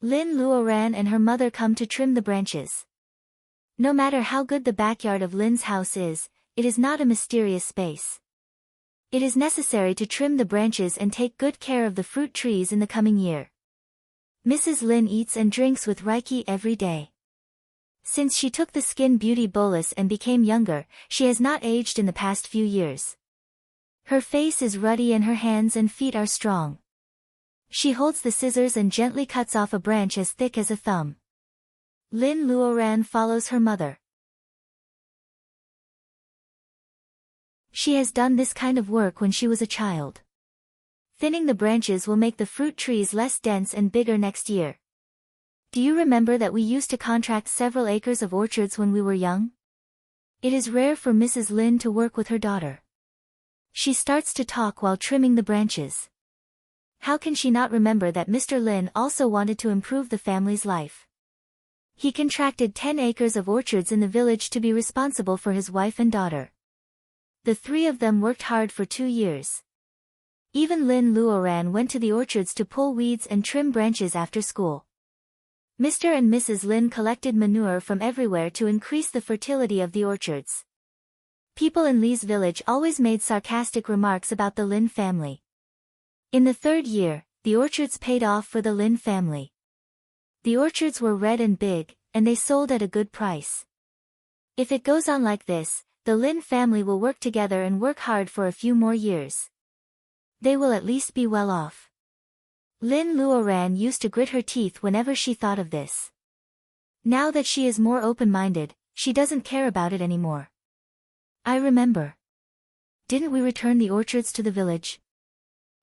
Lin Luoran and her mother come to trim the branches. No matter how good the backyard of Lin's house is, it is not a mysterious space. It is necessary to trim the branches and take good care of the fruit trees in the coming year. Mrs. Lin eats and drinks with Reiki every day. Since she took the Skin Beauty bolus and became younger, she has not aged in the past few years. Her face is ruddy and her hands and feet are strong. She holds the scissors and gently cuts off a branch as thick as a thumb. Lin Luoran follows her mother. She has done this kind of work when she was a child. Thinning the branches will make the fruit trees less dense and bigger next year. Do you remember that we used to contract several acres of orchards when we were young? It is rare for Mrs. Lin to work with her daughter. She starts to talk while trimming the branches. How can she not remember that Mr. Lin also wanted to improve the family's life? He contracted 10 acres of orchards in the village to be responsible for his wife and daughter. The 3 of them worked hard for 2 years. Even Lin Luoran went to the orchards to pull weeds and trim branches after school. Mr. and Mrs. Lin collected manure from everywhere to increase the fertility of the orchards. People in Li's village always made sarcastic remarks about the Lin family. In the 3rd year, the orchards paid off for the Lin family. The orchards were red and big, and they sold at a good price. If it goes on like this, the Lin family will work together and work hard for a few more years. They will at least be well off. Lin Luoran used to grit her teeth whenever she thought of this. Now that she is more open-minded, she doesn't care about it anymore. I remember. Didn't we return the orchards to the village?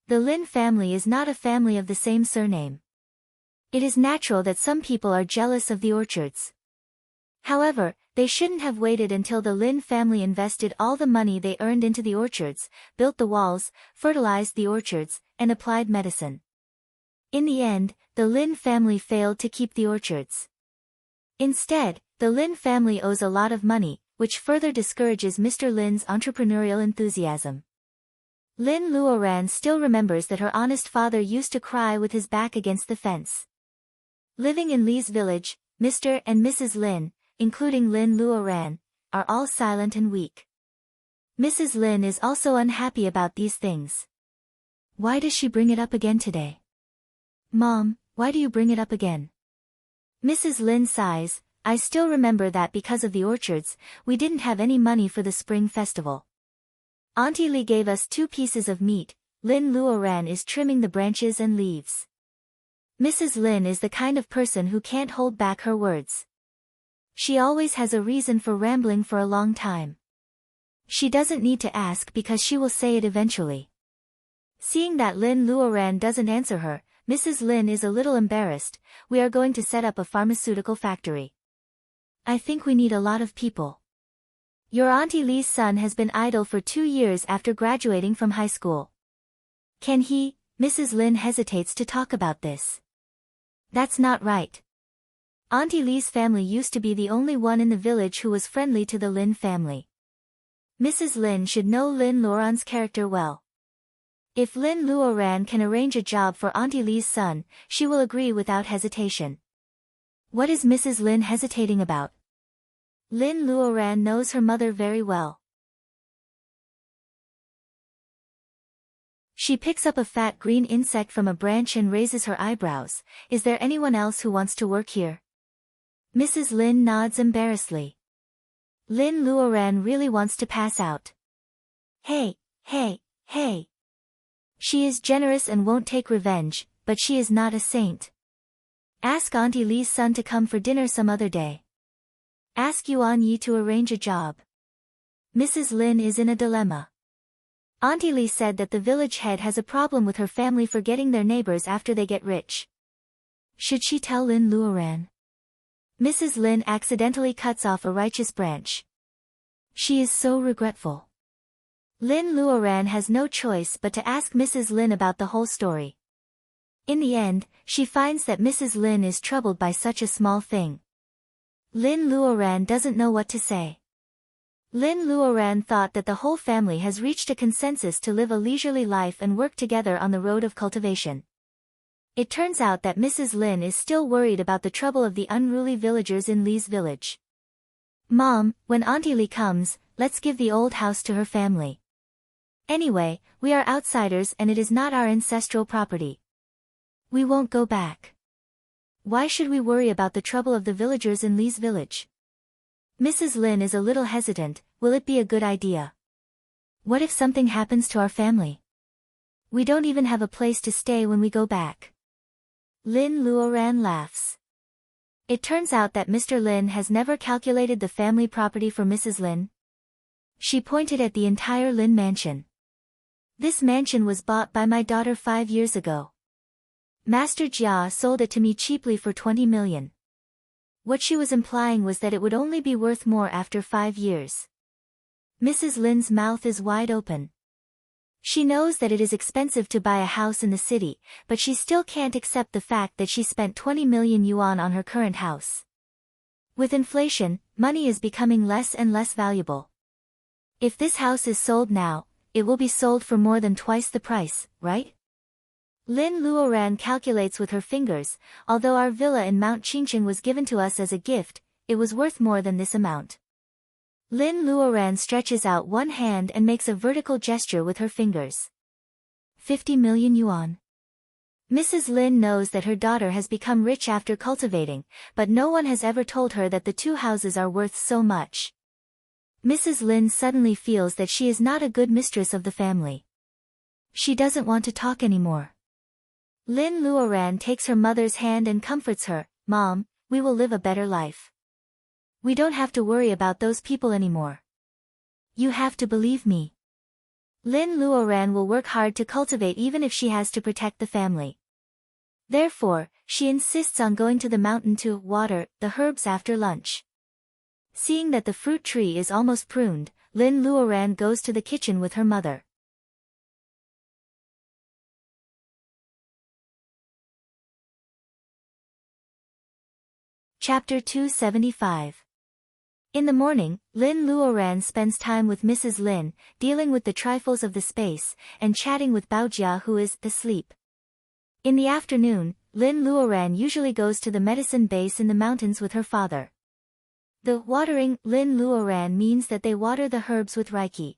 The Lin family is not a family of the same surname. It is natural that some people are jealous of the orchards. However, they shouldn't have waited until the Lin family invested all the money they earned into the orchards, built the walls, fertilized the orchards, and applied medicine. In the end, the Lin family failed to keep the orchards. Instead, the Lin family owes a lot of money, which further discourages Mr. Lin's entrepreneurial enthusiasm. Lin Luoran still remembers that her honest father used to cry with his back against the fence. Living in Li's village, Mr. and Mrs. Lin, including Lin Luoran, are all silent and weak. Mrs. Lin is also unhappy about these things. Why does she bring it up again today? Mom, why do you bring it up again? Mrs. Lin sighs. I still remember that because of the orchards, we didn't have any money for the spring festival. Auntie Li gave us 2 pieces of meat. Lin Luoran is trimming the branches and leaves. Mrs. Lin is the kind of person who can't hold back her words. She always has a reason for rambling for a long time. She doesn't need to ask because she will say it eventually. Seeing that Lin Luoran doesn't answer her, Mrs. Lin is a little embarrassed. We are going to set up a pharmaceutical factory. I think we need a lot of people. Your Auntie Li's son has been idle for 2 years after graduating from high school. Can he? Mrs. Lin hesitates to talk about this. That's not right. Auntie Li's family used to be the only one in the village who was friendly to the Lin family. Mrs. Lin should know Lin Luoran's character well. If Lin Luoran can arrange a job for Auntie Li's son, she will agree without hesitation. What is Mrs. Lin hesitating about? Lin Luoran knows her mother very well. She picks up a fat green insect from a branch and raises her eyebrows. Is there anyone else who wants to work here? Mrs. Lin nods embarrassedly. Lin Luoran really wants to pass out. Hey, hey, hey. She is generous and won't take revenge, but she is not a saint. Ask Auntie Li's son to come for dinner some other day. Ask Yuan Yi to arrange a job. Mrs. Lin is in a dilemma. Auntie Li said that the village head has a problem with her family forgetting their neighbors after they get rich. Should she tell Lin Luoran? Mrs. Lin accidentally cuts off a righteous branch. She is so regretful. Lin Luoran has no choice but to ask Mrs. Lin about the whole story. In the end, she finds that Mrs. Lin is troubled by such a small thing. Lin Luoran doesn't know what to say. Lin Luoran thought that the whole family has reached a consensus to live a leisurely life and work together on the road of cultivation. It turns out that Mrs. Lin is still worried about the trouble of the unruly villagers in Li's village. Mom, when Auntie Li comes, let's give the old house to her family. Anyway, we are outsiders and it is not our ancestral property. We won't go back. Why should we worry about the trouble of the villagers in Li's village? Mrs. Lin is a little hesitant. Will it be a good idea? What if something happens to our family? We don't even have a place to stay when we go back. Lin Luoran laughs. It turns out that Mr. Lin has never calculated the family property for Mrs. Lin. She pointed at the entire Lin mansion. This mansion was bought by my daughter 5 years ago. Master Jia sold it to me cheaply for 20 million. What she was implying was that it would only be worth more after 5 years. Mrs. Lin's mouth is wide open. She knows that it is expensive to buy a house in the city, but she still can't accept the fact that she spent 20 million yuan on her current house. With inflation, money is becoming less and less valuable. If this house is sold now, it will be sold for more than twice the price, right? Lin Luoran calculates with her fingers. Although our villa in Mount Qingcheng was given to us as a gift, it was worth more than this amount. Lin Luoran stretches out one hand and makes a vertical gesture with her fingers. 50 million yuan. Mrs. Lin knows that her daughter has become rich after cultivating, but no one has ever told her that the 2 houses are worth so much. Mrs. Lin suddenly feels that she is not a good mistress of the family. She doesn't want to talk anymore. Lin Luoran takes her mother's hand and comforts her. Mom, we will live a better life. We don't have to worry about those people anymore. You have to believe me. Lin Luoran will work hard to cultivate even if she has to protect the family. Therefore, she insists on going to the mountain to water the herbs after lunch. Seeing that the fruit tree is almost pruned, Lin Luoran goes to the kitchen with her mother. Chapter 275. In the morning, Lin Luoran spends time with Mrs. Lin, dealing with the trifles of the space, and chatting with Baojia who is asleep. In the afternoon, Lin Luoran usually goes to the medicine base in the mountains with her father. The watering Lin Luoran means that they water the herbs with reiki.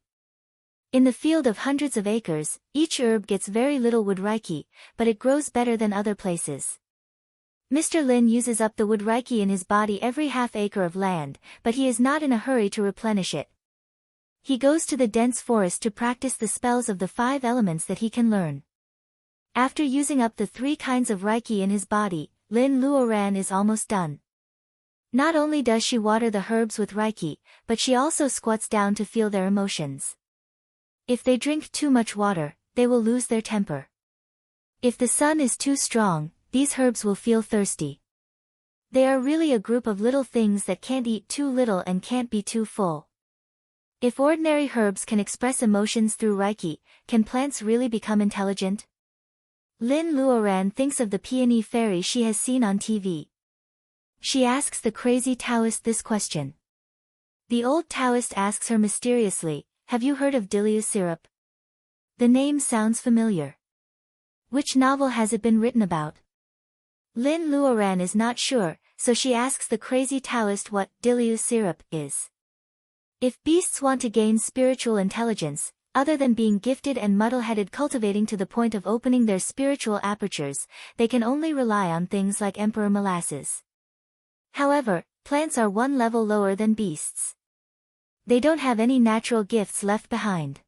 In the field of hundreds of acres, each herb gets very little wood reiki, but it grows better than other places. Mr. Lin uses up the wood reiki in his body every half acre of land, but he is not in a hurry to replenish it. He goes to the dense forest to practice the spells of the 5 elements that he can learn. After using up the 3 kinds of reiki in his body, Lin Luoran is almost done. Not only does she water the herbs with reiki, but she also squats down to feel their emotions. If they drink too much water, they will lose their temper. If the sun is too strong, these herbs will feel thirsty. They are really a group of little things that can't eat too little and can't be too full. If ordinary herbs can express emotions through reiki, can plants really become intelligent? Lin Luoran thinks of the peony fairy she has seen on TV. She asks the crazy Taoist this question. The old Taoist asks her mysteriously, "Have you heard of Diliu syrup?" The name sounds familiar. Which novel has it been written about? Lin Luoran is not sure, so she asks the crazy Taoist what Diliu syrup is. If beasts want to gain spiritual intelligence, other than being gifted and muddle-headed cultivating to the point of opening their spiritual apertures, they can only rely on things like emperor molasses. However, plants are one level lower than beasts. They don't have any natural gifts left behind.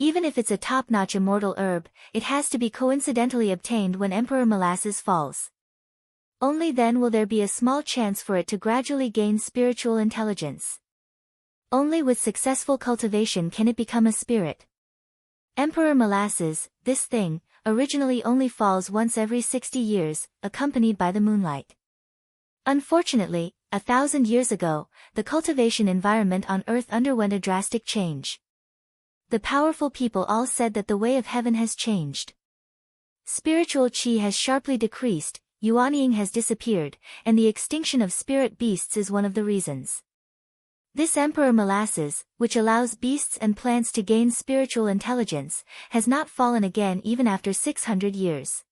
Even if it's a top-notch immortal herb, it has to be coincidentally obtained when emperor molasses falls. Only then will there be a small chance for it to gradually gain spiritual intelligence. Only with successful cultivation can it become a spirit. Emperor molasses, this thing, originally only falls once every 60 years, accompanied by the moonlight. Unfortunately, 1,000 years ago, the cultivation environment on Earth underwent a drastic change. The powerful people all said that the way of heaven has changed. Spiritual qi has sharply decreased, yuanying has disappeared, and the extinction of spirit beasts is one of the reasons. This emperor molasses, which allows beasts and plants to gain spiritual intelligence, has not fallen again even after 600 years.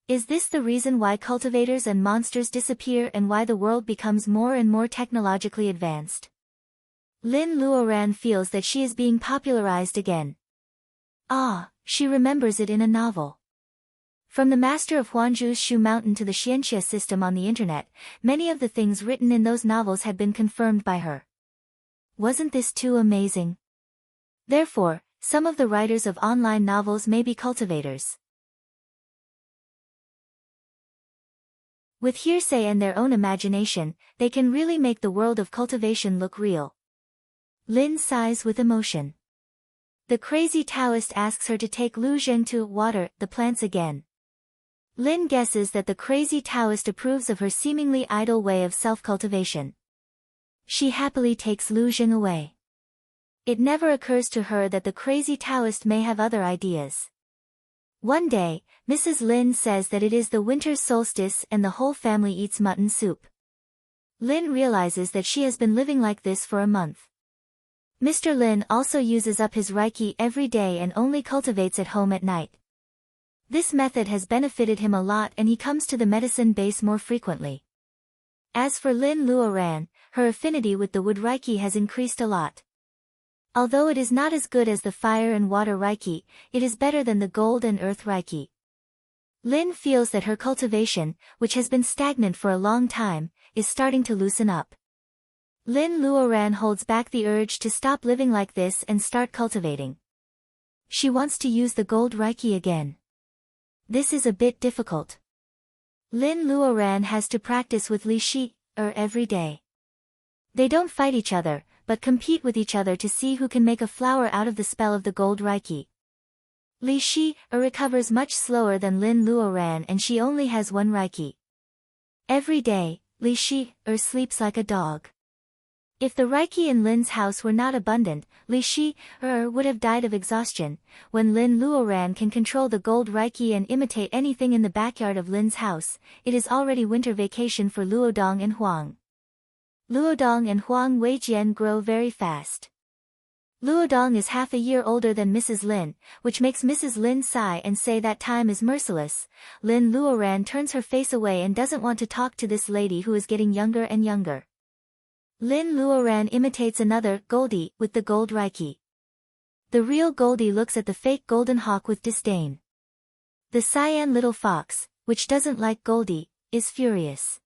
Is this the reason why cultivators and monsters disappear and why the world becomes more and more technologically advanced? Lin Luoran feels that she is being popularized again. She remembers it in a novel. From the master of Huanzhu's Shu Mountain to the Xianxia system on the internet, many of the things written in those novels had been confirmed by her. Wasn't this too amazing? Therefore, some of the writers of online novels may be cultivators. With hearsay and their own imagination, they can really make the world of cultivation look real. Lin sighs with emotion. The crazy Taoist asks her to take Lu Zheng to water the plants again. Lin guesses that the crazy Taoist approves of her seemingly idle way of self-cultivation. She happily takes Lu Zheng away. It never occurs to her that the crazy Taoist may have other ideas. One day, Mrs. Lin says that it is the winter solstice and the whole family eats mutton soup. Lin realizes that she has been living like this for a month. Mr. Lin also uses up his reiki every day and only cultivates at home at night. This method has benefited him a lot and he comes to the medicine base more frequently. As for Lin Luoran, her affinity with the wood reiki has increased a lot. Although it is not as good as the fire and water reiki, it is better than the gold and earth reiki. Lin feels that her cultivation, which has been stagnant for a long time, is starting to loosen up. Lin Luoran holds back the urge to stop living like this and start cultivating. She wants to use the gold reiki again. This is a bit difficult. Lin Luoran has to practice with Li Shi, every day. They don't fight each other, but compete with each other to see who can make a flower out of the spell of the gold reiki. Li Shi, recovers much slower than Lin Luoran and she only has 1 reiki. Every day, Li Shi, sleeps like a dog. If the reiki in Lin's house were not abundant, Li Shi, would have died of exhaustion. When Lin Luoran can control the gold reiki and imitate anything in the backyard of Lin's house, it is already winter vacation for Luodong and Huang. Luodong and Huang Weijian grow very fast. Luodong is half a year older than Mrs. Lin, which makes Mrs. Lin sigh and say that time is merciless. Lin Luoran turns her face away and doesn't want to talk to this lady who is getting younger and younger. Lin Luoran imitates another, Goldie, with the gold Reiki. The real Goldie looks at the fake golden hawk with disdain. The cyan little fox, which doesn't like Goldie, is furious.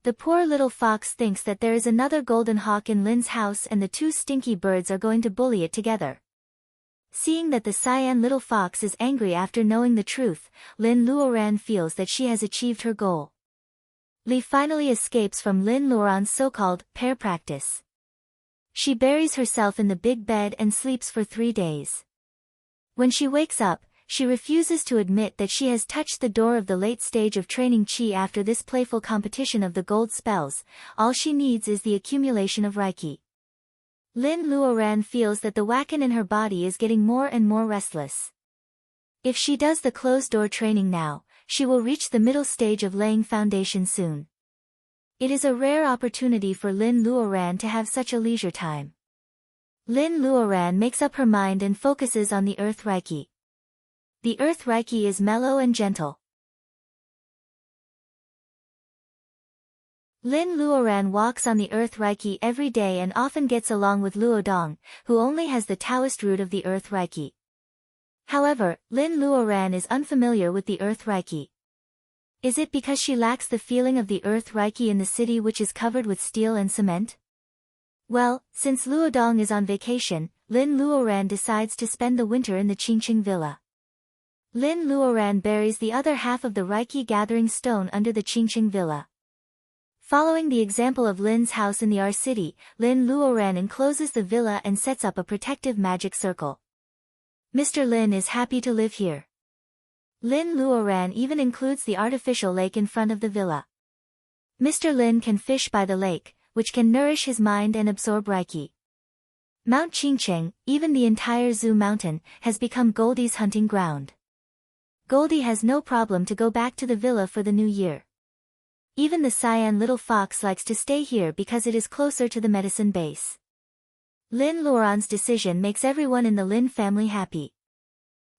The poor little fox thinks that there is another golden hawk in Lin's house and the two stinky birds are going to bully it together. Seeing that the cyan little fox is angry after knowing the truth, Lin Luoran feels that she has achieved her goal. Li finally escapes from Lin Luoran's so-called pair practice. She buries herself in the big bed and sleeps for 3 days. When she wakes up, she refuses to admit that she has touched the door of the late stage of training Qi after this playful competition of the gold spells. All she needs is the accumulation of Reiki. Lin Luoran feels that the Wakan in her body is getting more and more restless. If she does the closed-door training now, she will reach the middle stage of laying foundation soon. It is a rare opportunity for Lin Luoran to have such a leisure time. Lin Luoran makes up her mind and focuses on the Earth Reiki. The Earth Reiki is mellow and gentle. Lin Luoran walks on the Earth Reiki every day and often gets along with Luodong, who only has the Taoist root of the Earth Reiki. However, Lin Luoran is unfamiliar with the Earth Reiki. Is it because she lacks the feeling of the Earth Reiki in the city which is covered with steel and cement? Well, since Luodong is on vacation, Lin Luoran decides to spend the winter in the Qingqing villa. Lin Luoran buries the other half of the Reiki gathering stone under the Qingqing villa. Following the example of Lin's house in the R city, Lin Luoran encloses the villa and sets up a protective magic circle. Mr. Lin is happy to live here. Lin Luoran even includes the artificial lake in front of the villa. Mr. Lin can fish by the lake, which can nourish his mind and absorb Reiki. Mount Qingqing, even the entire Zoo Mountain, has become Goldie's hunting ground. Goldie has no problem to go back to the villa for the new year. Even the cyan little fox likes to stay here because it is closer to the medicine base. Lin Luoran's decision makes everyone in the Lin family happy.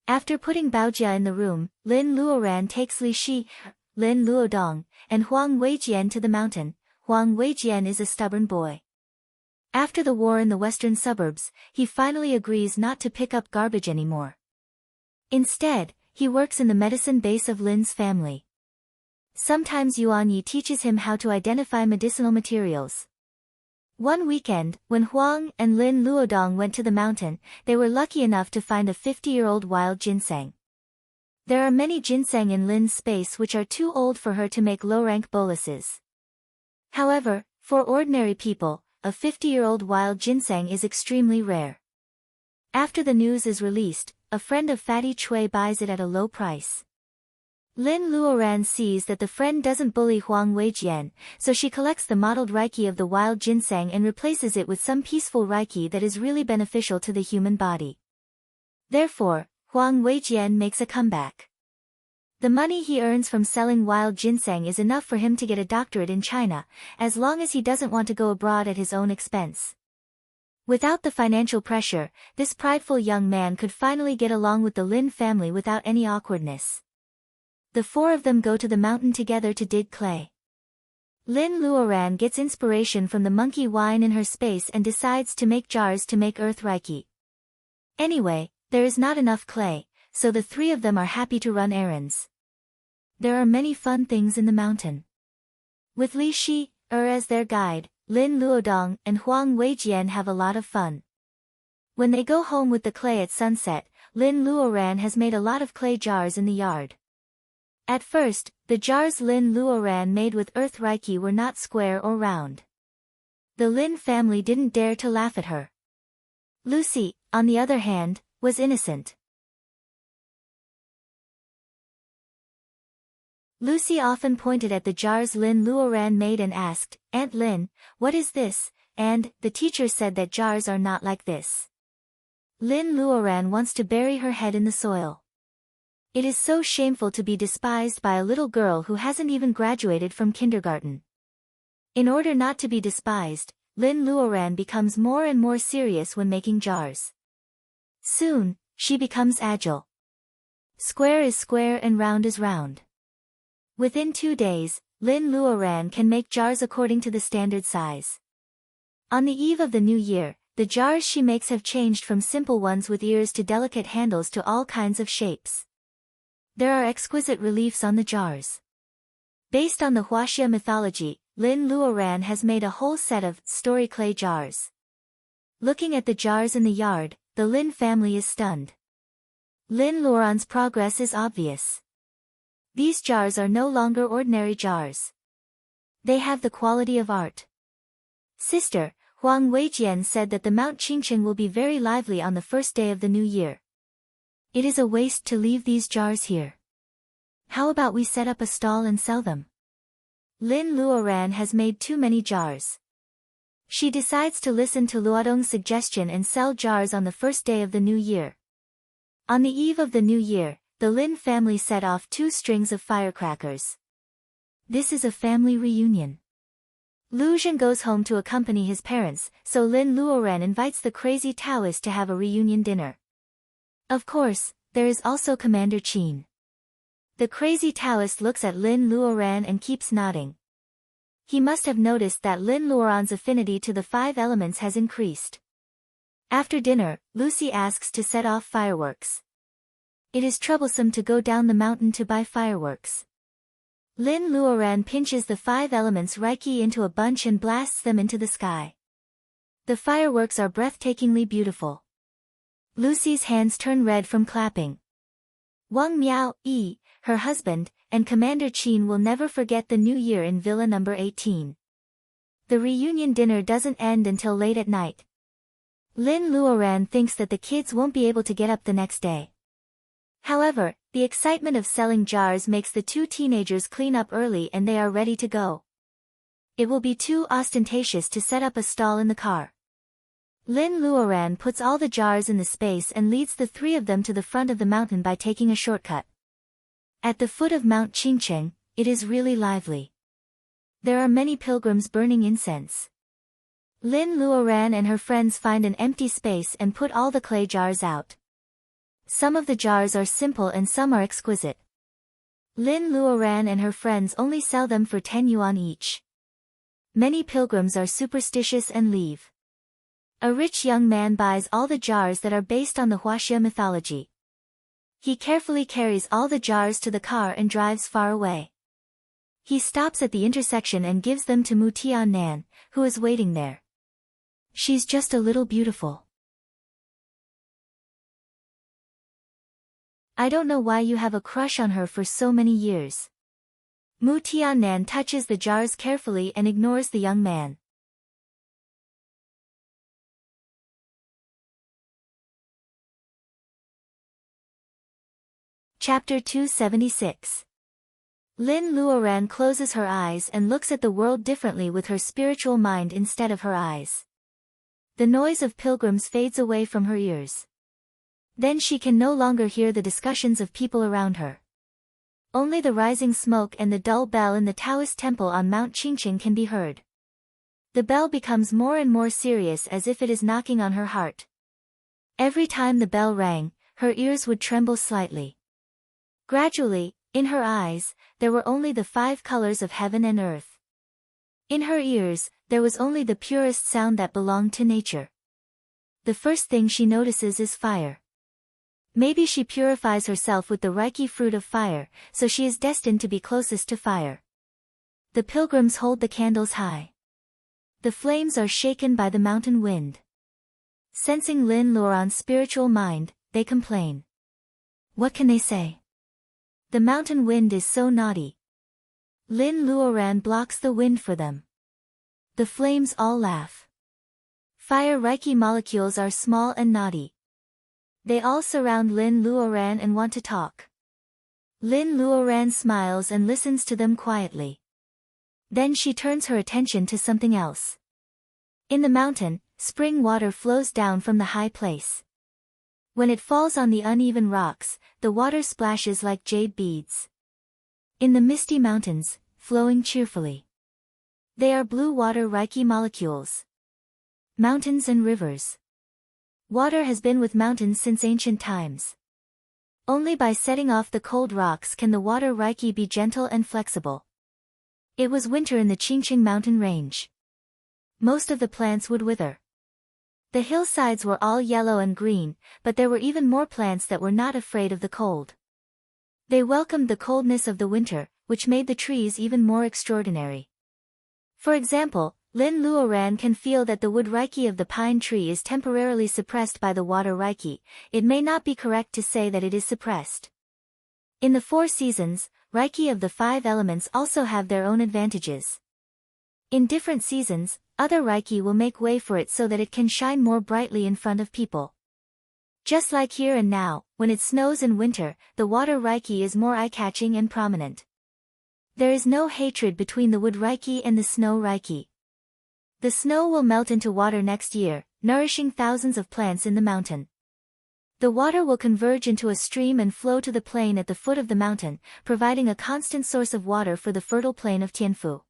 After putting Baojia in the room, Lin Luoran takes Li Shi, Lin Luodong, and Huang Weijian to the mountain. Huang Weijian is a stubborn boy. After the war in the western suburbs, he finally agrees not to pick up garbage anymore. Instead, he works in the medicine base of Lin's family. Sometimes Yuan Yi teaches him how to identify medicinal materials. One weekend, when Huang and Lin Luodong went to the mountain, they were lucky enough to find a 50-year-old wild ginseng. There are many ginseng in Lin's space which are too old for her to make low-rank boluses. However, for ordinary people, a 50-year-old wild ginseng is extremely rare. After the news is released, a friend of Fatty Chui buys it at a low price. Lin Luoran sees that the friend doesn't bully Huang Weijian, so she collects the mottled Reiki of the wild ginseng and replaces it with some peaceful Reiki that is really beneficial to the human body. Therefore, Huang Weijian makes a comeback. The money he earns from selling wild ginseng is enough for him to get a doctorate in China, as long as he doesn't want to go abroad at his own expense. Without the financial pressure, this prideful young man could finally get along with the Lin family without any awkwardness. The four of them go to the mountain together to dig clay. Lin Luoran gets inspiration from the monkey wine in her space and decides to make jars to make Earth Reiki. Anyway, there is not enough clay, so the three of them are happy to run errands. There are many fun things in the mountain. With Li Shi, as their guide, Lin Luodong and Huang Weijian have a lot of fun. When they go home with the clay at sunset, Lin Luoran has made a lot of clay jars in the yard. At first, the jars Lin Luoran made with Earth Reiki were not square or round. The Lin family didn't dare to laugh at her. Lucy, on the other hand, was innocent. Lucy often pointed at the jars Lin Luoran made and asked, "Aunt Lin, what is this?" And, "The teacher said that jars are not like this." Lin Luoran wants to bury her head in the soil. It is so shameful to be despised by a little girl who hasn't even graduated from kindergarten. In order not to be despised, Lin Luoran becomes more and more serious when making jars. Soon, she becomes agile. Square is square and round is round. Within 2 days, Lin Luoran can make jars according to the standard size. On the eve of the new year, the jars she makes have changed from simple ones with ears to delicate handles to all kinds of shapes. There are exquisite reliefs on the jars. Based on the Huaxia mythology, Lin Luoran has made a whole set of story clay jars. Looking at the jars in the yard, the Lin family is stunned. Lin Luoran's progress is obvious. These jars are no longer ordinary jars. They have the quality of art. Sister, Huang Weijian said that the Mount Qingqing will be very lively on the first day of the new year. It is a waste to leave these jars here. How about we set up a stall and sell them? Lin Luoran has made too many jars. She decides to listen to Luodong's suggestion and sell jars on the first day of the new year. On the eve of the new year, the Lin family set off 2 strings of firecrackers. This is a family reunion. Lu Zhen goes home to accompany his parents, so Lin Luoran invites the crazy Taoist to have a reunion dinner. Of course, there is also Commander Qin. The crazy Taoist looks at Lin Luoran and keeps nodding. He must have noticed that Lin Luoran's affinity to the 5 elements has increased. After dinner, Lucy asks to set off fireworks. It is troublesome to go down the mountain to buy fireworks. Lin Luoran pinches the 5 elements Reiki into a bunch and blasts them into the sky. The fireworks are breathtakingly beautiful. Lucy's hands turn red from clapping. Wang Miao Yi, her husband, and Commander Qin will never forget the new year in Villa number 18. The reunion dinner doesn't end until late at night. Lin Luoran thinks that the kids won't be able to get up the next day. However, the excitement of selling jars makes the 2 teenagers clean up early and they are ready to go. It will be too ostentatious to set up a stall in the car. Lin Luoran puts all the jars in the space and leads the 3 of them to the front of the mountain by taking a shortcut. At the foot of Mount Qingqing, it is really lively. There are many pilgrims burning incense. Lin Luoran and her friends find an empty space and put all the clay jars out. Some of the jars are simple and some are exquisite. Lin Luoran and her friends only sell them for 10 yuan each. Many pilgrims are superstitious and leave. A rich young man buys all the jars that are based on the Huaxia mythology. He carefully carries all the jars to the car and drives far away. He stops at the intersection and gives them to Mu Tiannan, who is waiting there. She's just a little beautiful. I don't know why you have a crush on her for so many years. Mu Tiannan touches the jars carefully and ignores the young man. Chapter 276. Lin Luoran closes her eyes and looks at the world differently with her spiritual mind instead of her eyes. The noise of pilgrims fades away from her ears. Then she can no longer hear the discussions of people around her. Only the rising smoke and the dull bell in the Taoist temple on Mount Qingqing can be heard. The bell becomes more and more serious as if it is knocking on her heart. Every time the bell rang, her ears would tremble slightly. Gradually, in her eyes, there were only the 5 colors of heaven and earth. In her ears, there was only the purest sound that belonged to nature. The first thing she notices is fire. Maybe she purifies herself with the Reiki fruit of fire, so she is destined to be closest to fire. The pilgrims hold the candles high. The flames are shaken by the mountain wind. Sensing Lin Luoran's spiritual mind, they complain. What can they say? The mountain wind is so naughty. Lin Luoran blocks the wind for them. The flames all laugh. Fire Reiki molecules are small and naughty. They all surround Lin Luoran and want to talk. Lin Luoran smiles and listens to them quietly. Then she turns her attention to something else. In the mountain, spring water flows down from the high place. When it falls on the uneven rocks, the water splashes like jade beads. In the misty mountains, flowing cheerfully. They are blue water Reiki molecules. Mountains and rivers. Water has been with mountains since ancient times. Only by setting off the cold rocks can the water Reiki be gentle and flexible. It was winter in the Qingqing mountain range. most of the plants would wither. The hillsides were all yellow and green, but there were even more plants that were not afraid of the cold. They welcomed the coldness of the winter, which made the trees even more extraordinary. For example, Lin Luoran can feel that the wood reiki of the pine tree is temporarily suppressed by the water reiki. It may not be correct to say that it is suppressed. In the 4 seasons, reiki of the 5 elements also have their own advantages. In different seasons, other reiki will make way for it so that it can shine more brightly in front of people. Just like here and now, when it snows in winter, the water reiki is more eye-catching and prominent. There is no hatred between the wood reiki and the snow reiki. The snow will melt into water next year, nourishing thousands of plants in the mountain. The water will converge into a stream and flow to the plain at the foot of the mountain, providing a constant source of water for the fertile plain of Tianfu.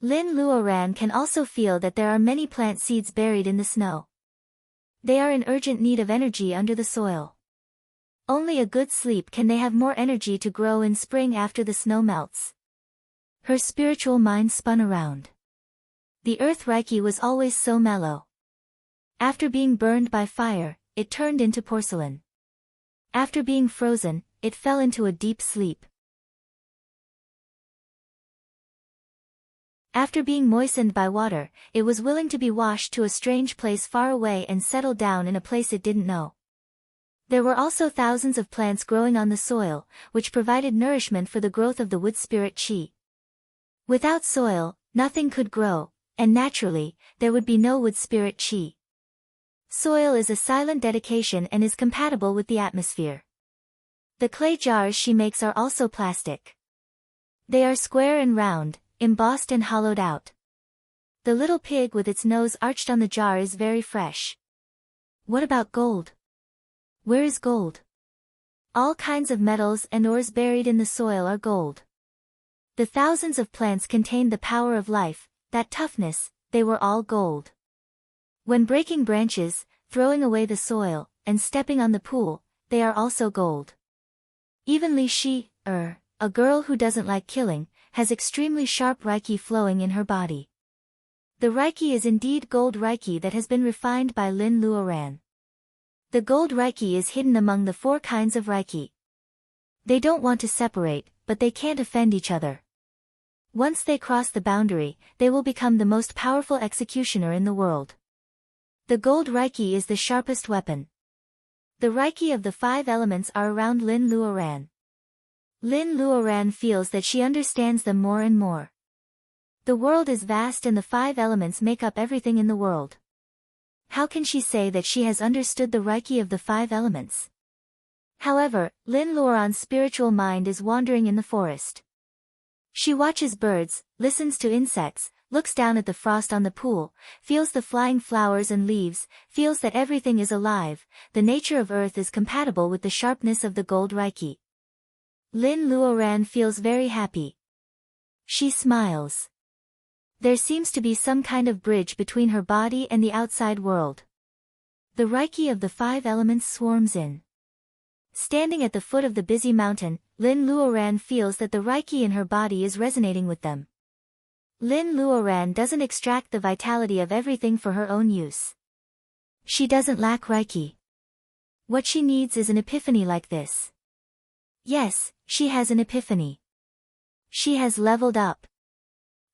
Lin Luoran can also feel that there are many plant seeds buried in the snow. They are in urgent need of energy under the soil. Only a good sleep can they have more energy to grow in spring after the snow melts. Her spiritual mind spun around. The earth reiki was always so mellow. After being burned by fire, it turned into porcelain. After being frozen, it fell into a deep sleep. After being moistened by water, it was willing to be washed to a strange place far away and settle down in a place it didn't know. There were also thousands of plants growing on the soil, which provided nourishment for the growth of the wood spirit qi. Without soil, nothing could grow, and naturally, there would be no wood spirit qi. Soil is a silent dedication and is compatible with the atmosphere. The clay jars she makes are also plastic. They are square and round, embossed and hollowed out. The little pig with its nose arched on the jar is very fresh. What about gold? Where is gold? All kinds of metals and ores buried in the soil are gold. The thousands of plants contained the power of life, that toughness, they were all gold. When breaking branches, throwing away the soil, and stepping on the pool, they are also gold. Even Li Shi, a girl who doesn't like killing, has extremely sharp reiki flowing in her body. The reiki is indeed gold reiki that has been refined by Lin Luoran. The gold reiki is hidden among the 4 kinds of reiki. They don't want to separate, but they can't offend each other. Once they cross the boundary, they will become the most powerful executioner in the world. The gold reiki is the sharpest weapon. The reiki of the 5 elements are around Lin Luoran. Lin Luoran feels that she understands them more and more. The world is vast and the 5 elements make up everything in the world. How can she say that she has understood the reiki of the 5 elements? However, Lin Luoran's spiritual mind is wandering in the forest. She watches birds, listens to insects, looks down at the frost on the pool, feels the flying flowers and leaves, feels that everything is alive. The nature of earth is compatible with the sharpness of the gold reiki. Lin Luoran feels very happy. She smiles. There seems to be some kind of bridge between her body and the outside world. The reiki of the 5 elements swarms in. Standing at the foot of the busy mountain, Lin Luoran feels that the reiki in her body is resonating with them. Lin Luoran doesn't extract the vitality of everything for her own use. She doesn't lack reiki. What she needs is an epiphany like this. Yes, she has an epiphany. She has leveled up.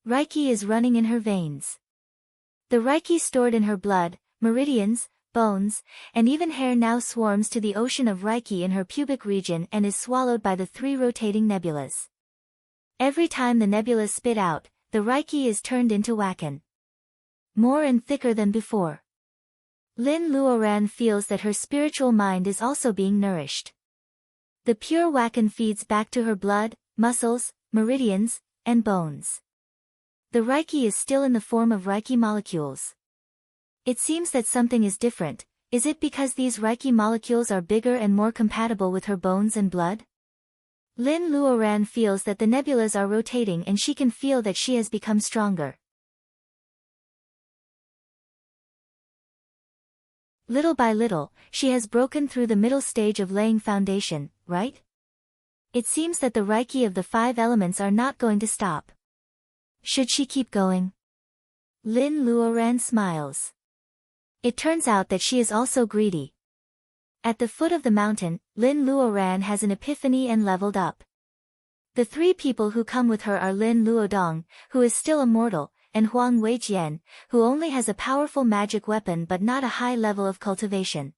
Reiki is running in her veins. The reiki stored in her blood, meridians, bones, and even hair now swarms to the ocean of reiki in her pubic region and is swallowed by the 3 rotating nebulas. Every time the nebulas spit out, the reiki is turned into wakan. More and thicker than before. Lin Luoran feels that her spiritual mind is also being nourished. The pure wakan feeds back to her blood, muscles, meridians, and bones. The reiki is still in the form of reiki molecules. It seems that something is different. Is it because these reiki molecules are bigger and more compatible with her bones and blood? Lin Luoran feels that the nebulas are rotating and she can feel that she has become stronger. Little by little, she has broken through the middle stage of laying foundation, right? It seems that the reiki of the 5 elements are not going to stop. Should she keep going? Lin Luoran smiles. It turns out that she is also greedy. At the foot of the mountain, Lin Luoran has an epiphany and leveled up. The three people who come with her are Lin Luodong, who is still immortal, and Huang Weijian, who only has a powerful magic weapon but not a high level of cultivation.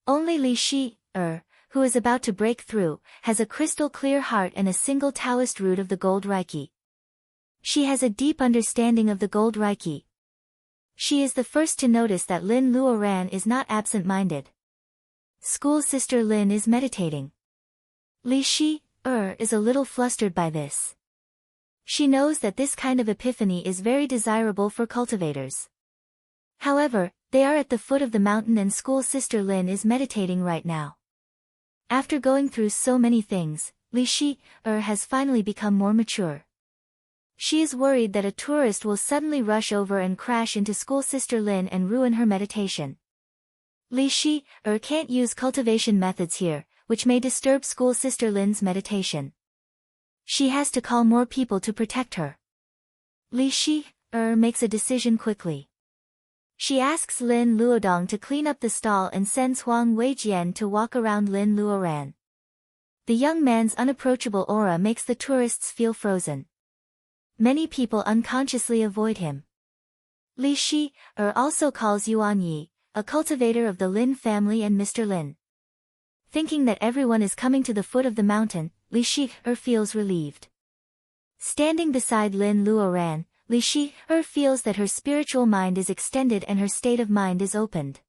Only Li Shi, who is about to break through, has a crystal-clear heart and a single Taoist root of the Gold Reiki. She has a deep understanding of the Gold Reiki. She is the first to notice that Lin Luoran is not absent-minded. School sister Lin is meditating. Li Shi, is a little flustered by this. She knows that this kind of epiphany is very desirable for cultivators. However, they are at the foot of the mountain and school sister Lin is meditating right now. After going through so many things, Li Shi, has finally become more mature. She is worried that a tourist will suddenly rush over and crash into school sister Lin and ruin her meditation. Li Shi, can't use cultivation methods here, which may disturb school sister Lin's meditation. She has to call more people to protect her. Li Shi, makes a decision quickly. She asks Lin Luodong to clean up the stall and sends Huang Weijian to walk around Lin Luoran. The young man's unapproachable aura makes the tourists feel frozen. Many people unconsciously avoid him. Li Shi, also calls Yuan Yi, a cultivator of the Lin family, and Mr. Lin. Thinking that everyone is coming to the foot of the mountain, Li Shi, feels relieved. Standing beside Lin Luoran, Li Shi, feels that her spiritual mind is extended and her state of mind is opened.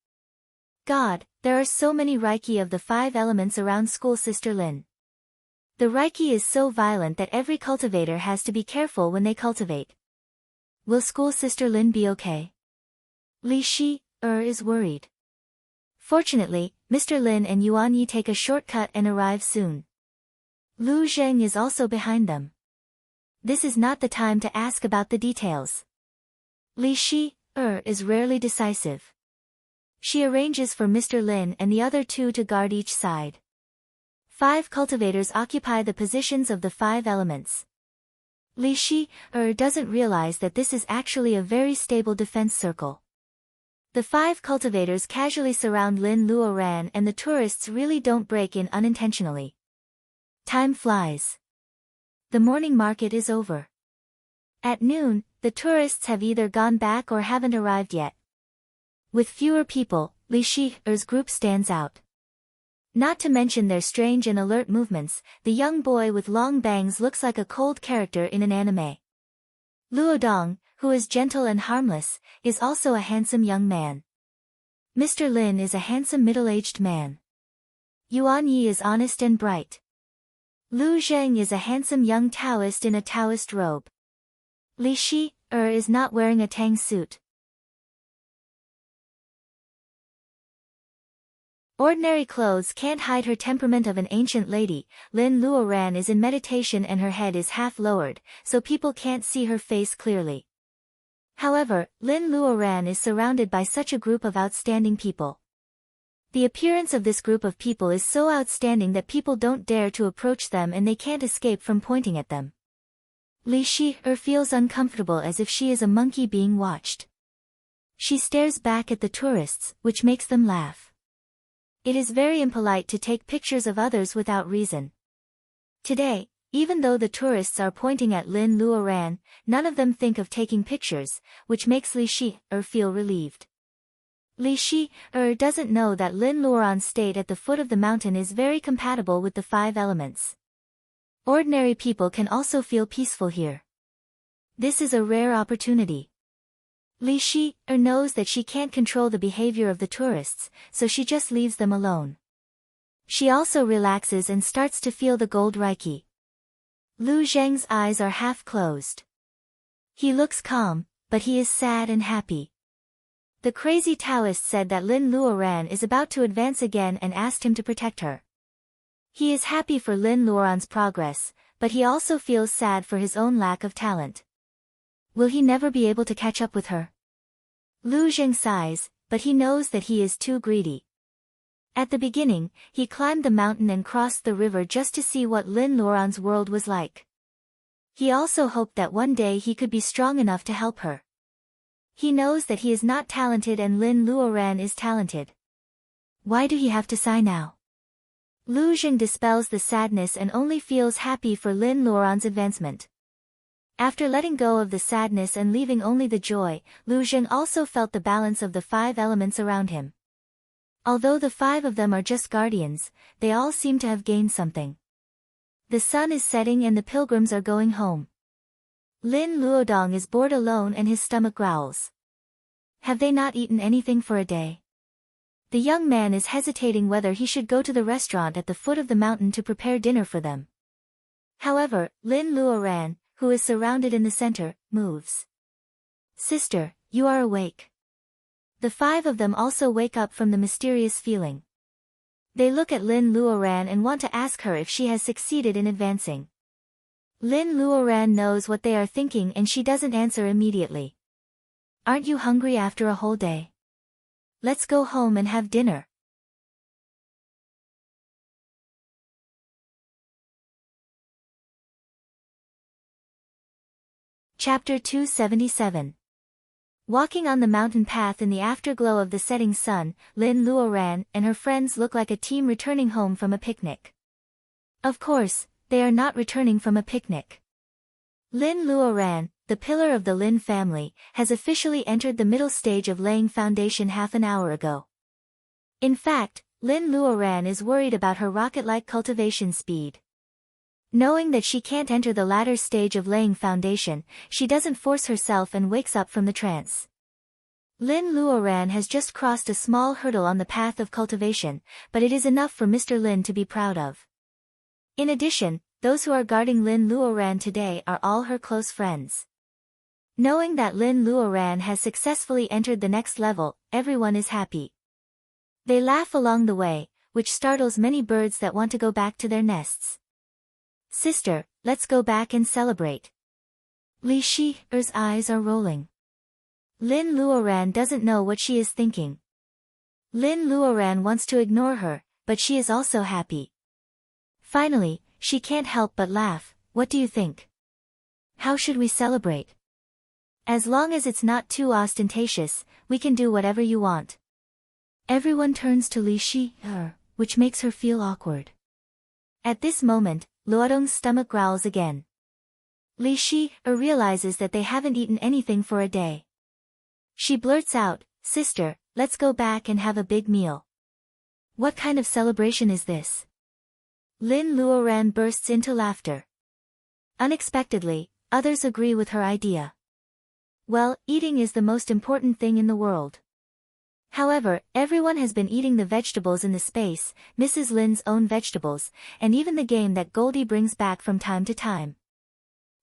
God, there are so many Reiki of the 5 elements around school sister Lin. The Reiki is so violent that every cultivator has to be careful when they cultivate. Will school sister Lin be okay? Li Shi, is worried. Fortunately, Mr. Lin and Yuan Yi take a shortcut and arrive soon. Lu Zheng is also behind them. This is not the time to ask about the details. Li Shi, is rarely decisive. She arranges for Mr. Lin and the other 2 to guard each side. 5 cultivators occupy the positions of the 5 elements. Li Shi, doesn't realize that this is actually a very stable defense circle. The 5 cultivators casually surround Lin Luoran and the tourists really don't break in unintentionally. Time flies. The morning market is over. At noon, the tourists have either gone back or haven't arrived yet. With fewer people, Li Shi's group stands out. Not to mention their strange and alert movements, the young boy with long bangs looks like a cold character in an anime. Luodong, who is gentle and harmless, is also a handsome young man. Mr. Lin is a handsome middle-aged man. Yuan Yi is honest and bright. Lu Zheng is a handsome young Taoist in a Taoist robe. Li Shi, is not wearing a Tang suit. Ordinary clothes can't hide her temperament of an ancient lady. Lin Luoran is in meditation and her head is half lowered, so people can't see her face clearly. However, Lin Luoran is surrounded by such a group of outstanding people. The appearance of this group of people is so outstanding that people don't dare to approach them and they can't escape from pointing at them. Li Shi, feels uncomfortable as if she is a monkey being watched. She stares back at the tourists, which makes them laugh. It is very impolite to take pictures of others without reason. Today, even though the tourists are pointing at Lin Luoran, none of them think of taking pictures, which makes Li Shi, feel relieved. Li Shi, doesn't know that Lin Luoran's state at the foot of the mountain is very compatible with the 5 elements. Ordinary people can also feel peaceful here. This is a rare opportunity. Li Shi, knows that she can't control the behavior of the tourists, so she just leaves them alone. She also relaxes and starts to feel the gold Reiki. Lu Zheng's eyes are half closed. He looks calm, but he is sad and happy. The crazy Taoist said that Lin Luoran is about to advance again and asked him to protect her. He is happy for Lin Luoran's progress, but he also feels sad for his own lack of talent. Will he never be able to catch up with her? Lu Zheng sighs, but he knows that he is too greedy. At the beginning, he climbed the mountain and crossed the river just to see what Lin Luoran's world was like. He also hoped that one day he could be strong enough to help her. He knows that he is not talented and Lin Luoran is talented. Why do he have to sigh now? Lu Zheng dispels the sadness and only feels happy for Lin Luoran's advancement. After letting go of the sadness and leaving only the joy, Lu Zheng also felt the balance of the 5 elements around him. Although the 5 of them are just guardians, they all seem to have gained something. The sun is setting and the pilgrims are going home. Lin Luodong is bored alone and his stomach growls. Have they not eaten anything for a day? The young man is hesitating whether he should go to the restaurant at the foot of the mountain to prepare dinner for them. However, Lin Luoran, who is surrounded in the center, moves. Sister, you are awake. The 5 of them also wake up from the mysterious feeling. They look at Lin Luoran and want to ask her if she has succeeded in advancing. Lin Luoran knows what they are thinking and she doesn't answer immediately. Aren't you hungry after a whole day? Let's go home and have dinner. Chapter 277. Walking on the mountain path in the afterglow of the setting sun, Lin Luoran and her friends look like a team returning home from a picnic. Of course, they are not returning from a picnic. Lin Luoran, the pillar of the Lin family, has officially entered the middle stage of laying foundation half an hour ago. In fact, Lin Luoran is worried about her rocket-like cultivation speed. Knowing that she can't enter the latter stage of laying foundation, she doesn't force herself and wakes up from the trance. Lin Luoran has just crossed a small hurdle on the path of cultivation, but it is enough for Mr. Lin to be proud of. In addition, those who are guarding Lin Luoran today are all her close friends. Knowing that Lin Luoran has successfully entered the next level, everyone is happy. They laugh along the way, which startles many birds that want to go back to their nests. Sister, let's go back and celebrate. Li Shi's eyes are rolling. Lin Luoran doesn't know what she is thinking. Lin Luoran wants to ignore her, but she is also happy. Finally, she can't help but laugh. What do you think? How should we celebrate? As long as it's not too ostentatious, we can do whatever you want. Everyone turns to Li Shi, which makes her feel awkward. At this moment, Luodong's stomach growls again. Li Shi realizes that they haven't eaten anything for a day. She blurts out, Sister, let's go back and have a big meal. What kind of celebration is this? Lin Luoran bursts into laughter. Unexpectedly, others agree with her idea. Well, eating is the most important thing in the world. However, everyone has been eating the vegetables in the space, Mrs. Lin's own vegetables, and even the game that Goldie brings back from time to time.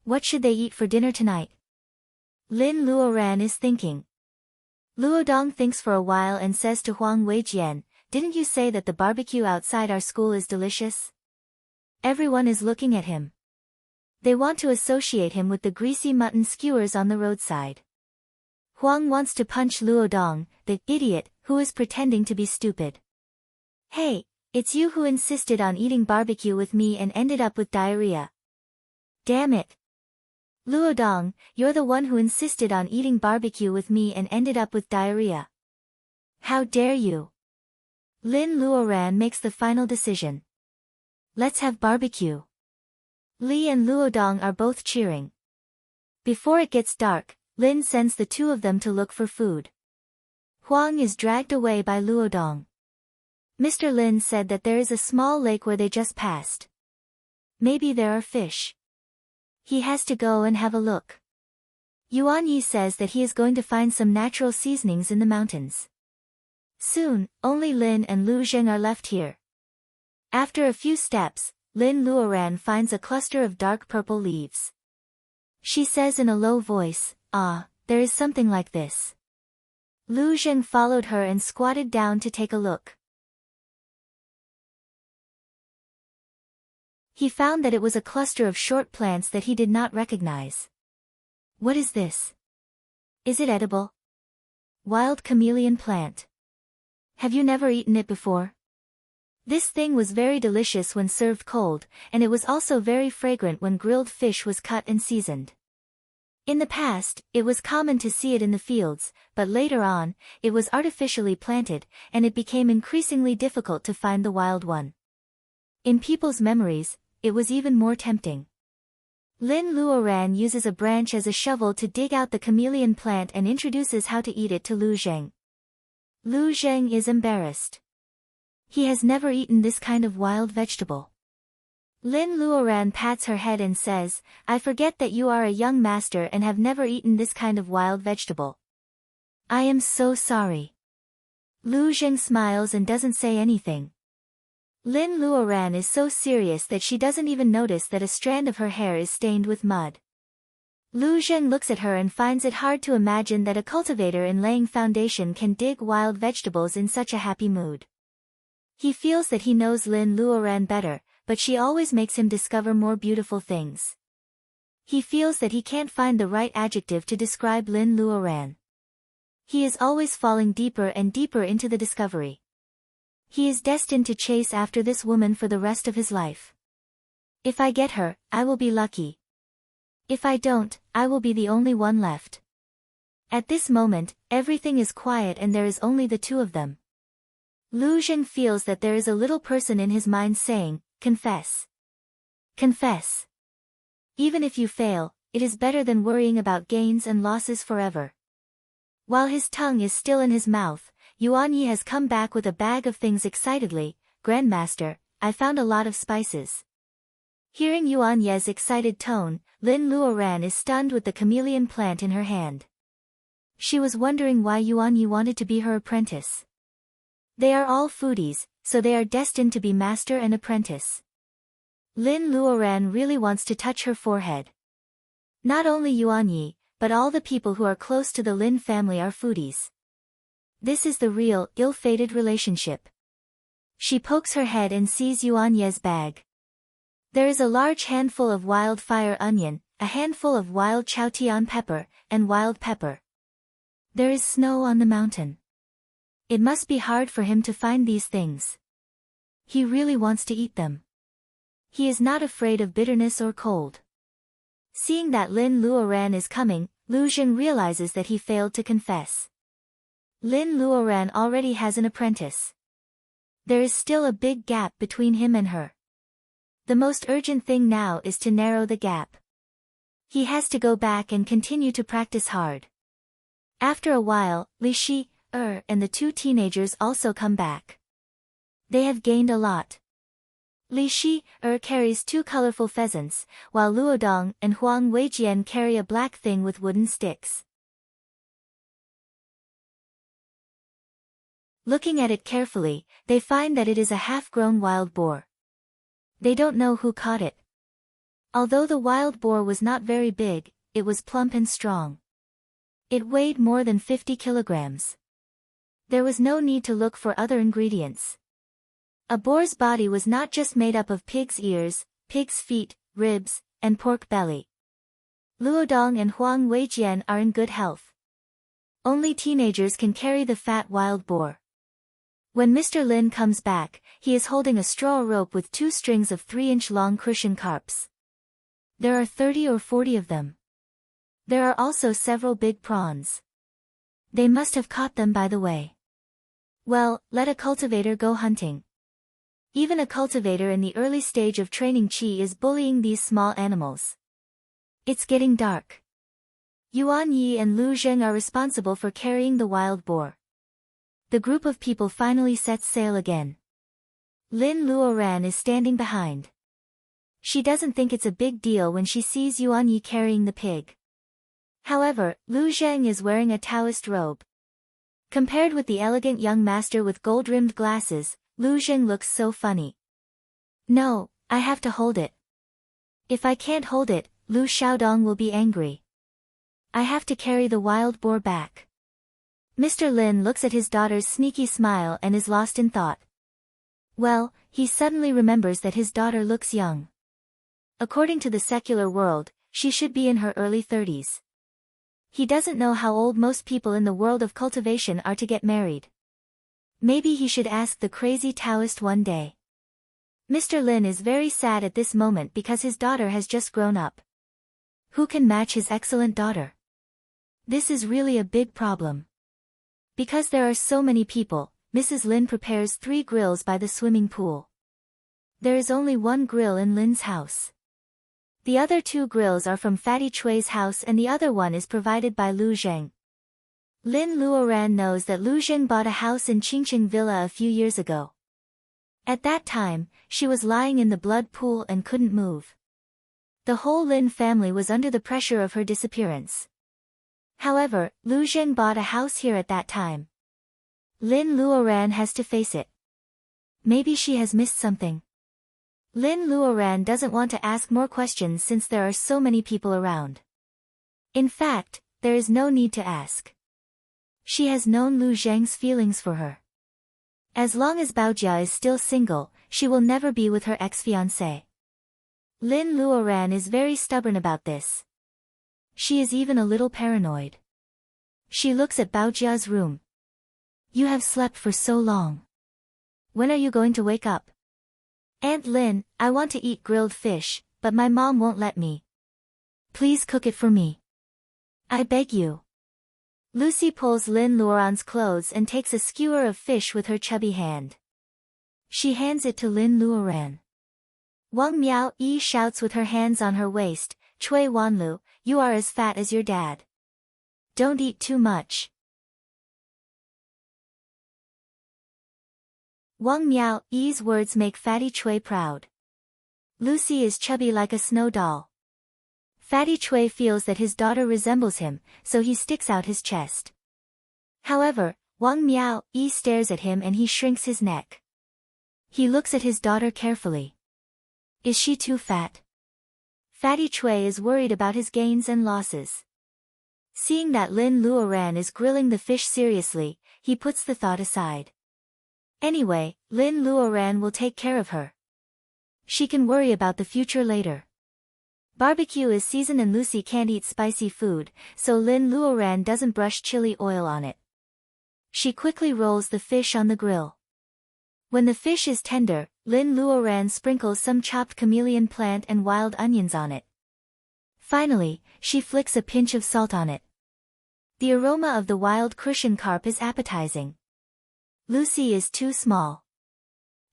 What should they eat for dinner tonight? Lin Luoran is thinking. Luodong thinks for a while and says to Huang Weijian, didn't you say that the barbecue outside our school is delicious? Everyone is looking at him. They want to associate him with the greasy mutton skewers on the roadside. Huang wants to punch Luodong, the idiot, who is pretending to be stupid. Hey, it's you who insisted on eating barbecue with me and ended up with diarrhea. Damn it. Luodong, you're the one who insisted on eating barbecue with me and ended up with diarrhea. How dare you? Lin Luoran makes the final decision. Let's have barbecue. Li and Luodong are both cheering. Before it gets dark, Lin sends the 2 of them to look for food. Huang is dragged away by Luodong. Mr. Lin said that there is a small lake where they just passed. Maybe there are fish. He has to go and have a look. Yuan Yi says that he is going to find some natural seasonings in the mountains. Soon, only Lin and Lu Zheng are left here. After a few steps, Lin Luoran finds a cluster of dark purple leaves. She says in a low voice, there is something like this. Lu Zheng followed her and squatted down to take a look. He found that it was a cluster of short plants that he did not recognize. What is this? Is it edible? Wild chameleon plant. Have you never eaten it before? This thing was very delicious when served cold, and it was also very fragrant when grilled fish was cut and seasoned. In the past, it was common to see it in the fields, but later on, it was artificially planted, and it became increasingly difficult to find the wild one. In people's memories, it was even more tempting. Lin Luoran uses a branch as a shovel to dig out the chameleon plant and introduces how to eat it to Lu Zheng. Lu Zheng is embarrassed. He has never eaten this kind of wild vegetable. Lin Luoran pats her head and says, "I forget that you are a young master and have never eaten this kind of wild vegetable. I am so sorry." Lu Zheng smiles and doesn't say anything. Lin Luoran is so serious that she doesn't even notice that a strand of her hair is stained with mud. Lu Zheng looks at her and finds it hard to imagine that a cultivator in laying foundation can dig wild vegetables in such a happy mood. He feels that he knows Lin Luoran better, but she always makes him discover more beautiful things. He feels that he can't find the right adjective to describe Lin Luoran. He is always falling deeper and deeper into the discovery. He is destined to chase after this woman for the rest of his life. If I get her, I will be lucky. If I don't, I will be the only one left. At this moment, everything is quiet and there is only the two of them. Lu Zheng feels that there is a little person in his mind saying, "Confess. Confess. Even if you fail, it is better than worrying about gains and losses forever." While his tongue is still in his mouth, Yuan Yi has come back with a bag of things excitedly. "Grandmaster, I found a lot of spices." Hearing Yuan Ye's excited tone, Lin Luoran is stunned with the chameleon plant in her hand. She was wondering why Yuan Yi wanted to be her apprentice. They are all foodies, so they are destined to be master and apprentice. Lin Luoran really wants to touch her forehead. Not only Yuan Yi, but all the people who are close to the Lin family are foodies. This is the real, ill-fated relationship. She pokes her head and sees Yuan Ye's bag. There is a large handful of wild fire onion, a handful of wild chaotian pepper, and wild pepper. There is snow on the mountain. It must be hard for him to find these things. He really wants to eat them. He is not afraid of bitterness or cold. Seeing that Lin Luoran is coming, Lu Zheng realizes that he failed to confess. Lin Luoran already has an apprentice. There is still a big gap between him and her. The most urgent thing now is to narrow the gap. He has to go back and continue to practice hard. After a while, Li Shi, and the two teenagers also come back. They have gained a lot. Li Shi, carries two colorful pheasants, while Luodong and Huang Weijian carry a black thing with wooden sticks. Looking at it carefully, they find that it is a half-grown wild boar. They don't know who caught it. Although the wild boar was not very big, it was plump and strong. It weighed more than 50 kilograms. There was no need to look for other ingredients. A boar's body was not just made up of pig's ears, pig's feet, ribs, and pork belly. Luodong and Huang Weijian are in good health. Only teenagers can carry the fat wild boar. When Mr. Lin comes back, he is holding a straw rope with 2 strings of 3-inch long cushion carps. There are 30 or 40 of them. There are also several big prawns. They must have caught them by the way. Well, let a cultivator go hunting. Even a cultivator in the early stage of training qi is bullying these small animals. It's getting dark. Yuan Yi and Lu Zheng are responsible for carrying the wild boar. The group of people finally sets sail again. Lin Luoran is standing behind. She doesn't think it's a big deal when she sees Yuan Yi carrying the pig. However, Lu Zheng is wearing a Taoist robe. Compared with the elegant young master with gold-rimmed glasses, Lu Zheng looks so funny. "No, I have to hold it. If I can't hold it, Lu Xiaodong will be angry. I have to carry the wild boar back." Mr. Lin looks at his daughter's sneaky smile and is lost in thought. Well, he suddenly remembers that his daughter looks young. According to the secular world, she should be in her early 30s. He doesn't know how old most people in the world of cultivation are to get married. Maybe he should ask the crazy Taoist one day. Mr. Lin is very sad at this moment because his daughter has just grown up. Who can match his excellent daughter? This is really a big problem. Because there are so many people, Mrs. Lin prepares 3 grills by the swimming pool. There is only one grill in Lin's house. The other 2 grills are from Fatty Chui's house and the other one is provided by Lu Zheng. Lin Luoran knows that Lu Zheng bought a house in Qingqing Villa a few years ago. At that time, she was lying in the blood pool and couldn't move. The whole Lin family was under the pressure of her disappearance. However, Lu Zheng bought a house here at that time. Lin Luoran has to face it. Maybe she has missed something. Lin Luoran doesn't want to ask more questions since there are so many people around. In fact, there is no need to ask. She has known Lu Zheng's feelings for her. As long as Baojia is still single, she will never be with her ex-fiancé. Lin Luoran is very stubborn about this. She is even a little paranoid. She looks at Baojia's room. You have slept for so long. When are you going to wake up? Aunt Lin, I want to eat grilled fish, but my mom won't let me. Please cook it for me. I beg you. Lucy pulls Lin Luoran's clothes and takes a skewer of fish with her chubby hand. She hands it to Lin Luoran. Wang Miao Yi shouts with her hands on her waist, Cui Wanlu, you are as fat as your dad. Don't eat too much. Wang Miao Yi's words make Fatty Cui proud. Lucy is chubby like a snow doll. Fatty Cui feels that his daughter resembles him, so he sticks out his chest. However, Wang Miao Yi stares at him and he shrinks his neck. He looks at his daughter carefully. Is she too fat? Fatty Cui is worried about his gains and losses. Seeing that Lin Luoran is grilling the fish seriously, he puts the thought aside. Anyway, Lin Luoran will take care of her. She can worry about the future later. Barbecue is seasoned and Lucy can't eat spicy food, so Lin Luoran doesn't brush chili oil on it. She quickly rolls the fish on the grill. When the fish is tender, Lin Luoran sprinkles some chopped chameleon plant and wild onions on it. Finally, she flicks a pinch of salt on it. The aroma of the wild crucian carp is appetizing. Lucy is too small.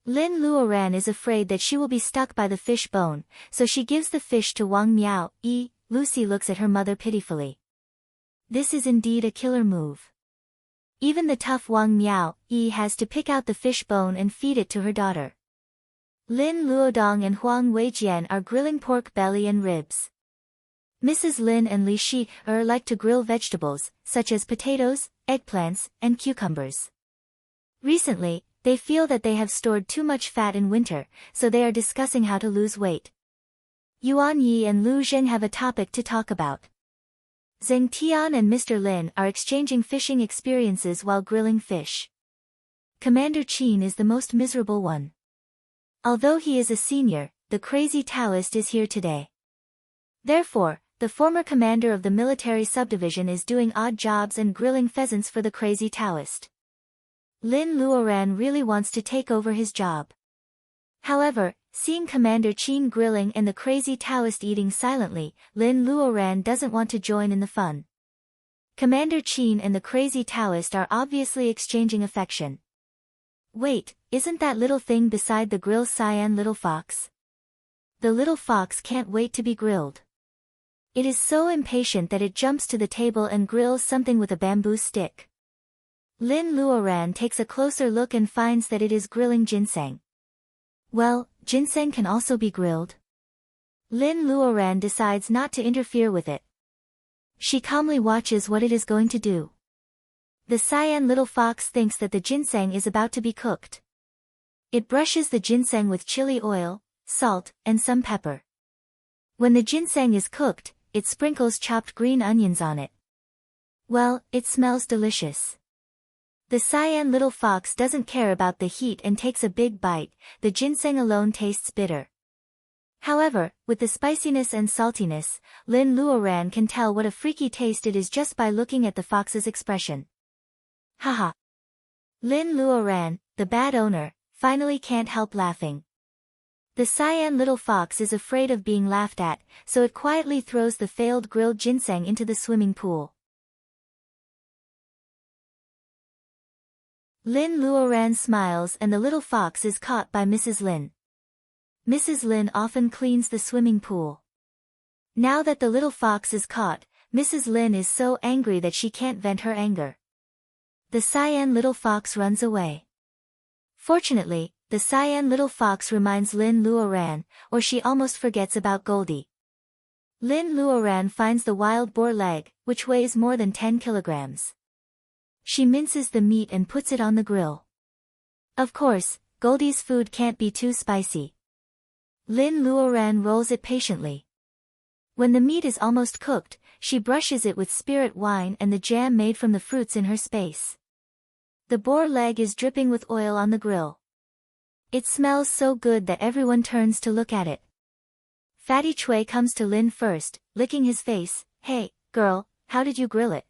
Lin Luoran is afraid that she will be stuck by the fish bone, so she gives the fish to Wang Miao Yi. Lucy looks at her mother pitifully. This is indeed a killer move. Even the tough Wang Miao Yi has to pick out the fish bone and feed it to her daughter. Lin Luodong and Huang Weijian are grilling pork belly and ribs. Mrs. Lin and Li Shi like to grill vegetables, such as potatoes, eggplants, and cucumbers. Recently, they feel that they have stored too much fat in winter, so they are discussing how to lose weight. Yuan Yi and Lu Zheng have a topic to talk about. Zheng Tian and Mr. Lin are exchanging fishing experiences while grilling fish. Commander Qin is the most miserable one. Although he is a senior, the crazy Taoist is here today. Therefore, the former commander of the military subdivision is doing odd jobs and grilling pheasants for the crazy Taoist. Lin Luoran really wants to take over his job. However, seeing Commander Qin grilling and the crazy Taoist eating silently, Lin Luoran doesn't want to join in the fun. Commander Qin and the crazy Taoist are obviously exchanging affection. Wait, isn't that little thing beside the grill Cyan little fox? The little fox can't wait to be grilled. It is so impatient that it jumps to the table and grills something with a bamboo stick. Lin Luoran takes a closer look and finds that it is grilling ginseng. Well, ginseng can also be grilled. Lin Luoran decides not to interfere with it. She calmly watches what it is going to do. The cyan little fox thinks that the ginseng is about to be cooked. It brushes the ginseng with chili oil, salt, and some pepper. When the ginseng is cooked, it sprinkles chopped green onions on it. Well, it smells delicious. The cyan little fox doesn't care about the heat and takes a big bite. The ginseng alone tastes bitter. However, with the spiciness and saltiness, Lin Luoran can tell what a freaky taste it is just by looking at the fox's expression. Haha. Lin Luoran, the bad owner, finally can't help laughing. The cyan little fox is afraid of being laughed at, so it quietly throws the failed grilled ginseng into the swimming pool. Lin Luoran smiles and the little fox is caught by Mrs. Lin. Mrs. Lin often cleans the swimming pool. Now that the little fox is caught, Mrs. Lin is so angry that she can't vent her anger. The cyan little fox runs away. Fortunately, the cyan little fox reminds Lin Luoran, or she almost forgets about Goldie. Lin Luoran finds the wild boar leg, which weighs more than 10 kilograms. She minces the meat and puts it on the grill. Of course, Goldie's food can't be too spicy. Lin Luoran rolls it patiently. When the meat is almost cooked, she brushes it with spirit wine and the jam made from the fruits in her space. The boar leg is dripping with oil on the grill. It smells so good that everyone turns to look at it. Fatty Chui comes to Lin first, licking his face. "Hey, girl, how did you grill it?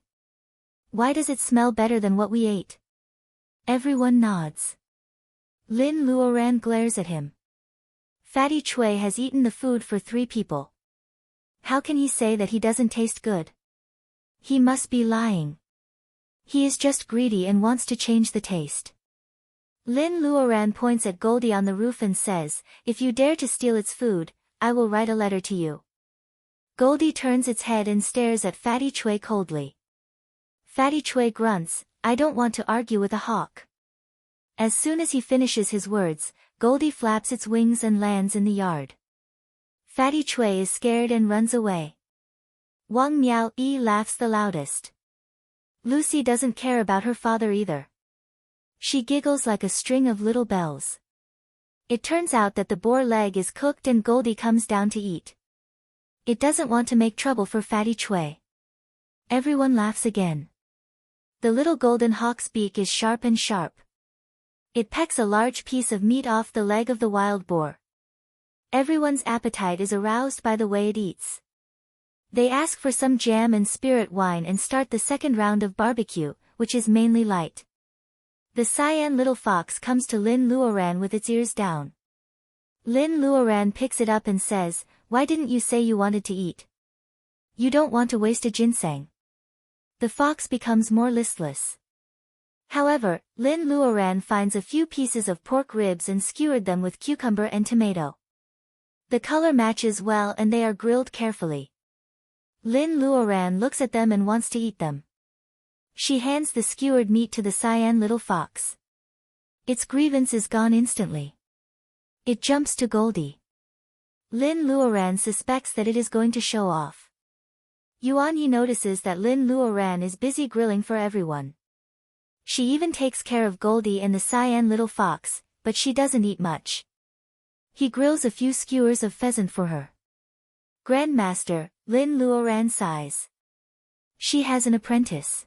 Why does it smell better than what we ate?" Everyone nods. Lin Luoran glares at him. Fatty Chui has eaten the food for 3 people. How can he say that he doesn't taste good? He must be lying. He is just greedy and wants to change the taste. Lin Luoran points at Goldie on the roof and says, "If you dare to steal its food, I will write a letter to you." Goldie turns its head and stares at Fatty Chui coldly. Fatty Chui grunts, "I don't want to argue with a hawk." As soon as he finishes his words, Goldie flaps its wings and lands in the yard. Fatty Chui is scared and runs away. Wang Miao Yi laughs the loudest. Lucy doesn't care about her father either. She giggles like a string of little bells. It turns out that the boar leg is cooked and Goldie comes down to eat. It doesn't want to make trouble for Fatty Chui. Everyone laughs again. The little golden hawk's beak is sharp and sharp. It pecks a large piece of meat off the leg of the wild boar. Everyone's appetite is aroused by the way it eats. They ask for some jam and spirit wine and start the second round of barbecue, which is mainly light. The cyan little fox comes to Lin Luoran with its ears down. Lin Luoran picks it up and says, "Why didn't you say you wanted to eat? You don't want to waste a ginseng." The fox becomes more listless. However, Lin Luoran finds a few pieces of pork ribs and skewered them with cucumber and tomato. The color matches well and they are grilled carefully. Lin Luoran looks at them and wants to eat them. She hands the skewered meat to the cyan little fox. Its grievance is gone instantly. It jumps to Goldie. Lin Luoran suspects that it is going to show off. Yuan Yi notices that Lin Luoran is busy grilling for everyone. She even takes care of Goldie and the cyan little fox, but she doesn't eat much. He grills a few skewers of pheasant for her. "Grandmaster," Lin Luoran sighs. She has an apprentice.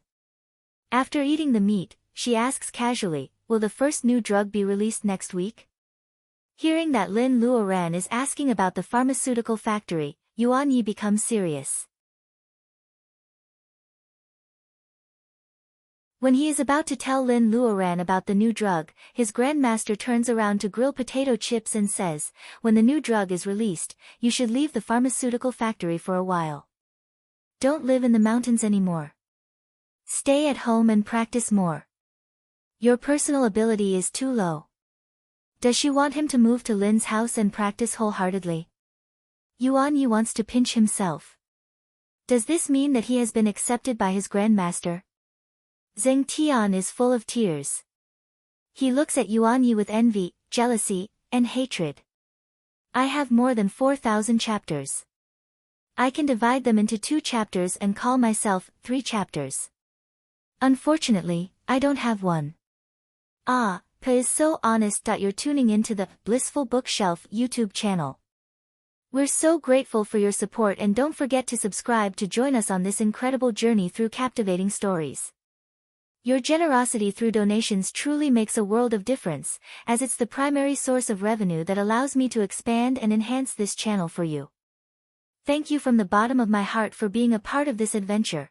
After eating the meat, she asks casually, "Will the first new drug be released next week?" Hearing that Lin Luoran is asking about the pharmaceutical factory, Yuan Yi becomes serious. When he is about to tell Lin Luoran about the new drug, his grandmaster turns around to grill potato chips and says, "When the new drug is released, you should leave the pharmaceutical factory for a while. Don't live in the mountains anymore. Stay at home and practice more. Your personal ability is too low." Does she want him to move to Lin's house and practice wholeheartedly? Yuan Yi wants to pinch himself. Does this mean that he has been accepted by his grandmaster? Zheng Tian is full of tears. He looks at Yuan Yi with envy, jealousy, and hatred. "I have more than 4,000 chapters. I can divide them into 2 chapters and call myself 3 chapters. Unfortunately, I don't have one." Pa is so honest. You're tuning into the Blissful Bookshelf YouTube channel. We're so grateful for your support and don't forget to subscribe to join us on this incredible journey through captivating stories. Your generosity through donations truly makes a world of difference, as it's the primary source of revenue that allows me to expand and enhance this channel for you. Thank you from the bottom of my heart for being a part of this adventure.